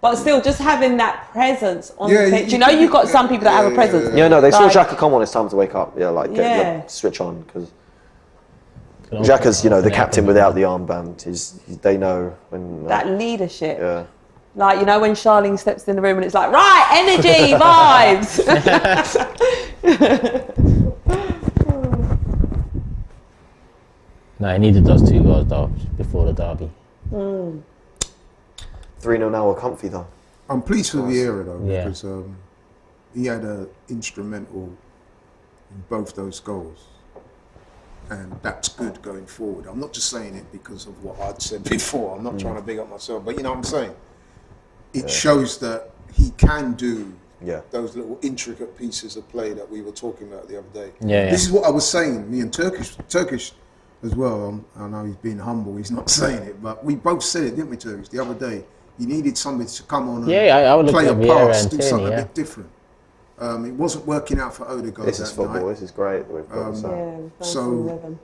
But still, just having that presence on Yeah, the pitch. You know, you've got some people that have a presence. yeah, no, they saw Like- Xhaka come on. It's time to wake up. Yeah, like Yeah. switch on because Xhaka's, you know, the captain without the armband. They know when That leadership. yeah. Like, you know, when Charlene steps in the room and it's like, right, energy, vibes. No, he needed those 2 goals though before the derby. 3-0 now. We're comfy though. I'm pleased for Vieira though, Yeah. because he had an instrumental in both those goals. And that's good going forward. I'm not just saying it because of what I'd said before. I'm not trying to big up myself, but you know what I'm saying? It shows that he can do those little intricate pieces of play that we were talking about the other day. Yeah. This is what I was saying, me and Turkish as well. I know he's being humble, he's not saying it, but we both said it, didn't we, Turkish, the other day? You needed somebody to come on and I would look play a at Vieira pass, and do Tierney, something yeah. a bit different. It wasn't working out for Odegaard This is that football. night. This is great. That we've got Yeah, we've found So- some rhythm.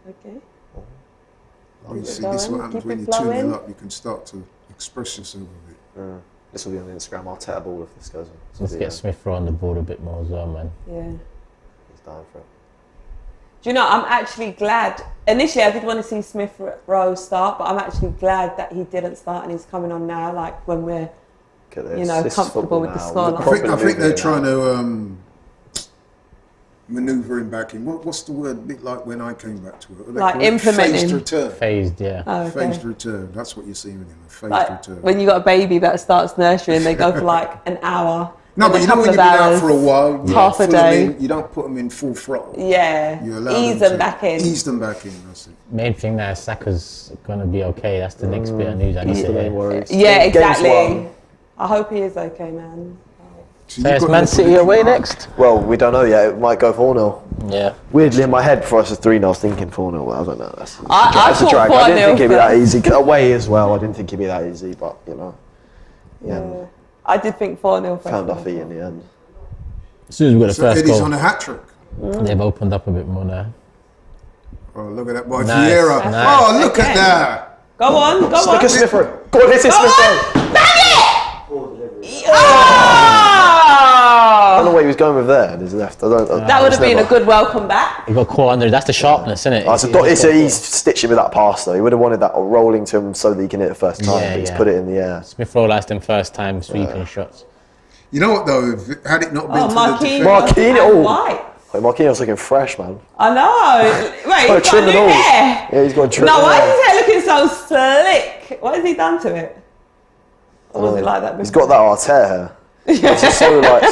Okay. You see, going, this is what happens keep when it you're 2-0 flowing. up, you can start to express yourself a bit. This will be on Instagram. I'll take a ball if this goes on. Let's get Smith Rowe on the board a bit more as well, man. Yeah. He's dying for it. Do you know, I'm actually glad. Initially, I did want to see Smith Rowe start, but I'm actually glad that he didn't start and he's coming on now, like when we're, Look at this. you know, This is comfortable football with the now. scoreline. I think they're trying to manoeuvre him back in. What's the word? A bit like when I came back to it. Like implementing. Phased return. Phased, yeah. Oh, okay. Phased return. That's what you're seeing with him. A phased Like return. when you got a baby that starts nursery and they go for like an hour. No, and but a you know couple when of you've been out hours, for a while, you half a don't pull 'em day. in, you don't put them in full throttle. Yeah. You allow Ease them them back in. Ease them back in. That's it. Main thing now is Saka's going to be okay. That's the next bit of news I need That's to the main hear. worry. Yeah, Games exactly. won. I hope he is okay, man. So So you've it's got Man your City prediction away right. next? Well, we don't know yet. It might go 4-0. Yeah. Weirdly, in my head, for us, it's 3-0. I was thinking 4-0. Well, I don't know. That's I that's a thought drag. I didn't 4-0 think it'd be that first. easy. Away as well. I didn't think it'd be that easy, but you know, Yeah. I did think 4-0 first. found our feet in the end. As soon as we got the So first Eddie's goal, on a hat trick. they've opened up a bit more now. Oh, look at that boy, Nice, Vieira. nice. Oh, look Again. at that. Go on, go on. Look at Smith Rowe. Go on, hit it, Smith Rowe. I don't know what he was going with there in his left. I don't. That would have been a good welcome back. He got caught under. That's the sharpness, isn't it? He's stitching with that pass though. He would have wanted that rolling to him so that he can hit it first time. Yeah, but he's yeah. put it in the air. Smith Rowe likes them first time sweeping shots. You know what though? Had it not been Oh, for the defence, Marquinhos. and White. Wait, Marquinhos looking fresh, man. I know. Wait, Oh, he's got trim new and all. hair. Yeah, he's got trim. No, and why all. is his hair looking so slick? What has he done to it? Or was it like that before? He's got that artère hair. It's just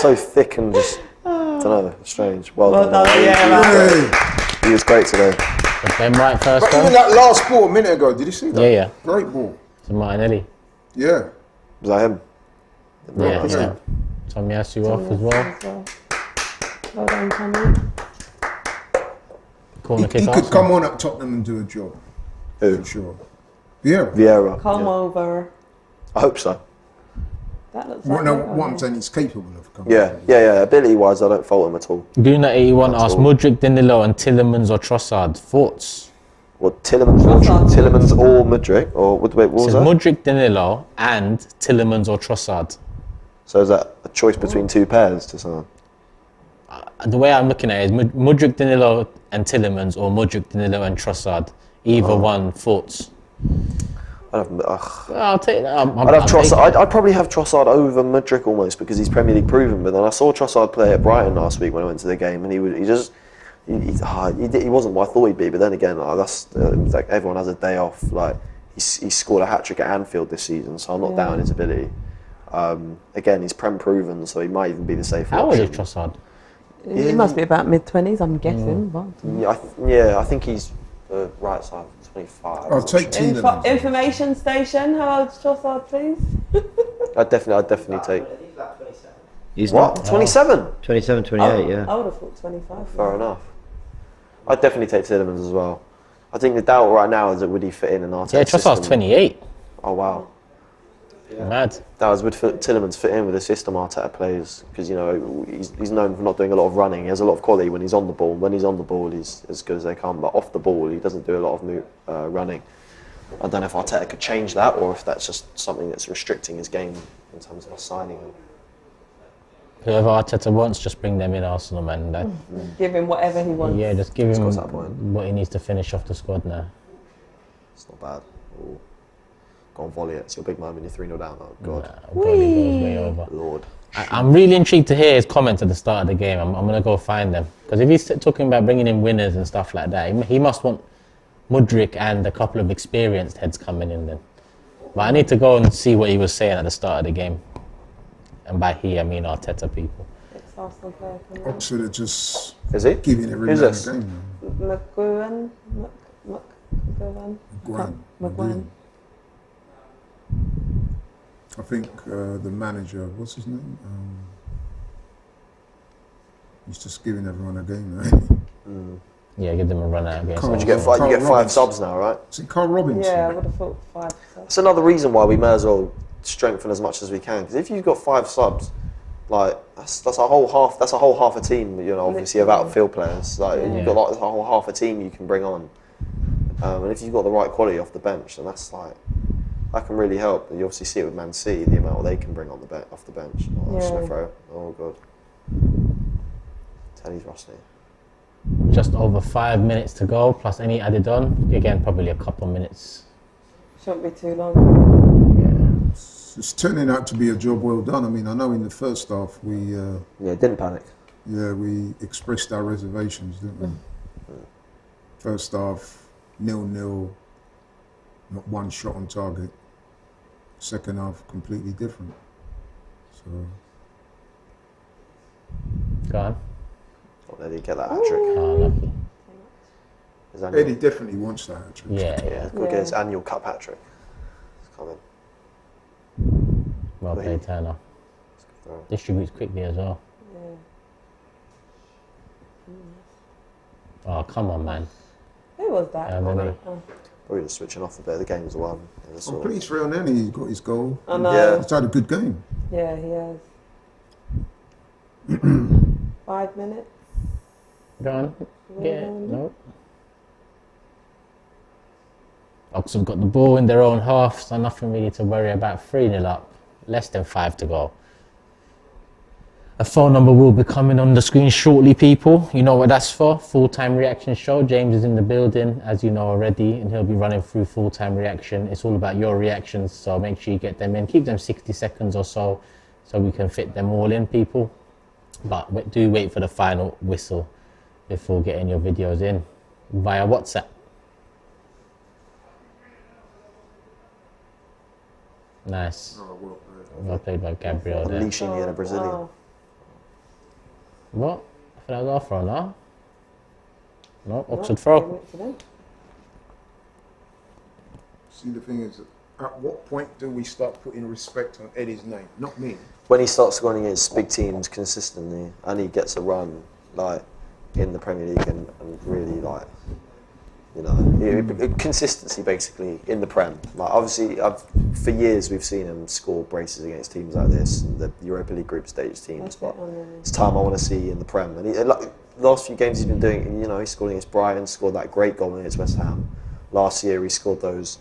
so thick and just, I don't know, strange. Well Well done. done, yeah, man. Hey. He was great today. The Ben White first But even goal. that last ball a minute ago, did you see that? Yeah, yeah. Great ball. To Martinelli. Yeah. Was that him? Yeah, Yeah. yeah. Tommy Asu off as well. Well done, Tommy. Corner kick He could Arsenal. come on at Tottenham and do a job, Who? for sure. Vieira. Vieira. Come Yeah. over. I hope so. That looks Well, like no, it, what I'm okay. saying, he's capable of coming. Yeah. Ability-wise, I don't fault him at all. Guna81 That's asked all. Mudryk, Danilo and Tillemans or Trossard. Thoughts? Well, Tillemans or Mudryk, or wait, what It was says that? Mudryk, Danilo and Tillemans or Trossard. So is that a choice between two pairs to someone? The way I'm looking at it is Mudryk, Danilo and Tillemans or Mudryk, Danilo and Trossard. Either one. Thoughts? I'll take that. I'd have Trossard. I'd probably have Trossard over Mudryk almost because he's Premier League proven. But then I saw Trossard play at Brighton last week when I went to the game, and he wasn't what I thought he'd be. But then again, that's like everyone has a day off. Like he scored a hat trick at Anfield this season, so I'm not doubting his ability. Again, he's Prem proven, so he might even be the safer How old option. is Trossard? He must be about mid-20s, I'm guessing. But Yeah, I think he's The right side, 25. I'll take Tielemans. Information station. How old's Trossard, please? I'd definitely take. He's What? not 27? 27, 28, yeah. I would have thought 25. Fair enough. I'd definitely take Tielemans as well. I think the doubt right now is that would he fit in an Arteta Yeah, Trossard's system? 28. Oh wow. Mad. That was would Tielemans fit in with the system Arteta plays, because you know he's known for not doing a lot of running. He has a lot of quality when he's on the ball. When he's on the ball, he's as good as they come. But off the ball, he doesn't do a lot of running. I don't know if Arteta could change that, or if that's just something that's restricting his game in terms of us signing him. Whoever Arteta wants, just bring them in, Arsenal, man. Give him whatever he wants. Yeah, just give him Scott's that point. what he needs to finish off the squad now. It's not bad. Ooh. Go on, volley it. It's your big man when you're 3-0 down. Oh God, Nah, volley goes way over. Lord. I'm really intrigued to hear his comments at the start of the game. I'm going to go find them. Because if he's talking about bringing in winners and stuff like that, he must want Mudryk and a couple of experienced heads coming in then. But I need to go and see what he was saying at the start of the game. And by he, I mean Arteta people. Ex-Arsenal player. Oxford are just Is he? giving every Who's man this? a game. McGowan. McGuinn. I think the manager, what's his name? He's just giving everyone a game, right? Yeah, give them a run out against Carl- You get Carl five Robinson. subs now, right? Is it Carl Robinson? Yeah, I would have thought 5. That's another reason why we may as well strengthen as much as we can. Because if you've got 5 subs, like that's a whole half. That's a whole half a team. You know, obviously of outfield players. Like you've got like a whole half a team you can bring on. And if you've got the right quality off the bench, then that can really help. You obviously see it with Man City, the amount they can bring on off the bench. Oh, Smith Rowe. Oh God. Teddy's rusty. Just over 5 minutes to go, plus any added on. Again, probably a couple minutes. Shouldn't be too long. It's turning out to be a job well done. I mean, I know in the first half we Didn't panic. we expressed our reservations, didn't we? First half 0-0, not one shot on target. Second half completely different. So Go on. Oh, did he get that hat trick? Oh, lucky. Eddie definitely wants that hat-trick. Yeah. Go get his annual cup hat trick. It's coming. Well played, Turner. Distributes quickly as well. Oh, come on, man. Who was that? Probably just switching off a bit. The game's won. I'm pleased for Elneny. He's got his goal. I know. Yeah. He's had a good game. Yeah, he has. 5 minutes. Go on. Yeah, no. Oxford got the ball in their own half, so nothing really to worry about. 3-0 up, less than 5 to go. A phone number will be coming on the screen shortly, people. You know what that's for? Full-time reaction show. James is in the building, as you know already, and he'll be running through full-time reaction. It's all about your reactions, so make sure you get them in. Keep them 60 seconds or so we can fit them all in, people. But do wait for the final whistle before getting your videos in via WhatsApp. Nice. Well played by Gabriel there. Unleashing the inner Brazilian. What? I thought that was our throw, no? No, Oxford throw. See, the thing is, at what point do we start putting respect on Eddie's name? Not me. When he starts scoring against big teams consistently, and he gets a run like in the Premier League and really like, you know, consistency basically in the Prem. Like obviously, for years we've seen him score braces against teams like this, the Europa League group stage teams. But it's time I want to see in the Prem. And he, like the last few games he's been doing, you know, he scored against Brighton, scored that great goal against West Ham. Last year he scored those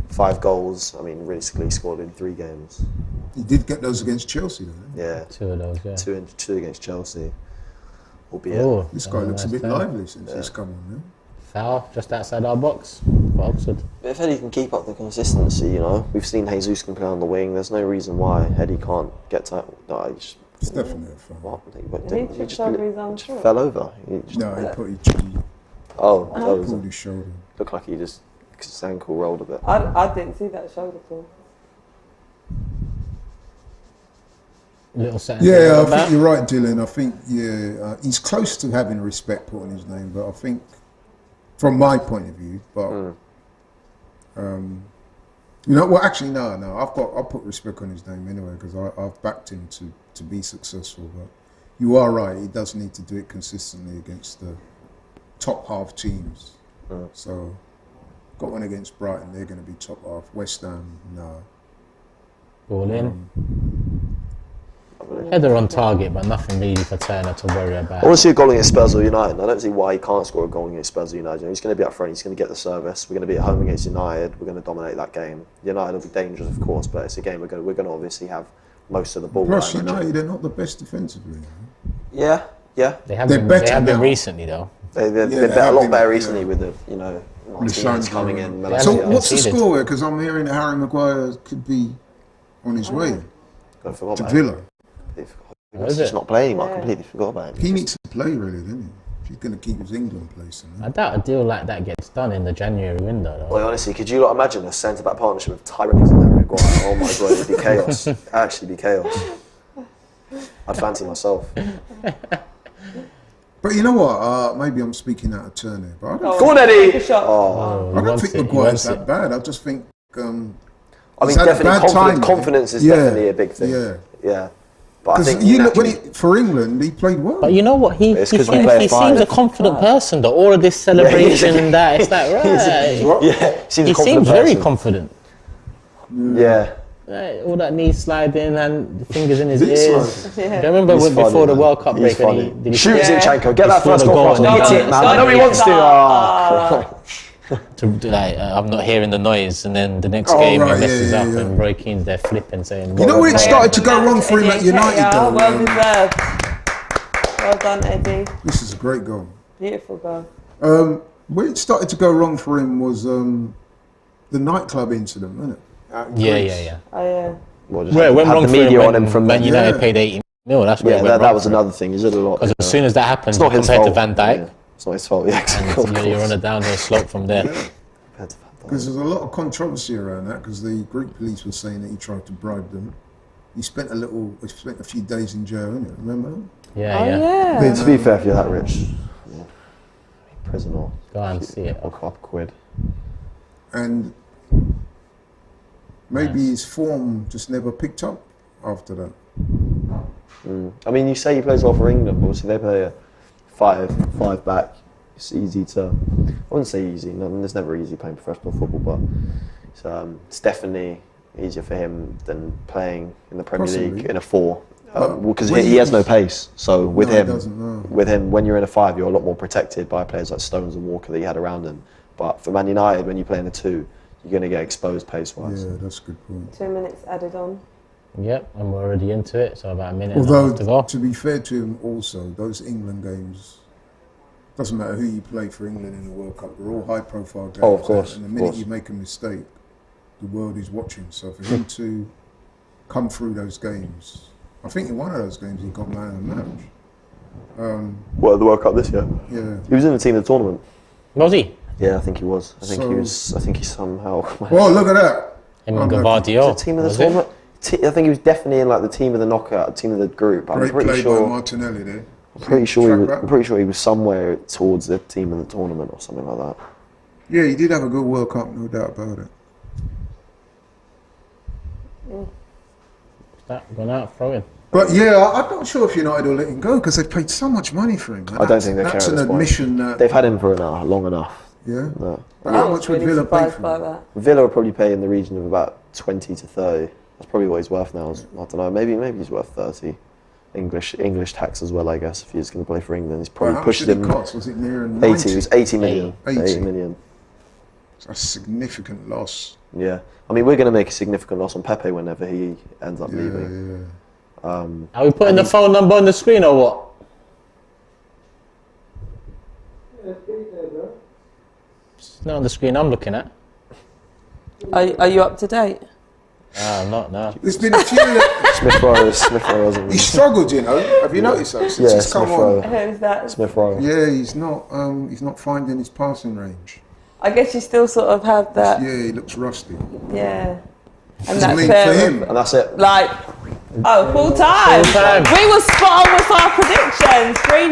5 goals. I mean, realistically, he scored in 3 games. He did get those against Chelsea, though. Yeah, 2 of those, yeah. 2 against Chelsea. Albeit, This guy looks a bit lively since he's come on, man. Foul just outside our box for Oxford. if Eddie can keep up the consistency, you know, we've seen Jesus can play on the wing. There's no reason why Eddie can't get to. No, he just, It's definitely a foul. what? He tripped over his own foot. fell over. He just, No, he that pulled his shoulder. looked like he just his ankle rolled a bit. I didn't see that shoulder pull. Little something Yeah, I like think that. you're right, Dylan. I think, he's close to having respect put on his name, but I think from my point of view. But you know, well, actually, no. I'll put respect on his name anyway because I've backed him to be successful. But you are right; he does need to do it consistently against the top half teams. So, got one against Brighton; they're going to be top half. West Ham, no. All in. Header on target, but nothing really for Turner to worry about. I want to see a goal against Spurs or United. I don't see why he can't score a goal against Spurs or United. He's going to be up front. He's going to get the service. We're going to be at home against United. We're going to dominate that game. United will be dangerous, of course, but it's a game we're going to obviously have most of the ball. Plus, United, they're not the best defensively. Yeah. They have been recently, though. They've been a lot better recently with the, Martinez coming in. So what's the score here? Because I'm hearing that Harry Maguire could be on his way to Villa. He's just not playing. I completely forgot about him. He needs to play, really, doesn't he? If he's going to keep his England place. I doubt a deal like that gets done in the January window, though. Well, honestly, could you imagine a centre-back partnership with Tyrone and Harry Maguire? Oh my god, it'd be chaos. Actually be chaos. I'd fancy myself. But you know what? Maybe I'm speaking out of turn here. But I don't Go on, Eddie! I don't think Maguire's that bad. I just think... I mean, definitely confidence is definitely a big thing. Yeah. But I think you look for England, he played well. But you know what? He seems a confident person. Though all of this celebration and that, it's like he seems very confident. Yeah. All that knee sliding and the fingers in his ears. I remember before the World Cup break, he shoots Zinchenko. Get that first goal. I know he wants to. I'm not hearing the noise, and then the next game he messes up, and Roy Keane's there flipping, saying, "You know where it started to go wrong for him at United, though." Well deserved. Well done, Eddie. This is a great goal. Beautiful goal. Where it started to go wrong for him was the nightclub incident, wasn't it? Yeah. Oh yeah. Where it went wrong for him on him from Man United paid 80 mil. That's where it went wrong. That was another thing. Is it a lot? Because as soon as that happened, compared to Van Dijk. It's not his fault, and you're on a downhill slope from there. Because there's a lot of controversy around that, because the Greek police were saying that he tried to bribe them. He spent a few days in jail, didn't you? Remember? Yeah. To be fair, if you're that rich, prison or go and see it. A couple quid. And maybe his form just never picked up after that. I mean, you say he plays well for England, but obviously they play a five back. It's easy to, I wouldn't say easy, there's never easy playing professional football, but it's definitely easier for him than playing in the Premier League in a 4. Because he has no pace. So with him, when you're in a 5, you're a lot more protected by players like Stones and Walker that he had around him. But for Man United, when you play in a 2, you're going to get exposed pace-wise. Yeah, that's a good point. 2 minutes added on. Yep, and we're already into it, so about a minute and a half to go. Although, to be fair to him also, those England games, doesn't matter who you play for England in the World Cup, they're all high-profile games. Oh, of course. And the minute you make a mistake, the world is watching. So for him to come through those games, I think in one of those games he got man of the match. What, the World Cup this year? Yeah. He was in the team of the tournament. Was he? Yeah, I think he was. I think he somehow... Well, look at that. Him and Gavardio. Was it team of the tournament? I think he was definitely in the team of the knockout, team of the group. I'm pretty sure. By Martinelli there. I'm pretty sure he was somewhere towards the team of the tournament or something like that. Yeah, he did have a good World Cup, no doubt about it. That gone out throwing. But yeah, I'm not sure if United will let him go because they've paid so much money for him. I don't think they care. That's an admission that they've had him for long enough. Yeah. No. But how much would Villa pay for him? Villa would probably pay in the region of about 20 to 30. That's probably what he's worth now. I don't know. Maybe he's worth 30. English tax as well, I guess. If he's going to play for England, he's probably pushed him. Cost? Was it near 80? It was 80 million. 80 million. It's a significant loss. Yeah, I mean, we're going to make a significant loss on Pepe whenever he ends up leaving. Are we putting the phone number on the screen or what? It's not on the screen I'm looking at. Are you up to date? I'm not now. There's been a few. Smith Rowe. He struggled, you know. Have you noticed that? Since he's come on. Who's that? Smith Rowe. Yeah, he's not finding his passing range. I guess you still sort of have that. Yeah, he looks rusty. Yeah. And I mean, for him, and that's it. Like Oh, full time. Full time. We were spot on with our predictions. 3-0.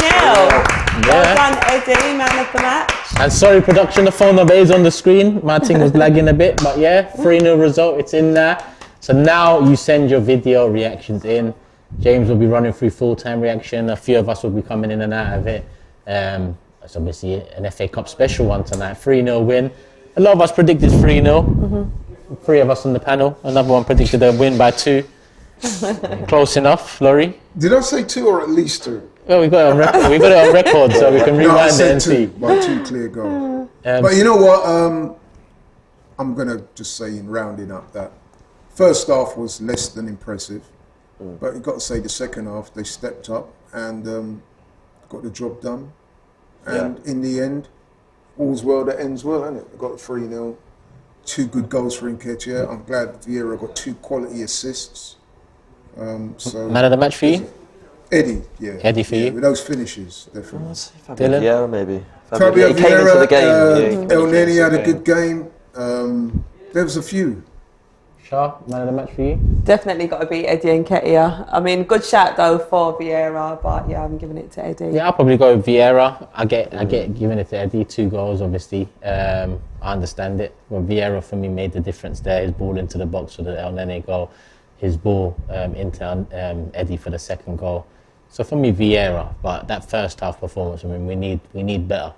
Well done, Eddie, man of the match. And sorry, production, the phone number is on the screen. My thing was lagging a bit, but yeah, 3-0 result, it's in there. So now you send your video reactions in. James will be running through full-time reaction. A few of us will be coming in and out of it. It's obviously an FA Cup special one tonight. 3-0 win. A lot of us predicted 3-0. 3 of us on the panel. Another one predicted a win by 2. Close enough, Laurie. Did I say 2 or at least 2? Well, we got it on record. We got it on record, so we can No, I rewind it said and 2 see. by 2 clear goals. But you know what? I'm gonna just say in rounding up that first half was less than impressive, but you got to say the second half they stepped up and got the job done. And in the end, all's well that ends well, isn't it? They got 3-0, 2 good goals for Nketiah. I'm glad Vieira got 2 quality assists. So Man of the match for you? Eddie, yeah. Eddie for you? With those finishes, definitely. Dylan? Yeah, maybe. Fabio He came into the game. Vieira, El Neni had a good game. There was a few. Shah, man of the match for you? Definitely got to be Eddie and Nketiah. I mean, good shout though for Vieira, but yeah, I'm giving it to Eddie. Yeah, I'll probably go with Vieira. I get giving it to Eddie. 2 goals, obviously. I understand it. Well, Vieira for me made the difference there. His ball into the box for the El Nene goal. His ball into Eddie for the second goal. So for me, Vieira. But that first half performance, I mean, we need better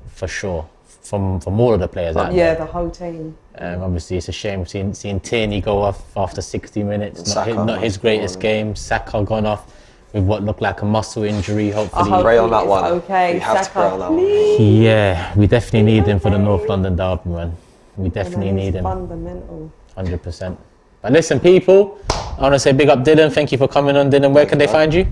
for sure from all of the players out Yeah, there. the whole team. Obviously, it's a shame seeing Tierney go off after 60 minutes. Saka, Not his greatest game. Saka gone off with what looked like a muscle injury. Hopefully, Pray on that one. Okay, We have to pray on that one. please. yeah, we definitely need him for the North London derby, man. We definitely need him, Fundamental. 100%. But listen, people, I want to say big up Dylan. Thank you for coming on, Dylan. Where can they find you?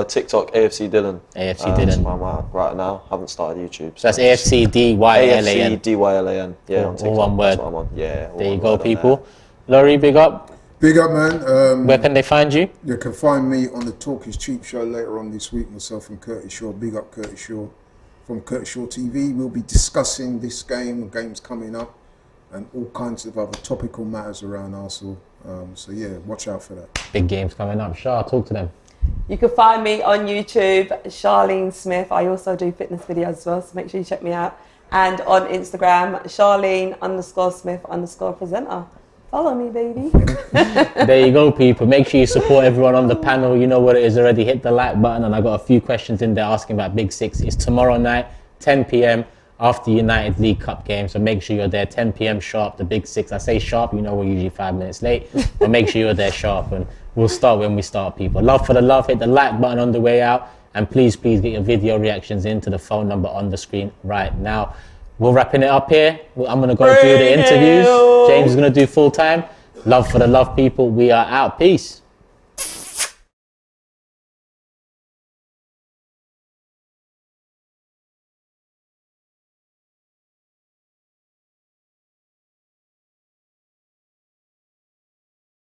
TikTok, AFC Dylan. AFC That's Dylan. where I'm at right now. Haven't started YouTube. So that's AFC DYLAN. AFC DYLAN. Yeah, on TikTok. All one word. That's what I'm on. Yeah. all There you one go, word on people. Laurie, big up. Big up, man. Where can they find you? You can find me on the Talk is Cheap show later on this week, myself and Curtis Shaw. Big up Curtis Shaw from Curtis Shaw TV. We'll be discussing this game, the games coming up, and all kinds of other topical matters around Arsenal. So yeah, watch out for that. Big games coming up. Shah, talk to them. You can find me on YouTube, Charlene Smith. I also do fitness videos as well, so make sure you check me out. And on Instagram, Charlene_Smith_presenter. Follow me, baby. There you go, people. Make sure you support everyone on the panel. You know what it is already. Hit the like button. And I got a few questions in there asking about Big Six. It's tomorrow night, 10 p.m. after United League Cup game. So make sure you're there 10 p.m. sharp, the Big Six. I say sharp, you know we're usually 5 minutes late. But make sure you're there sharp. And we'll start when we start, people. Love for the love. Hit the like button on the way out. And please get your video reactions into the phone number on the screen right now. We're wrapping it up here. I'm going to go do the interviews. James is going to do full time. Love for the love, people. We are out. Peace.